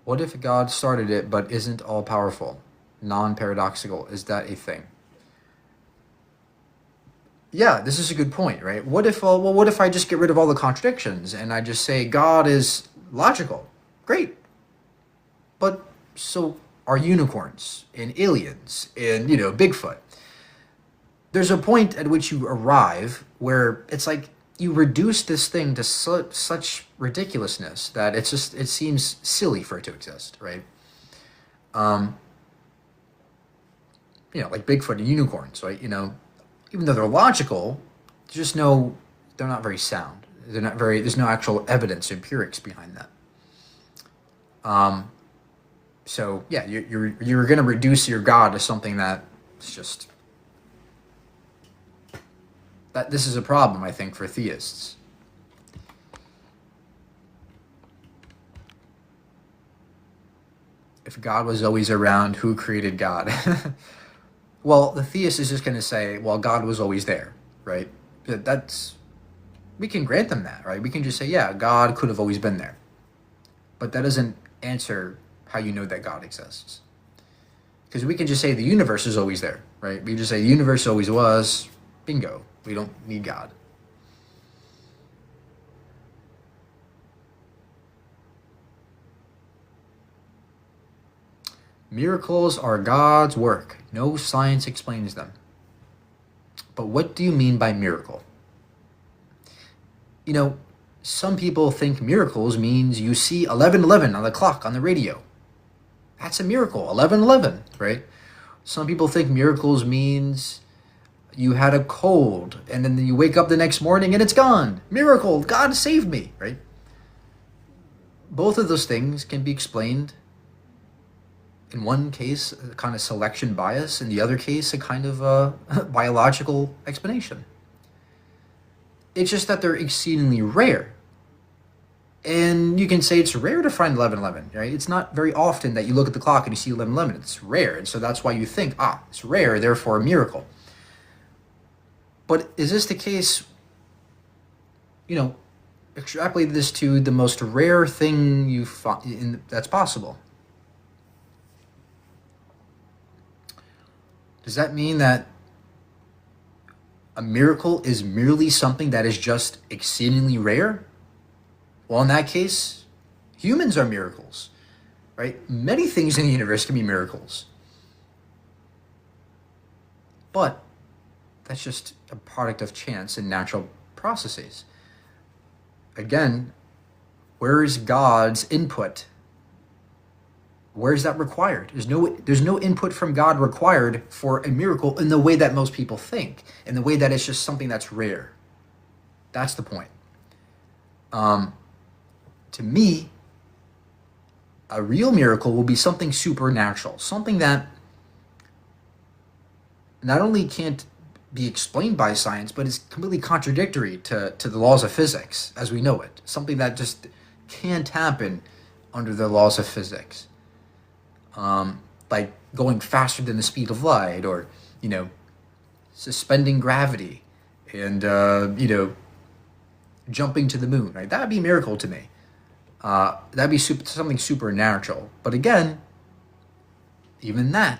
What if God started it but isn't all powerful, non-paradoxical? Is that a thing? Yeah, this is a good point, right? What if, what if I just get rid of all the contradictions and I just say God is logical? Great. But so are unicorns and aliens and, Bigfoot. There's a point at which you arrive where it's like you reduce this thing to such ridiculousness that it seems silly for it to exist, right? Like Bigfoot and unicorns, right? Even though they're logical, there's they're not very sound. There's no actual evidence, empirics behind that. So yeah, you're going to reduce your God to something that is just, that this is a problem, I think, for theists. If God was always around, who created God? Well, the theist is just going to say, well, God was always there, right? We can grant them that, right? We can just say, yeah, God could have always been there. But that doesn't answer how you know that God exists. Because we can just say the universe is always there, right? We just say the universe always was, bingo. We don't need God. Miracles are God's work. No science explains them. But what do you mean by miracle? Some people think miracles means you see 11:11 on the clock on the radio. That's a miracle, 11:11, right? Some people think miracles means you had a cold and then you wake up the next morning and it's gone. Miracle, God saved me, right? Both of those things can be explained. In one case, a kind of selection bias. In the other case, a kind of biological explanation. It's just that they're exceedingly rare. And you can say it's rare to find 11:11, right? It's not very often that you look at the clock and you see 11:11. It's rare. And so that's why you think, it's rare, therefore a miracle. But is this the case, extrapolate this to the most rare thing you find that's possible? Does that mean that a miracle is merely something that is just exceedingly rare? Well, in that case, humans are miracles, right? Many things in the universe can be miracles. But that's just a product of chance and natural processes. Again, where is God's input? Where is that required? There's no input from God required for a miracle in the way that most people think, in the way that it's just something that's rare. That's the point. To me, a real miracle will be something supernatural, something that not only can't be explained by science, but is completely contradictory to the laws of physics as we know it. Something that just can't happen under the laws of physics. Like going faster than the speed of light, or, suspending gravity, and, jumping to the moon, right? That would be a miracle to me. That'd be something supernatural. But again, even that,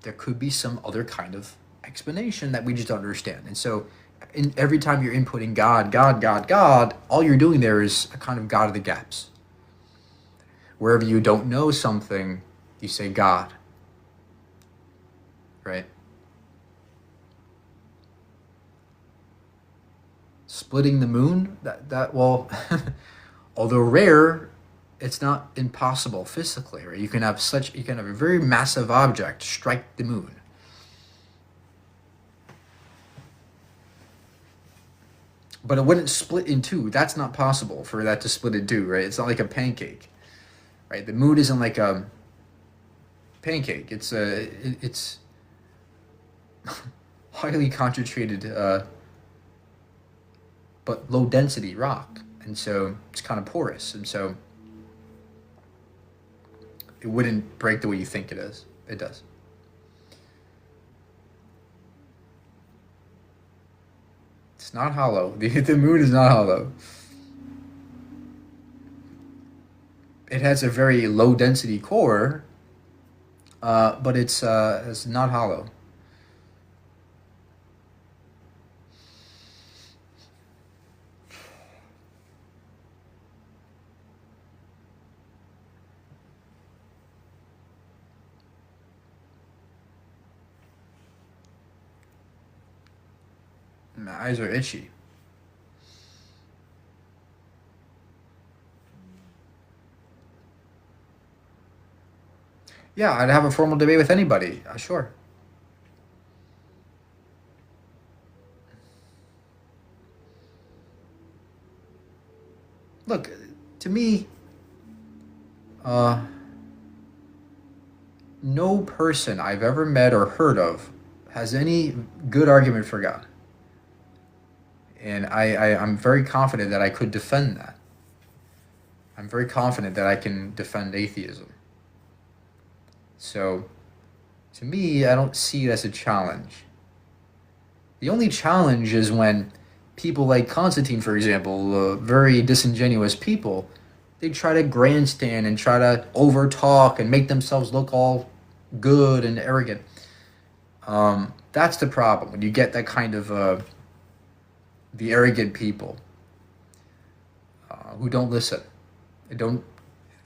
there could be some other kind of explanation that we just don't understand. And so every time you're inputting God, all you're doing there is a kind of God of the gaps. Wherever you don't know something, you say God, right? Splitting the moon, well, although rare, it's not impossible physically, right? You can have a very massive object strike the moon. But it wouldn't split in two. That's not possible for that to split in two, right? It's not like a pancake, right? The moon isn't like a pancake. It's highly concentrated, but low density rock. And so it's kind of porous. And so it wouldn't break the way you think it is. It does. It's not hollow. The moon is not hollow. it has a very low density core, but it's not hollow. My eyes are itchy. Yeah, I'd have a formal debate with anybody. Sure. Look, to me, no person I've ever met or heard of has any good argument for God. And I'm very confident that I could defend that. I'm very confident that I can defend atheism. So, to me, I don't see it as a challenge. The only challenge is when people like Constantine, for example, very disingenuous people, they try to grandstand and try to overtalk and make themselves look all good and arrogant. That's the problem when you get that kind of the arrogant people who don't listen.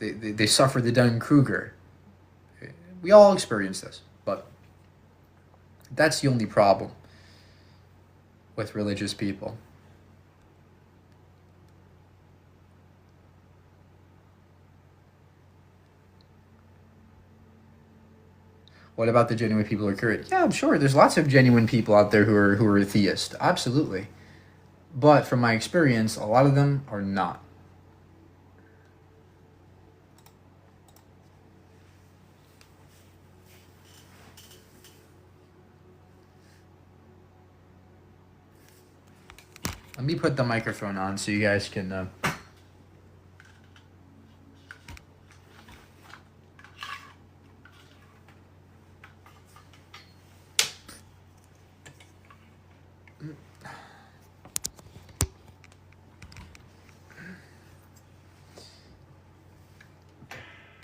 They suffer the Dunning-Kruger. We all experience this, but that's the only problem with religious people. What about the genuine people who are curious? Yeah, I'm sure there's lots of genuine people out there who are theists. Absolutely. But from my experience, a lot of them are not. Let me put the microphone on so you guys can...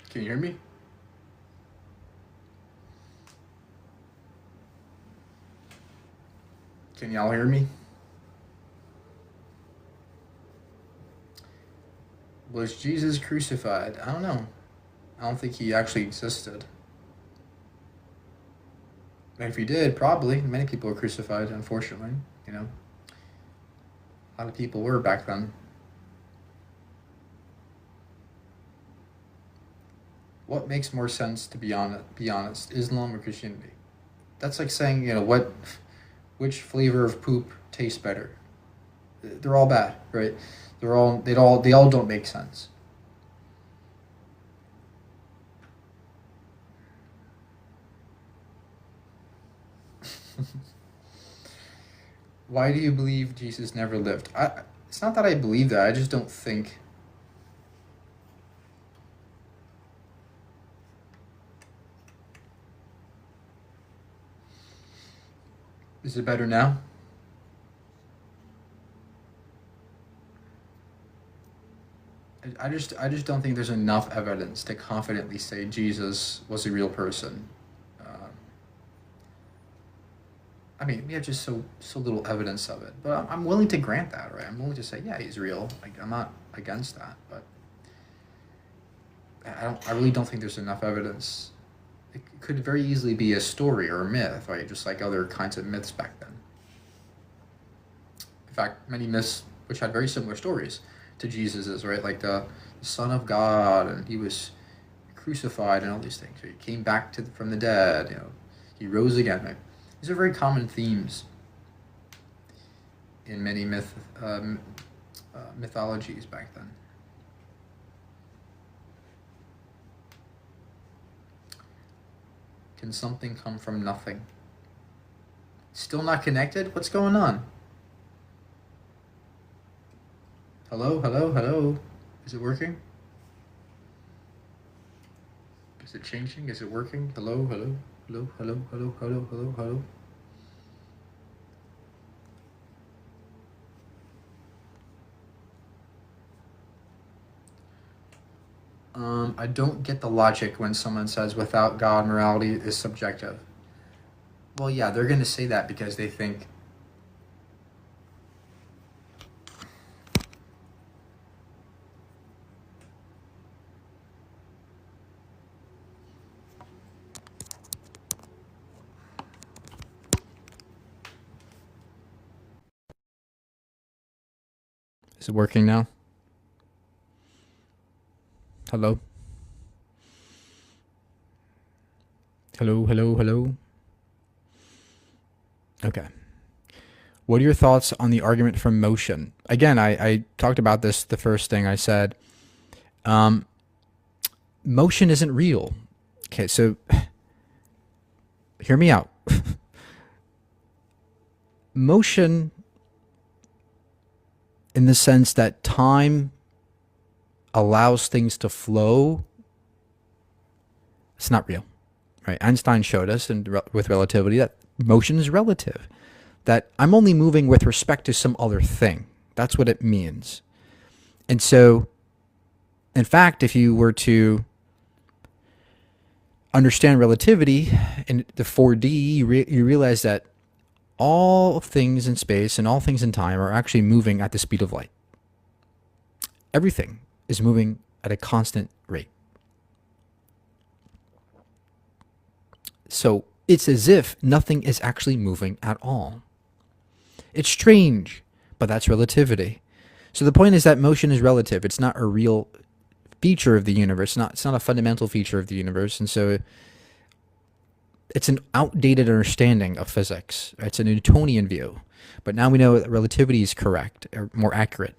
Can you hear me? Can y'all hear me? Was Jesus crucified? I don't know. I don't think he actually existed. And if he did, probably. Many people were crucified, unfortunately. You know, a lot of people were back then. What makes more sense, to be honest, Islam or Christianity? That's like saying, you know, which flavor of poop tastes better? They're all bad, right? They all don't make sense. Why do you believe Jesus never lived? It's not that I believe that. I just don't think. Is it better now? I just don't think there's enough evidence to confidently say Jesus was a real person. I mean, we have just so little evidence of it, but I'm willing to grant that, right? I'm willing to say, yeah, he's real. Like, I'm not against that, but I really don't think there's enough evidence. It could very easily be a story or a myth, right? Just like other kinds of myths back then. In fact, many myths which had very similar stories to Jesus's, right? Like the Son of God, and he was crucified, and all these things. He came back from the dead. You know, he rose again. Right? These are very common themes in many mythologies back then. Can something come from nothing? Still not connected? What's going on? Hello, hello, hello. Is it working? Is it changing? Is it working? Hello, hello, hello, hello, hello, hello, hello, hello. I don't get the logic when someone says without God, morality is subjective. Well, yeah, they're going to say that because they think Is it working now? Hello? Hello, hello, hello? Okay. What are your thoughts on the argument from motion? Again, I talked about this the first thing I said. Motion isn't real. Okay, so hear me out. Motion, in the sense that time allows things to flow, it's not real. Right? Einstein showed us with relativity that motion is relative. That I'm only moving with respect to some other thing. That's what it means. And so, in fact, if you were to understand relativity in the 4D, you realize that all things in space and all things in time are actually moving at the speed of light. Everything is moving at a constant rate. So it's as if nothing is actually moving at all. It's strange, but that's relativity. So the point is that motion is relative. It's not a real feature of the universe. It's not a fundamental feature of the universe. And so it's an outdated understanding of physics. It's a Newtonian view. But now we know that relativity is correct, or more accurate.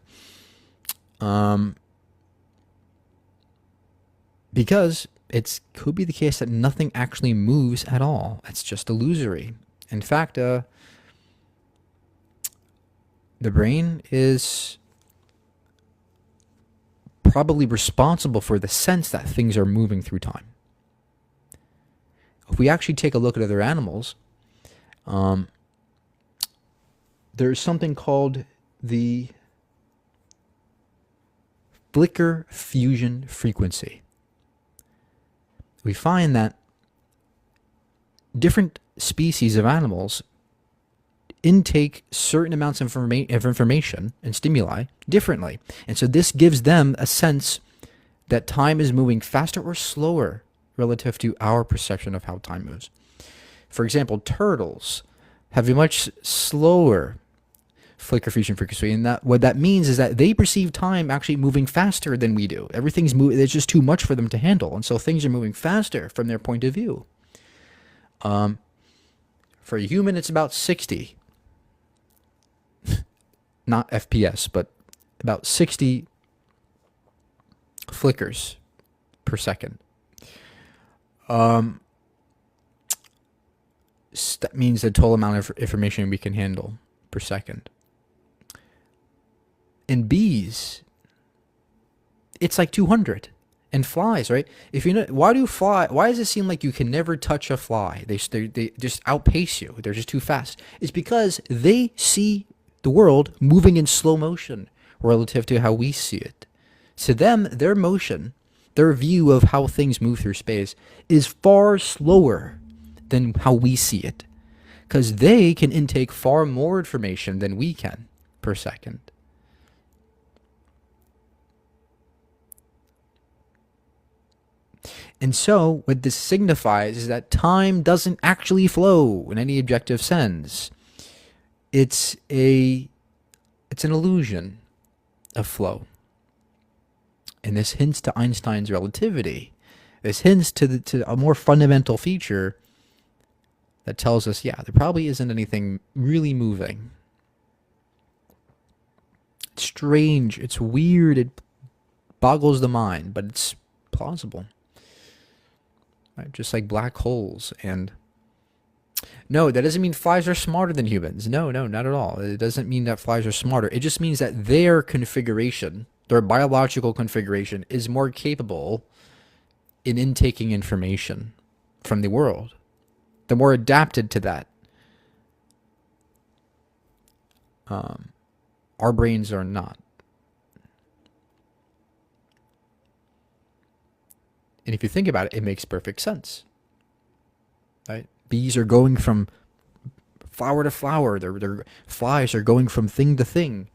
Because it could be the case that nothing actually moves at all. It's just illusory. In fact, the brain is probably responsible for the sense that things are moving through time. If we actually take a look at other animals, there's something called the flicker fusion frequency. We find that different species of animals intake certain amounts of information and stimuli differently. And so this gives them a sense that time is moving faster or slower relative to our perception of how time moves. For example, turtles have a much slower flicker fusion frequency, and that what that means is that they perceive time actually moving faster than we do. Everything's moving; it's just too much for them to handle, and so things are moving faster from their point of view. For a human, it's about 60, not FPS, but about 60 flickers per second. That means the total amount of information we can handle per second. In bees, it's like 200. And flies, right? If you know, why does it seem like you can never touch a fly? They just outpace you. They're just too fast. It's because they see the world moving in slow motion relative to how we see it. To them, their motion, their view of how things move through space is far slower than how we see it, because they can intake far more information than we can per second. And so what this signifies is that time doesn't actually flow in any objective sense. It's an illusion of flow. And this hints to Einstein's relativity. This hints to a more fundamental feature that tells us, yeah, there probably isn't anything really moving. It's strange. It's weird. It boggles the mind, but it's plausible. Right? Just like black holes. And no, that doesn't mean flies are smarter than humans. No, not at all. It doesn't mean that flies are smarter. It just means that their configuration, their biological configuration, is more capable in intaking information from the world. They're more adapted to that. Our brains are not. And if you think about it, it makes perfect sense. Right? Bees are going from flower to flower. Their flies are going from thing to thing.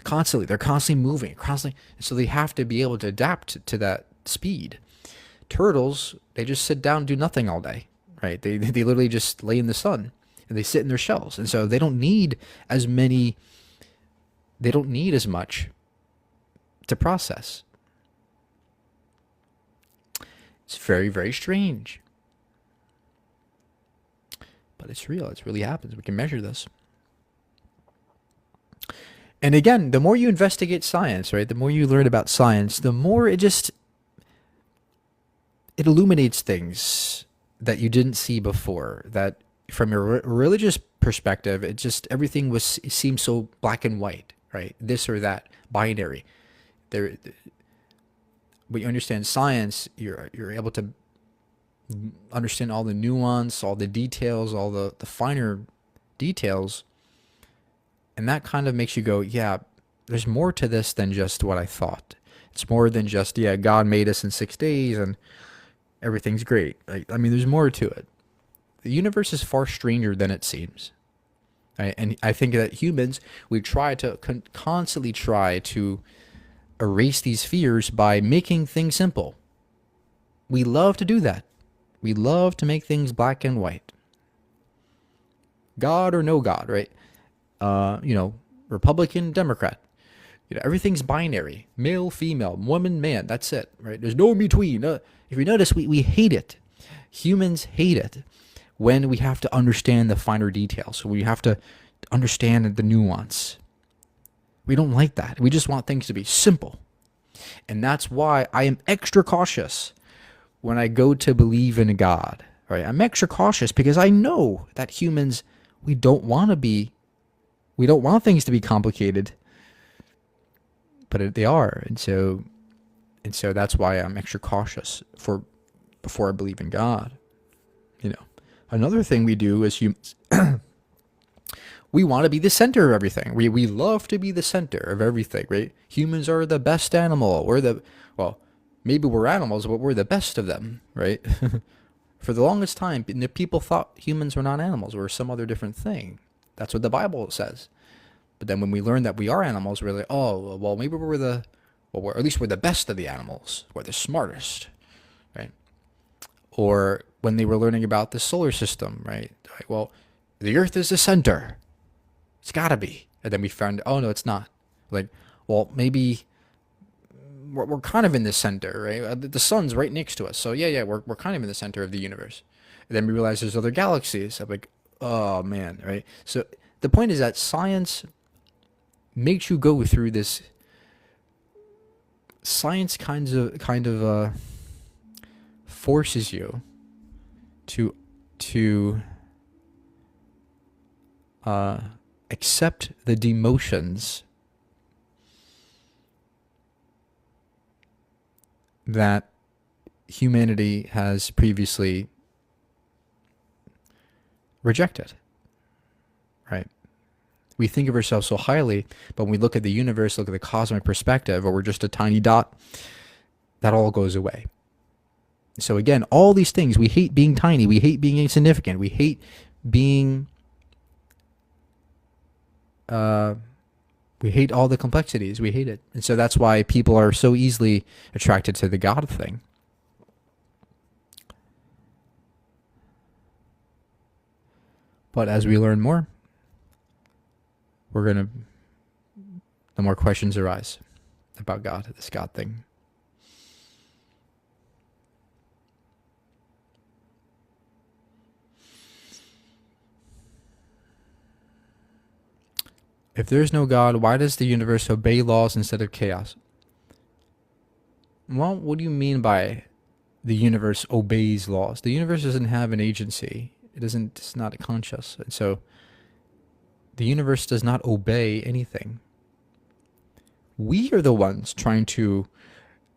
Constantly. They're constantly moving. Constantly. So they have to be able to adapt to that speed. Turtles, they just sit down and do nothing all day. Right? They literally just lay in the sun and they sit in their shells. And so they don't need as much to process. It's very, very strange. But it's real. It really happens. We can measure this. And again, the more you investigate science, right, the more you learn about science, the more it illuminates things that you didn't see before. That from a religious perspective, everything seems so black and white, right? This or that, binary. When you understand science, you're able to understand all the nuance, all the details, all the finer details. And that kind of makes you go, yeah, there's more to this than just what I thought. It's more than just, yeah, God made us in 6 days and everything's great. I mean, there's more to it. The universe is far stranger than it seems. Right? And I think that humans, we try to constantly try to erase these fears by making things simple. We love to do that. We love to make things black and white. God or no God, right? Republican, Democrat. Everything's binary. Male, female, woman, man. That's it, right? There's no in between. If you notice, we hate it. Humans hate it when we have to understand the finer details. So we have to understand the nuance. We don't like that. We just want things to be simple. And that's why I am extra cautious when I go to believe in God. Right? I'm extra cautious because I know that humans, we don't want things to be complicated, but they are. And so that's why I'm extra cautious before I believe in God. Another thing we do as humans, we want to be the center of everything. We love to be the center of everything, right? Humans are the best animal. Maybe we're animals, but we're the best of them, right? For the longest time, people thought humans were not animals, or some other different thing. That's what the Bible says. But then when we learn that we are animals, we're like, oh, well, maybe we're at least we're the best of the animals. We're the smartest, right? Or when they were learning about the solar system, right? Like, well, the Earth is the center. It's got to be. And then we found, oh, no, it's not. Like, well, maybe we're kind of in the center, right? The sun's right next to us. So, yeah, we're kind of in the center of the universe. And then we realize there's other galaxies. I'm like, oh, man, right? So the point is that science makes you go through this. Science kind of forces you to accept the demotions that humanity has previously rejected, right? We think of ourselves so highly, but when we look at the universe, look at the cosmic perspective, or we're just a tiny dot, that all goes away. So again, all these things, we hate being tiny, we hate being insignificant, we hate being, we hate all the complexities, we hate it. And so that's why people are so easily attracted to the God thing. But as we learn more, the more questions arise about God, this God thing. If there is no God, why does the universe obey laws instead of chaos? Well, what do you mean by the universe obeys laws? The universe doesn't have an agency. It's not conscious. And so the universe does not obey anything. We are the ones trying to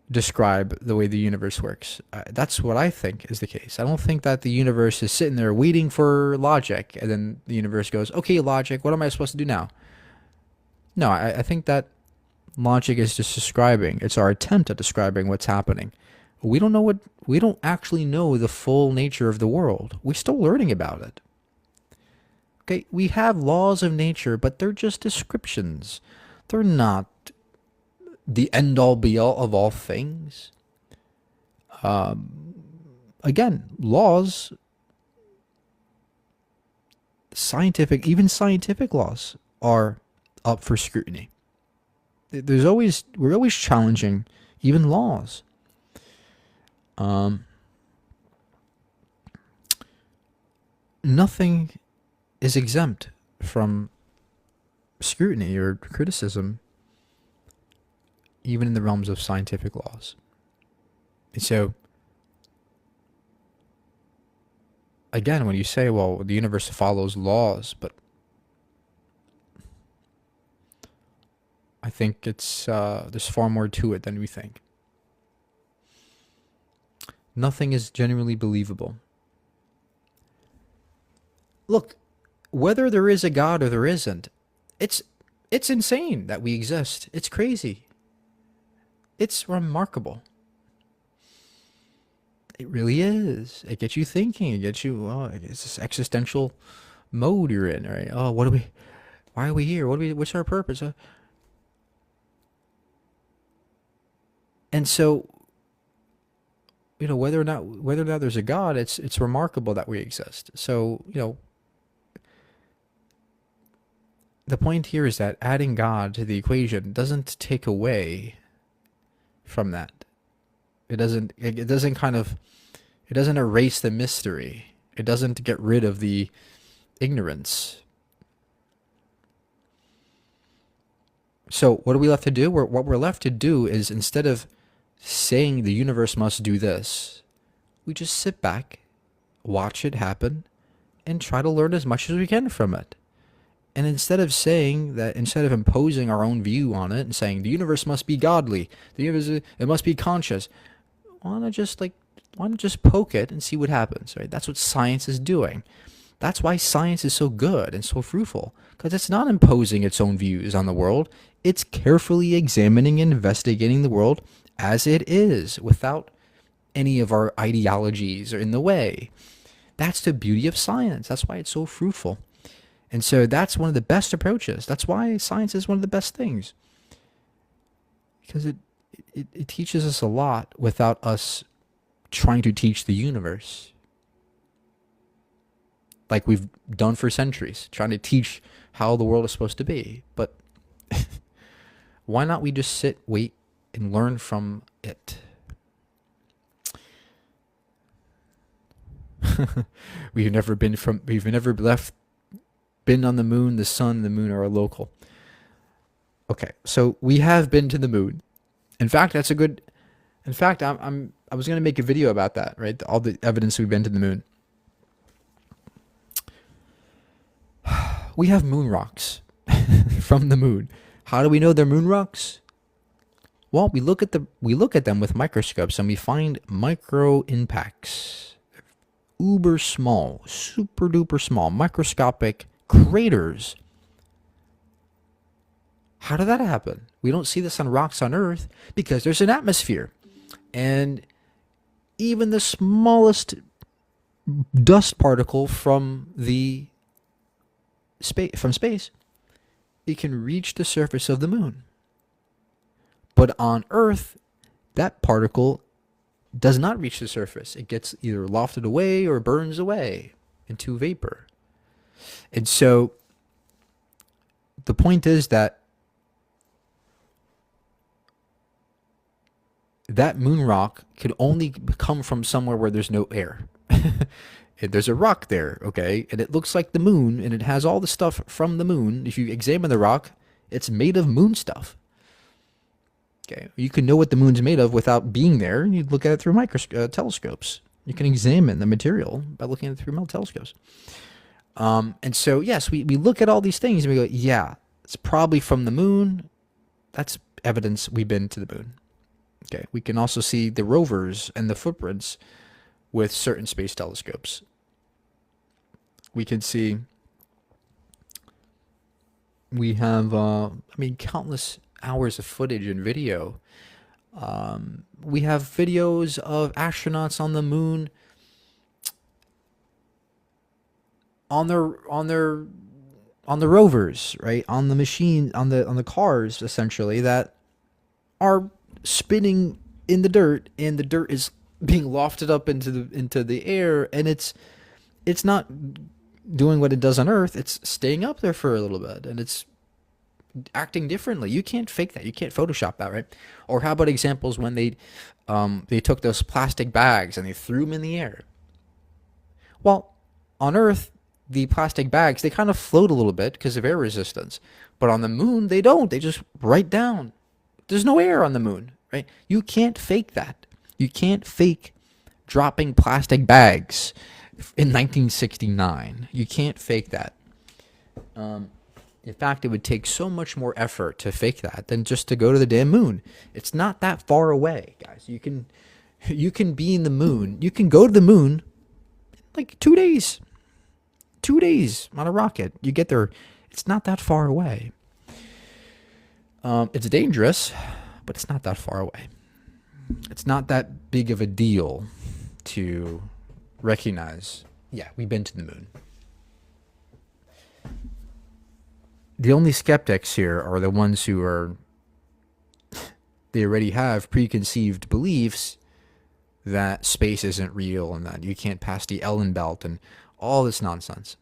describe the way the universe works. That's what I think is the case. I don't think that the universe is sitting there waiting for logic, and then the universe goes, okay, logic, what am I supposed to do now? No, I think that Logic is just describing. It's our attempt at describing what's happening. We don't actually know the full nature of the world. We're still learning about it. Okay, we have laws of nature, but they're just descriptions. They're not the end all be all of all things. Again, laws, even scientific laws are up for scrutiny. We're always challenging even laws. Nothing is exempt from scrutiny or criticism, even in the realms of scientific laws. And so, again, when you say, well, the universe follows laws, but I think there's far more to it than we think. Nothing is genuinely believable. Look, whether there is a God or there isn't, it's insane that we exist. It's crazy. It's remarkable. It really is. It gets you thinking. It gets you, it's this existential mode you're in, right? Oh, why are we here? What's our purpose? And so, whether or not there's a God, it's remarkable that we exist. So, the point here is that adding God to the equation doesn't take away from that. It doesn't erase the mystery. It doesn't get rid of the ignorance. So what are we left to do? What we're left to do is, instead of saying the universe must do this, we just sit back, watch it happen, and try to learn as much as we can from it. And instead of imposing our own view on it and saying the universe must be godly, it must be conscious, why not just poke it and see what happens, right? That's what science is doing. That's why science is so good and so fruitful, because it's not imposing its own views on the world. It's carefully examining and investigating the world as it is, without any of our ideologies are in the way. That's the beauty of science. That's why it's so fruitful. And so that's one of the best approaches. That's why science is one of the best things. Because it teaches us a lot without us trying to teach the universe. Like we've done for centuries, trying to teach how the world is supposed to be. But why not we just sit, wait, and learn from it? We've never been on the moon. The sun and the moon are a local. Okay, so we have been to the moon. In fact, I was going to make a video about that, right? All the evidence we've been to the moon. We have moon rocks from the moon. How do we know they're moon rocks? Well, we look at them with microscopes and we find micro impacts. Uber small, super duper small, microscopic craters. How did that happen? We don't see this on rocks on Earth because there's an atmosphere. And even the smallest dust particle from space, it can reach the surface of the moon. But on Earth, that particle does not reach the surface. It gets either lofted away or burns away into vapor. And so the point is that moon rock could only come from somewhere where there's no air. There's a rock there, okay? And it looks like the moon, and it has all the stuff from the moon. If you examine the rock, it's made of moon stuff. Okay, you can know what the moon's made of without being there. You look at it through telescopes. You can examine the material by looking at it through telescopes. And so, yes, we look at all these things and we go, yeah, it's probably from the moon. That's evidence we've been to the moon. Okay, we can also see the rovers and the footprints with certain space telescopes. We can see, we have, countless hours of footage and video. We have videos of astronauts on the moon on the rovers, right? On the machine, on the cars, essentially, that are spinning in the dirt, and the dirt is being lofted up into the air, and it's not doing what it does on Earth. It's staying up there for a little bit, and it's acting differently. You can't fake that. You can't Photoshop that, right? Or how about examples when they took those plastic bags and they threw them in the air? Well, on Earth, the plastic bags, they kind of float a little bit because of air resistance. But on the moon, they don't. They just right down. There's no air on the moon, right? You can't fake that. You can't fake dropping plastic bags in 1969. You can't fake that. In fact, it would take so much more effort to fake that than just to go to the damn moon. It's not that far away, guys. You can be in the moon. You can go to the moon in like 2 days. 2 days on a rocket. You get there. It's not that far away. It's dangerous, but it's not that far away. It's not that big of a deal to recognize, yeah, we've been to the moon. The only skeptics here are the ones who they already have preconceived beliefs that space isn't real and that you can't pass the Ellen belt and all this nonsense.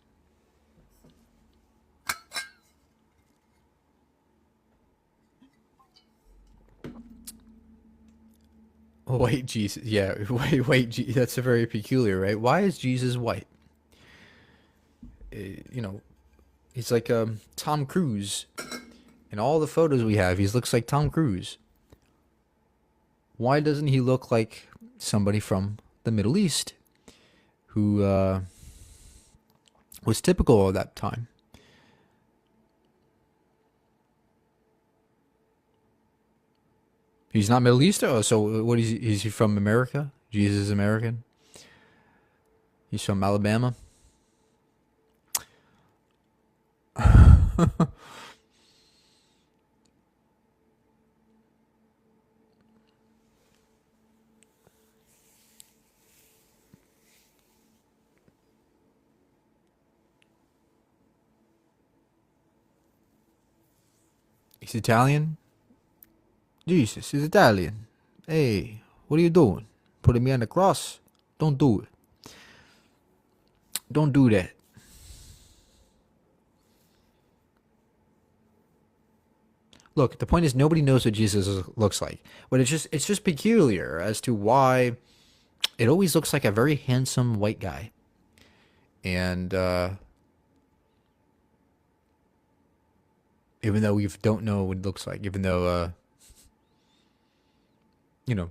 White Jesus, yeah, white. That's a very peculiar, right? Why is Jesus white? He's like Tom Cruise. In all the photos we have, he looks like Tom Cruise. Why doesn't he look like somebody from the Middle East who was typical of that time? He's not Middle Eastern? Oh, so what is he from America? Jesus is American? He's from Alabama? He's Italian? Jesus, he's Italian. Hey, what are you doing? Putting me on the cross? Don't do it. Don't do that. Look, the point is nobody knows what Jesus looks like. But it's just peculiar as to why it always looks like a very handsome white guy. And even though we don't know what it looks like, even though you know.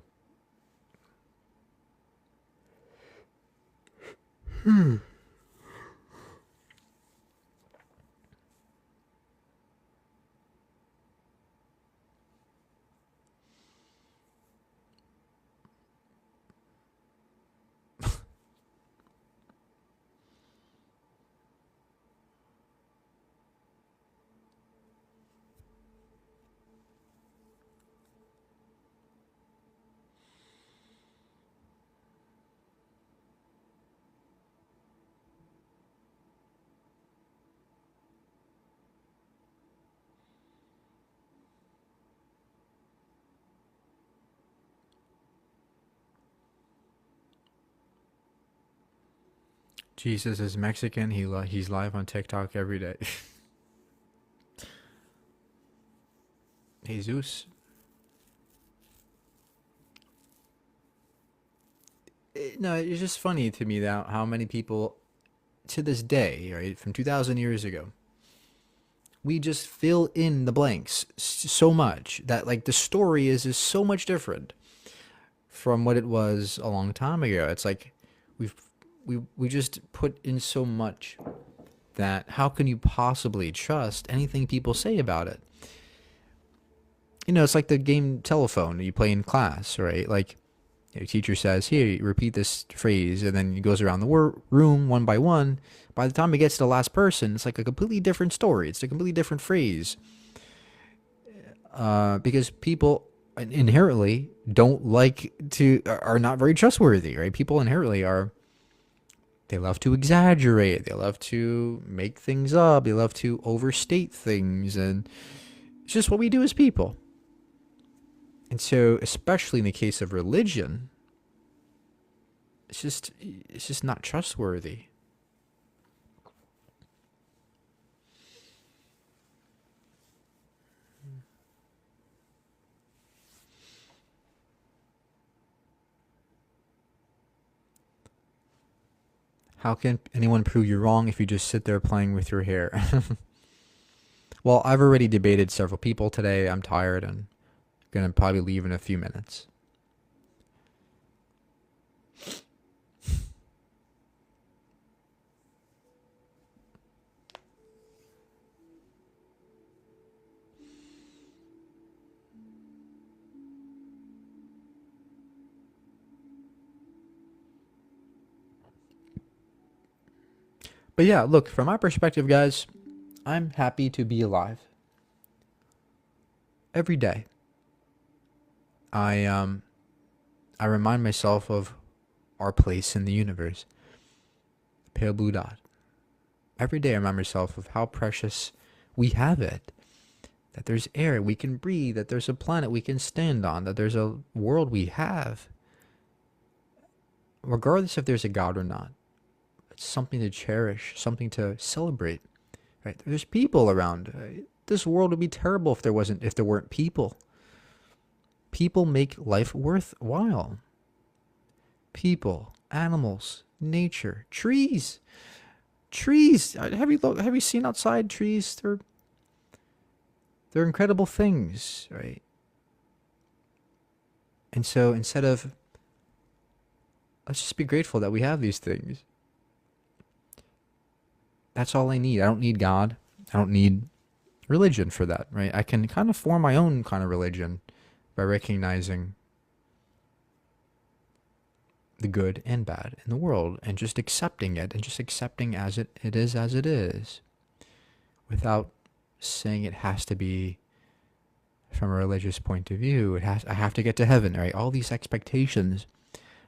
Jesus is Mexican. He's live on TikTok every day. Jesus. No, it's just funny to me that how many people to this day, right, from 2,000 years ago, we just fill in the blanks so much that like the story is just so much different from what it was a long time ago. It's like we just put in so much that how can you possibly trust anything people say about it? It's like the game telephone you play in class, right? Like your teacher says, here, repeat this phrase, and then he goes around the room one by one. By the time it gets to the last person, it's like a completely different story. It's a completely different phrase. because people inherently don't like to, are not very trustworthy, right? People inherently are, they love to exaggerate, they love to make things up, they love to overstate things, and it's just what we do as people. And so, especially in the case of religion, it's just not trustworthy. How can anyone prove you wrong if you just sit there playing with your hair? Well, I've already debated several people today. I'm tired and gonna probably leave in a few minutes. But yeah, look, from my perspective, guys, I'm happy to be alive. Every day. I remind myself of our place in the universe. Pale blue dot. Every day I remind myself of how precious we have it. That there's air we can breathe, that there's a planet we can stand on, that there's a world we have. Regardless if there's a God or not. It's something to cherish, something to celebrate. Right? There's people around. This world would be terrible if there weren't people. People make life worthwhile. People, animals, nature, trees. Trees. Have you seen outside trees? They're incredible things, right? And so let's just be grateful that we have these things. That's all I need. I don't need God. I don't need religion for that, right? I can kind of form my own kind of religion by recognizing the good and bad in the world and just accepting it and just accepting as it is without saying it has to be from a religious point of view. I have to get to heaven, right? All these expectations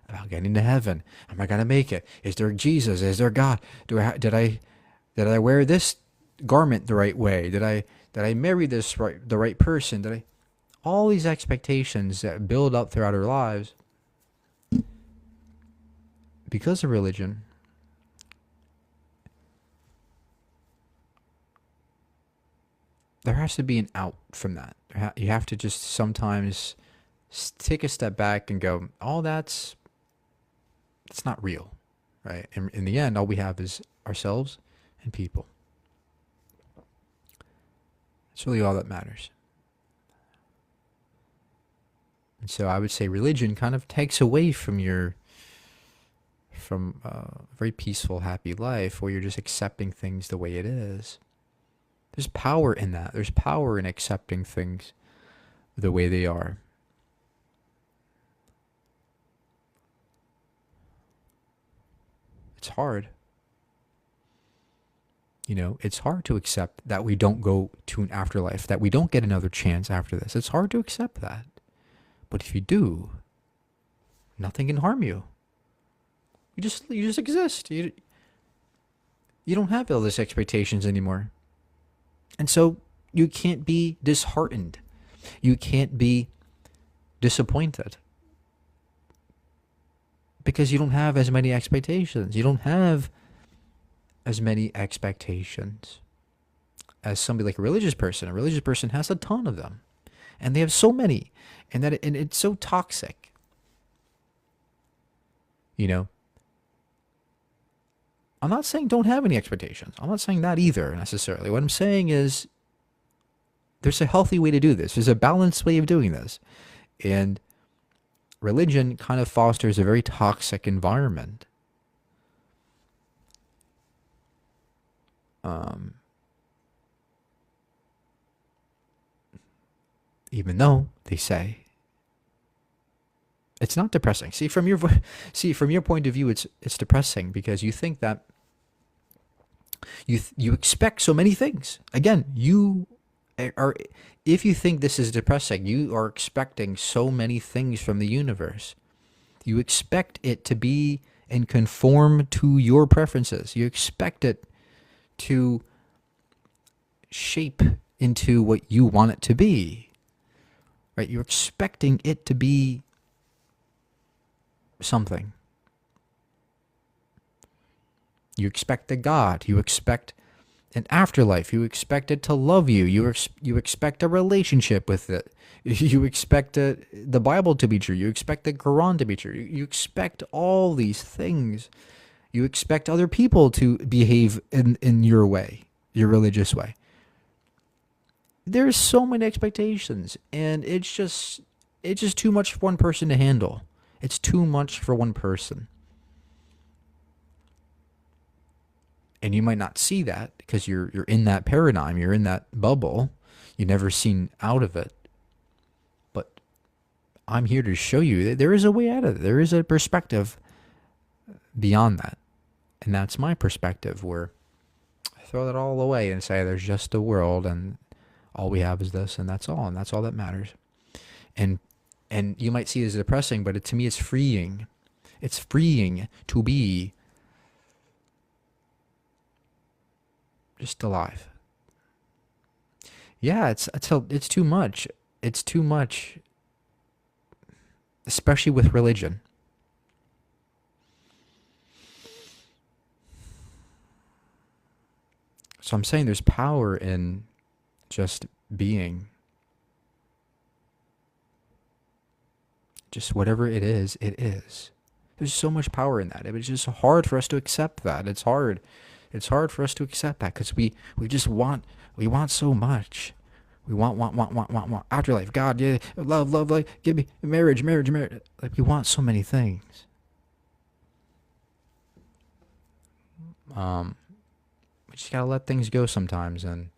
about getting to heaven. Am I going to make it? Is there Jesus? Is there God? Did I wear this garment the right way? Did I marry the right person? All these expectations that build up throughout our lives because of religion. There has to be an out from that. You have to just sometimes take a step back and go, oh, that's not real, right? In the end, all we have is ourselves and people. It's really all that matters. And so I would say religion kind of takes away from a very peaceful, happy life where you're just accepting things the way it is. There's power in that. There's power in accepting things the way they are. It's hard. It's hard to accept that we don't go to an afterlife, that we don't get another chance after this. It's hard to accept that. But if you do, nothing can harm you. You just exist. You don't have all these expectations anymore. And so you can't be disheartened. You can't be disappointed. Because you don't have as many expectations. You don't have as many expectations as somebody like a religious person. A religious person has a ton of them. And they have so many. And it's so toxic. I'm not saying don't have any expectations. I'm not saying that either necessarily. What I'm saying is there's a healthy way to do this. There's a balanced way of doing this. And religion kind of fosters a very toxic environment. Even though they say it's not depressing. See, from your point of view, it's depressing because you think that you expect so many things. Again, you Or if you think this is depressing, you are expecting so many things from the universe. You expect it to be and conform to your preferences. You expect it to shape into what you want it to be. Right? You're expecting it to be something. You expect a God. You expect an afterlife. You expect it to love you. You expect a relationship with it. You expect the Bible to be true. You expect the Quran to be true. You expect all these things. You expect other people to behave in your way, your religious way. There's so many expectations, and it's just too much for one person to handle. It's too much for one person. And you might not see that because you're in that paradigm, you're in that bubble. You've never seen out of it. But I'm here to show you that there is a way out of it. There is a perspective beyond that. And that's my perspective, where I throw that all away and say there's just a world and all we have is this, and that's all that matters. And you might see it as depressing, but to me it's freeing. It's freeing to be just alive. Yeah, it's too much. It's too much, especially with religion. So I'm saying there's power in just being. Just whatever it is, it is. There's so much power in that. It's just hard for us to accept that. It's hard. It's hard for us to accept that because we want so much. We want afterlife, God, yeah, love, like, give me marriage. Like, we want so many things. We just gotta let things go sometimes, and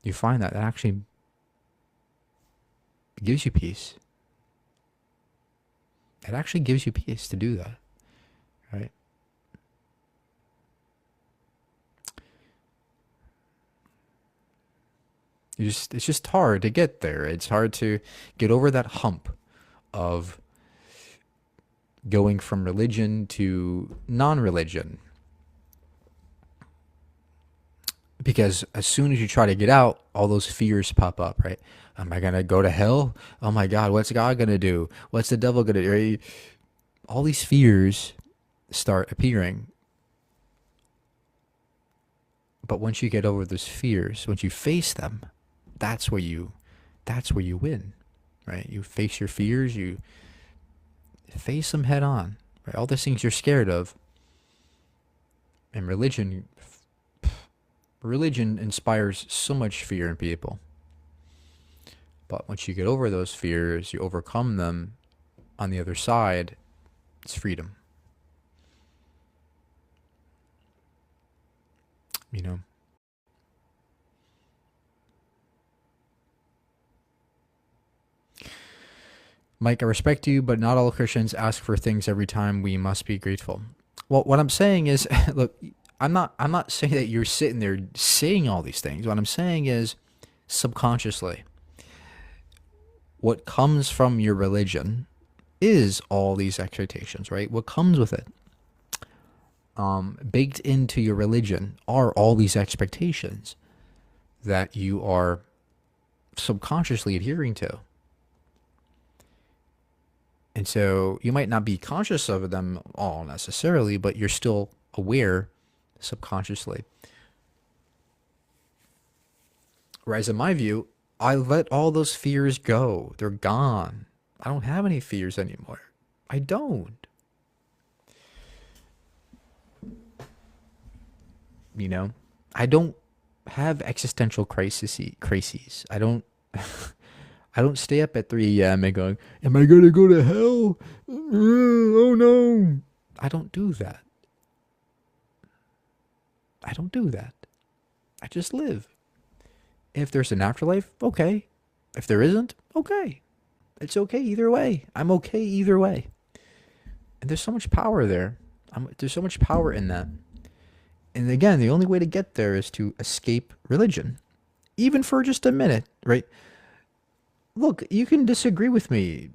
you find that actually gives you peace. It actually gives you peace to do that, right? It's just hard to get there. It's hard to get over that hump of going from religion to non-religion. Because as soon as you try to get out, all those fears pop up, right? Am I going to go to hell? Oh my God, what's God going to do? What's the devil going to do? Right? All these fears start appearing. But once you get over those fears, once you face them, that's where you win, right? You face your fears, you face them head on, right? All those things you're scared of. And religion inspires so much fear in people. But once you get over those fears, you overcome them, on the other side, it's freedom. You know? Mike, I respect you, but not all Christians ask for things every time. We must be grateful. Well, what I'm saying is, look, I'm not saying that you're sitting there saying all these things. What I'm saying is, subconsciously, what comes from your religion is all these expectations, right? What comes with it, baked into your religion, are all these expectations that you are subconsciously adhering to. And so you might not be conscious of them all necessarily, but you're still aware subconsciously. Whereas in my view, I let all those fears go. They're gone. I don't have any fears anymore. I don't. You know, I don't have existential crises. I don't I don't stay up at 3 a.m. and going, am I going to go to hell? Oh no. I don't do that. I don't do that. I just live. If there's an afterlife, okay. If there isn't, okay. It's okay either way. I'm okay either way. And there's so much power there. There's so much power in that. And again, the only way to get there is to escape religion, even for just a minute, right? Look, you can disagree with me.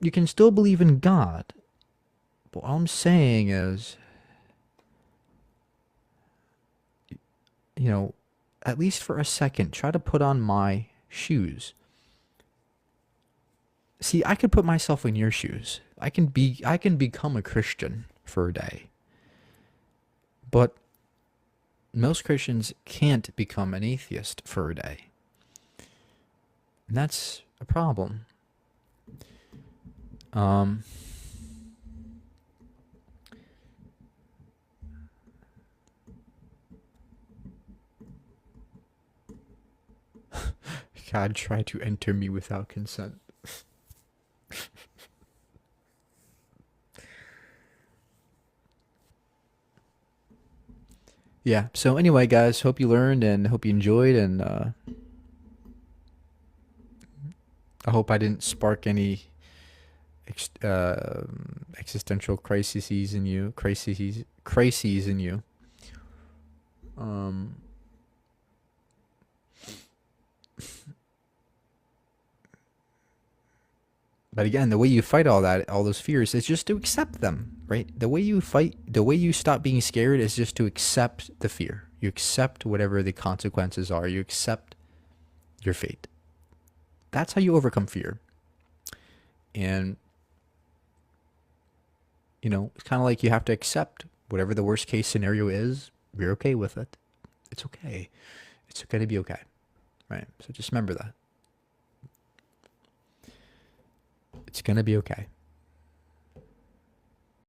You can still believe in God. But all I'm saying is, you know, at least for a second, try to put on my shoes. See, I could put myself in your shoes. I can become a Christian for a day. But most Christians can't become an atheist for a day. And that's a problem. God tried to enter me without consent. Yeah, so anyway, guys, hope you learned and hope you enjoyed, and I hope I didn't spark any existential crises in you. But again, the way you fight all those fears, is just to accept them, right? The way you stop being scared is just to accept the fear. You accept whatever the consequences are. You accept your fate. That's how you overcome fear. And, you know, it's kind of like you have to accept whatever the worst case scenario is. You're okay with it. It's okay. It's okay to be okay, right? So just remember that. It's going to be okay.